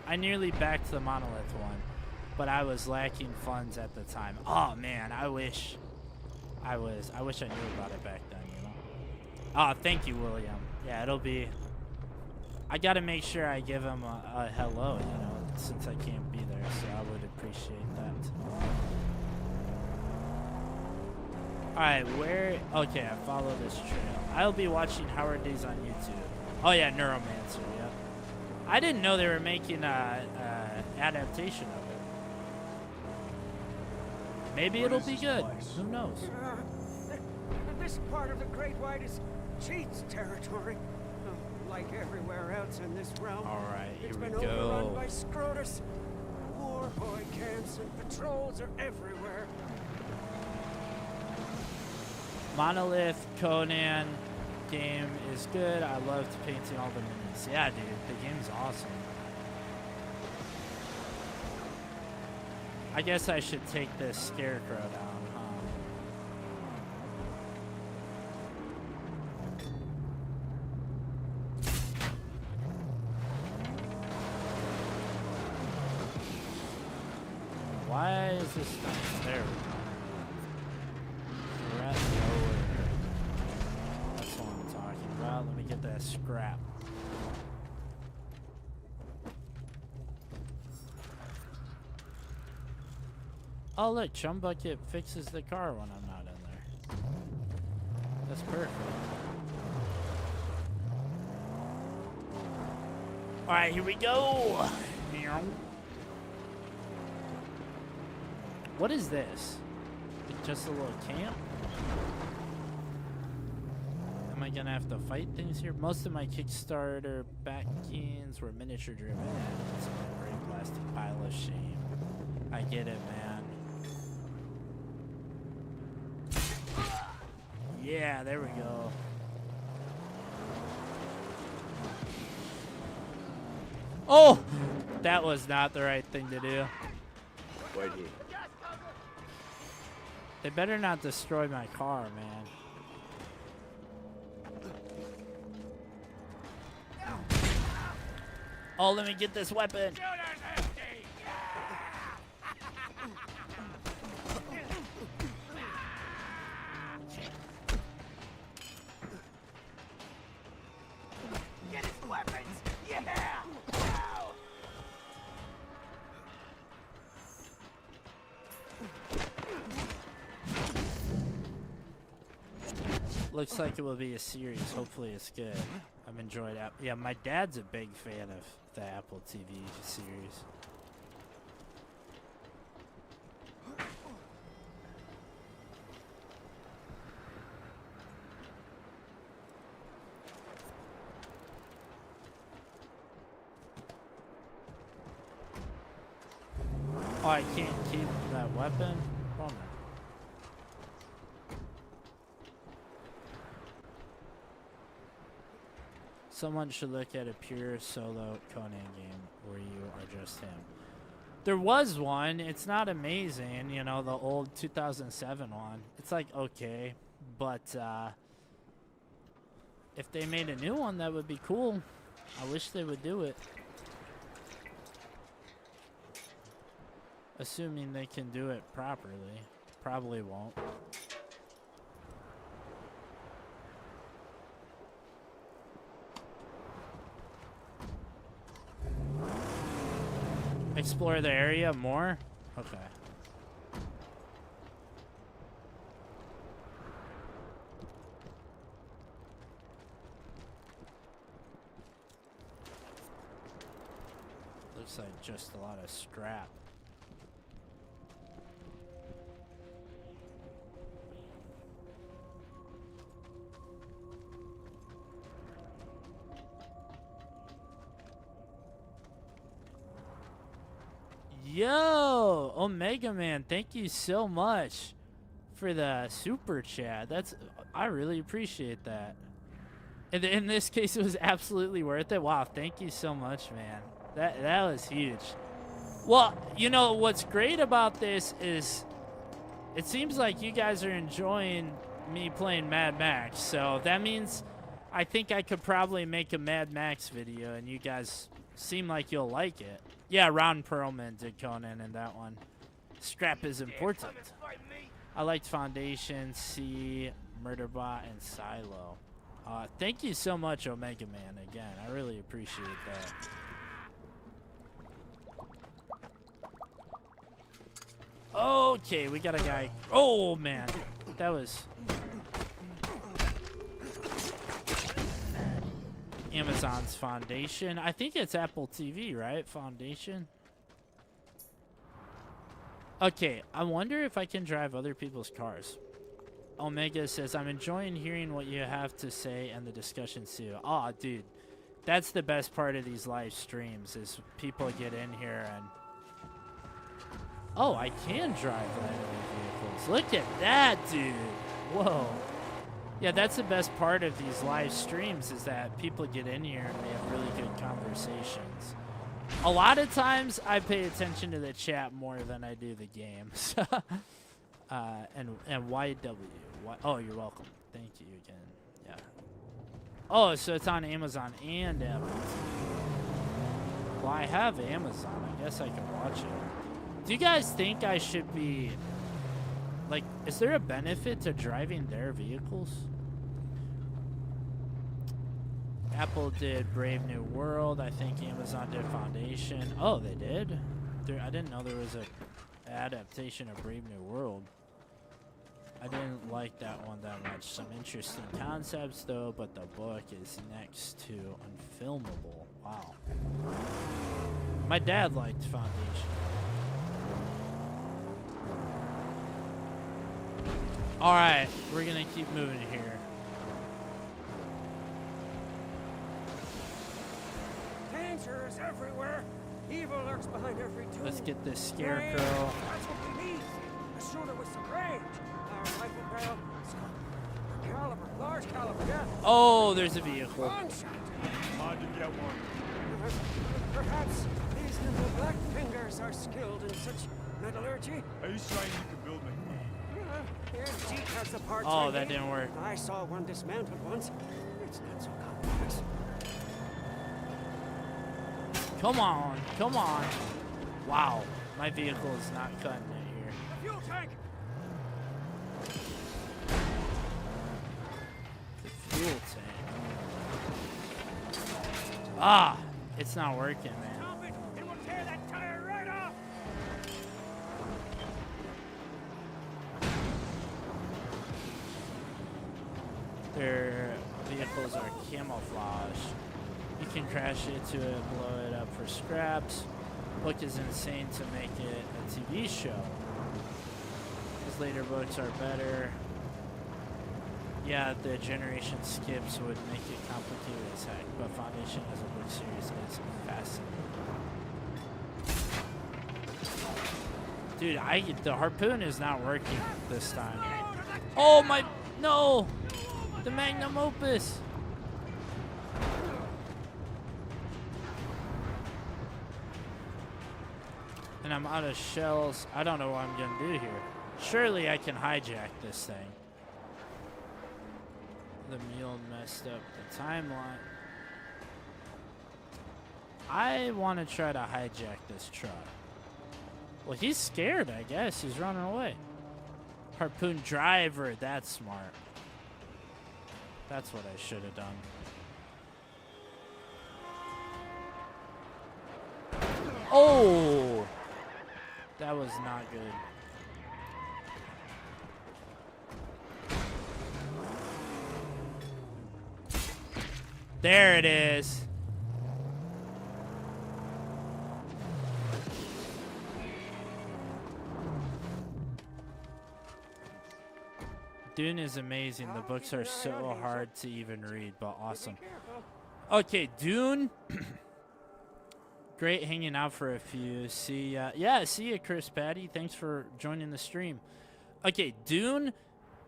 I nearly backed the Monolith one, but I was lacking funds at the time. Oh man, I wish I knew about it back then, you know. Oh, thank you, William. Yeah, it'll be. I gotta make sure I give him a hello, you know, since I can't be there. So I would appreciate that. All right, where? Okay, I follow this trail. I'll be watching Howard Days on YouTube. Oh yeah, Neuromancer. Yeah, I didn't know they were making a adaptation of it. Maybe it'll be good. Who knows? This part of the Great White is Cheat's territory. Like everywhere else in this realm. All right, here it's we been go. Overrun by Scrotus. War boy camps and patrols are everywhere. Monolith Conan game is good. I loved painting all the minis. Yeah, dude, the game's awesome. I guess I should take this scarecrow down, huh? Why is this thing there? We're at nowhere. That's what I'm talking about. Let me get that scrap. Oh, look, Chum Bucket fixes the car when I'm not in there. That's perfect. All right, here we go. What is this? Just a little camp? Am I gonna have to fight things here? Most of my Kickstarter backings were miniature driven. It's a great plastic pile of shame. I get it, man. Yeah, there we go. Oh! That was not the right thing to do. Wait here. They better not destroy my car, man. Oh, let me get this weapon. Get his weapons! Yeah! Looks like it will be a series. Hopefully it's good. I've enjoyed it. Yeah, my dad's a big fan of the Apple TV series. Oh, I can't keep that weapon? Bummer. Someone should look at a pure solo Conan game where you are just him. There was one. It's not amazing, you know, the old 2007 one. It's like okay, but if they made a new one, that would be cool. I wish they would do it. Assuming they can do it properly. Probably won't. Explore the area more? Okay. Looks like just a lot of scrap. Yo, Omega Man, thank you so much for the super chat. I really appreciate that. In this case, it was absolutely worth it. Wow, thank you so much, man. That was huge. Well, you know what's great about this is it seems like you guys are enjoying me playing Mad Max. So that means I think I could probably make a Mad Max video, and you guys seem like you'll like it. Yeah, Ron Perlman did Conan in that one. Scrap is important. I liked Foundation, C, Murderbot, and Silo. Thank you so much, Omega Man, again. I really appreciate that. Okay, we got a guy. Oh, man. That was... Amazon's Foundation. I think it's Apple TV, right? Foundation. Okay, I wonder if I can drive other people's cars. Omega says, I'm enjoying hearing what you have to say and the discussions too. Aw, dude. That's the best part of these live streams is people get in here and... Oh, I can drive random vehicles. Look at that, dude. Whoa. Yeah, that's the best part of these live streams is that people get in here and we have really good conversations. A lot of times I pay attention to the chat more than I do the games. And YW. Oh, you're welcome. Thank you again. Yeah. Oh, so it's on Amazon and Apple TV. Well, I have Amazon. I guess I can watch it. Do you guys think I should be... Like, is there a benefit to driving their vehicles? Apple did Brave New World. I think Amazon did Foundation. Oh, they did? I didn't know there was adaptation of Brave New World. I didn't like that one that much. Some interesting concepts though, but the book is next to unfilmable. Wow. My dad liked Foundation. Alright, we're gonna keep moving here. Danger is everywhere. Evil lurks behind every tomb. Let's get this Rage, scarecrow. that's what we need. A shooter with some range. Our rifle barrel, scope, caliber, large caliber, yeah. Oh, there's a vehicle. Long shot. Hard to get one. Perhaps these little black fingers are skilled in such metallurgy. Are you saying you can build me? Here's Jeep has the parts. Oh, I that need. didn't work. I saw one dismantled once. It's not so complex. Come on, come on. Wow, my vehicle is not cutting it here. Fuel tank. The fuel tank. Ah, it's not working, man. Stop it! It will tear that tire right off. Their vehicles are camouflage. You can crash into it, blow it up for scraps. Book is insane to make it a TV show. His later books are better. Yeah, the generation skips would make it complicated as heck, but Foundation as a book series is fascinating. Dude, the harpoon is not working this time. Oh my, no! The Magnum Opus! And I'm out of shells. I don't know what I'm gonna do here. Surely I can hijack this thing. The mule messed up the timeline. I want to try to hijack this truck. Well, he's scared, I guess. He's running away. Harpoon driver, that's smart. That's what I should have done. Oh! That was not good. There it is. Dune is amazing. The books are so hard to even read, but awesome. Okay, Dune. Great hanging out for a few. See ya, Chris Patty. Thanks for joining the stream. Okay, Dune.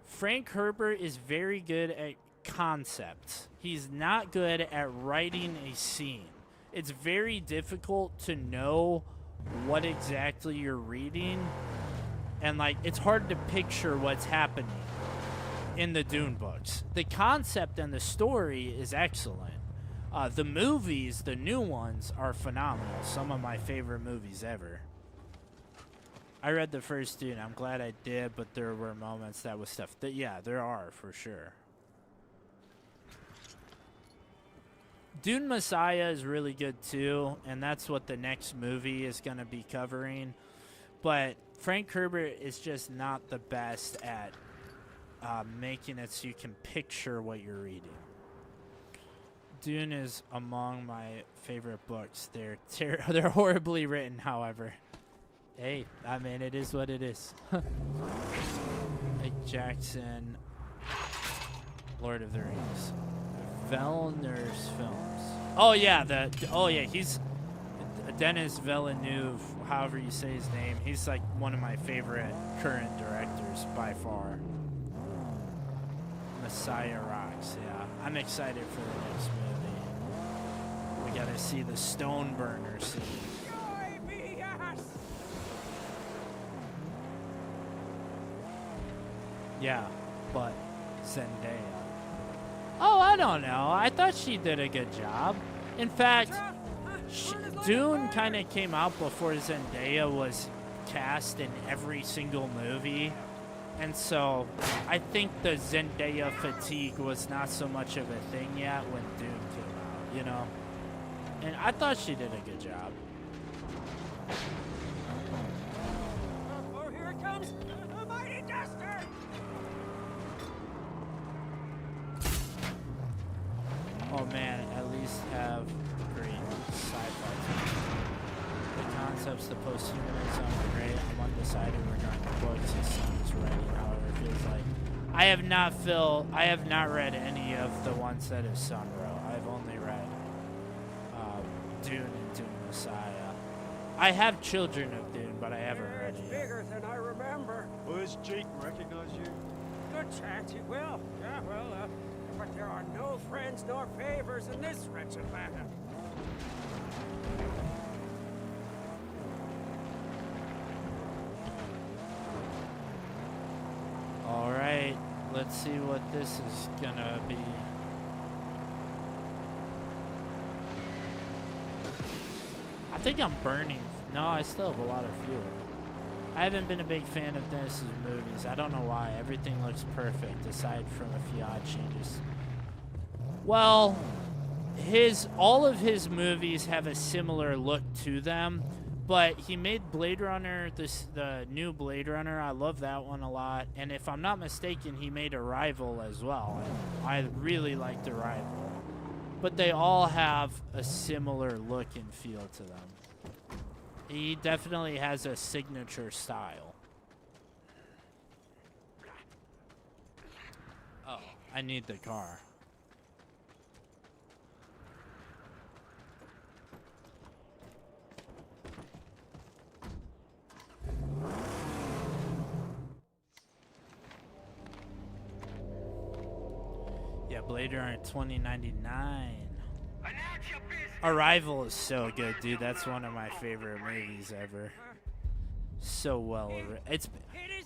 Frank Herbert is very good at concepts. He's not good at writing a scene. It's very difficult to know what exactly you're reading, and like it's hard to picture what's happening in the Dune books. The concept and the story is excellent. The movies, the new ones, are phenomenal. Some of my favorite movies ever. I read the first Dune. I'm glad I did, but there were moments that was stuff that, yeah, there are for sure. Dune Messiah is really good too, and that's what the next movie is going to be covering. But Frank Herbert is just not the best at making it so you can picture what you're reading. Dune is among my favorite books. They're horribly written, however. Hey, I mean, it is what it is. Like Jackson, Lord of the Rings. Villeneuve's films. Oh yeah, he's Denis Villeneuve, however you say his name. He's like one of my favorite current directors by far. Messiah rocks, yeah. I'm excited for the next movie. We gotta see the stone burner scene. Yeah, but Zendaya. Oh, I don't know. I thought she did a good job. In fact, Dune kind of came out before Zendaya was cast in every single movie. And so I think the Zendaya fatigue was not so much of a thing yet when Dune came out, you know? And I thought she did a good job. Oh man, at least have great sci-fi. The concepts, the post-humanism are great. I'm undecided regarding the books his son is writing, however, it feels like. I have not read any of the ones that his son wrote. I've only read Dune and Dune Messiah. I have children of Dune, but I haven't read it yet. Bigger than I remember. Where's Jake? Recognize you? Good chance he will. Yeah, well, but there are no friends nor favors in this wretched land. All right, let's see what this is gonna be. I think I'm burning. No, I still have a lot of fuel. I haven't been a big fan of Dennis's movies. I don't know why. Everything looks perfect aside from a few odd changes. Well, all of his movies have a similar look to them, but he made Blade Runner, the new Blade Runner. I love that one a lot. And if I'm not mistaken, he made Arrival as well. I really liked Arrival. But they all have a similar look and feel to them. He definitely has a signature style. Oh, I need the car. Yeah, Blade Runner 2099. Arrival is so good, dude. That's one of my favorite movies ever. So well over. It's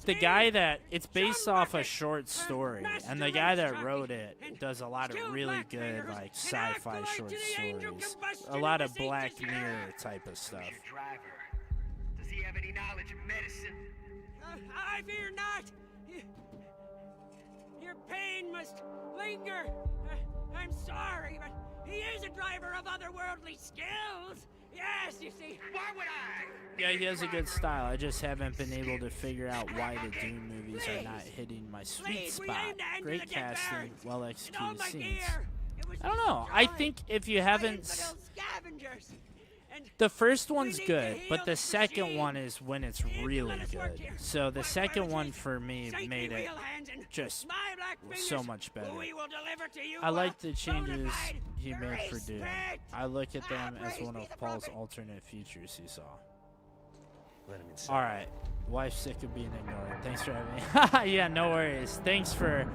the guy that it's based off a short story, and the guy that wrote it does a lot of really good like sci-fi short stories, a lot of Black Mirror type of stuff. Does he have any knowledge of medicine? I fear not. Your pain must linger. I'm sorry, but he is a driver of otherworldly skills. Yes, you see. Why would I? Yeah, he has a good style. I just haven't been able to figure out why the Dune movies are not hitting my sweet spot. Great casting, well executed scenes. I don't know. I think if you haven't... The first one's good, but the second one is when it's really good. So the second one for me made it just so much better. I like the changes he made for Dune. I look at them as one of Paul's alternate futures he saw. Alright, wife's sick of being ignored. Thanks for having me. Yeah, no worries. Thanks for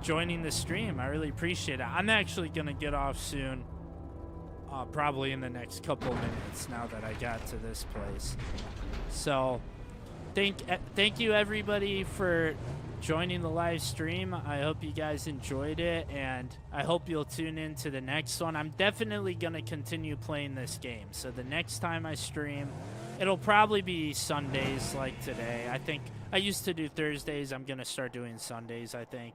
joining the stream. I really appreciate it. I'm actually going to get off soon. Probably in the next couple minutes now that I got to this place. So thank you everybody for joining the live stream. I hope you guys enjoyed it, and I hope you'll tune in to the next one. I'm definitely going to continue playing this game. So the next time I stream, it'll probably be Sundays like today. I think I used to do Thursdays. I'm going to start doing Sundays, I think.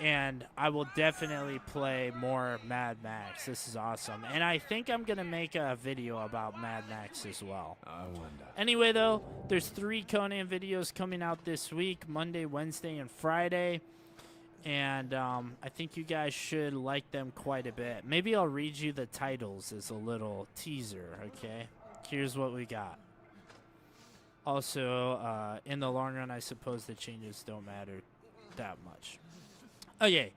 And I will definitely play more Mad Max. This is awesome. And I think I'm going to make a video about Mad Max as well. I wonder. Anyway, though, there's 3 Conan videos coming out this week, Monday, Wednesday, and Friday. And I think you guys should like them quite a bit. Maybe I'll read you the titles as a little teaser, okay? Here's what we got. Also, in the long run, I suppose the changes don't matter that much. Okay,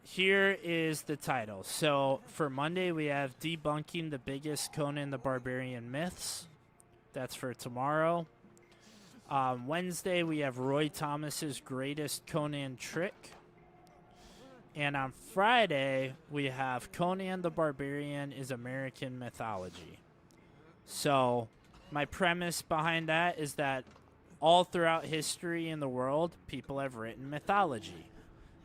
here is the title. So for Monday, we have Debunking the Biggest Conan the Barbarian Myths. That's for tomorrow. Wednesday, we have Roy Thomas's Greatest Conan Trick. And on Friday, we have Conan the Barbarian is American Mythology. So my premise behind that is that all throughout history in the world, people have written mythology.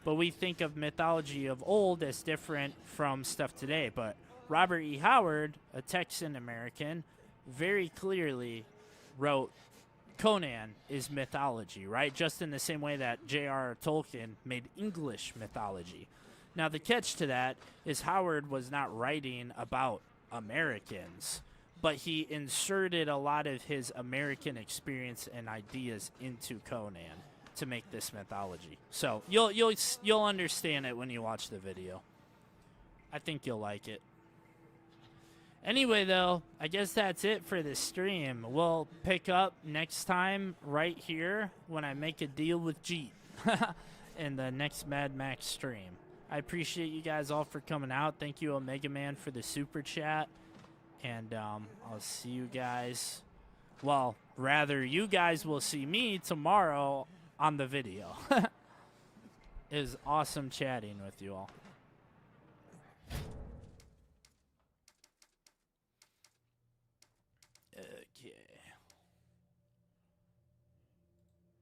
But we think of mythology of old as different from stuff today. But Robert E. Howard, a Texan American, very clearly wrote Conan is mythology, right? Just in the same way that J.R.R. Tolkien made English mythology. Now, the catch to that is Howard was not writing about Americans, but he inserted a lot of his American experience and ideas into Conan to make this mythology. So you'll understand it when you watch the video. I think you'll like it. Anyway, though, I guess that's it for this stream. We'll pick up next time right here when I make a deal with Jeet in the next Mad Max stream. I appreciate you guys all for coming out. Thank you, Omega Man, for the super chat. And I'll see you guys. Well, rather, you guys will see me tomorrow on the video. It was awesome chatting with you all.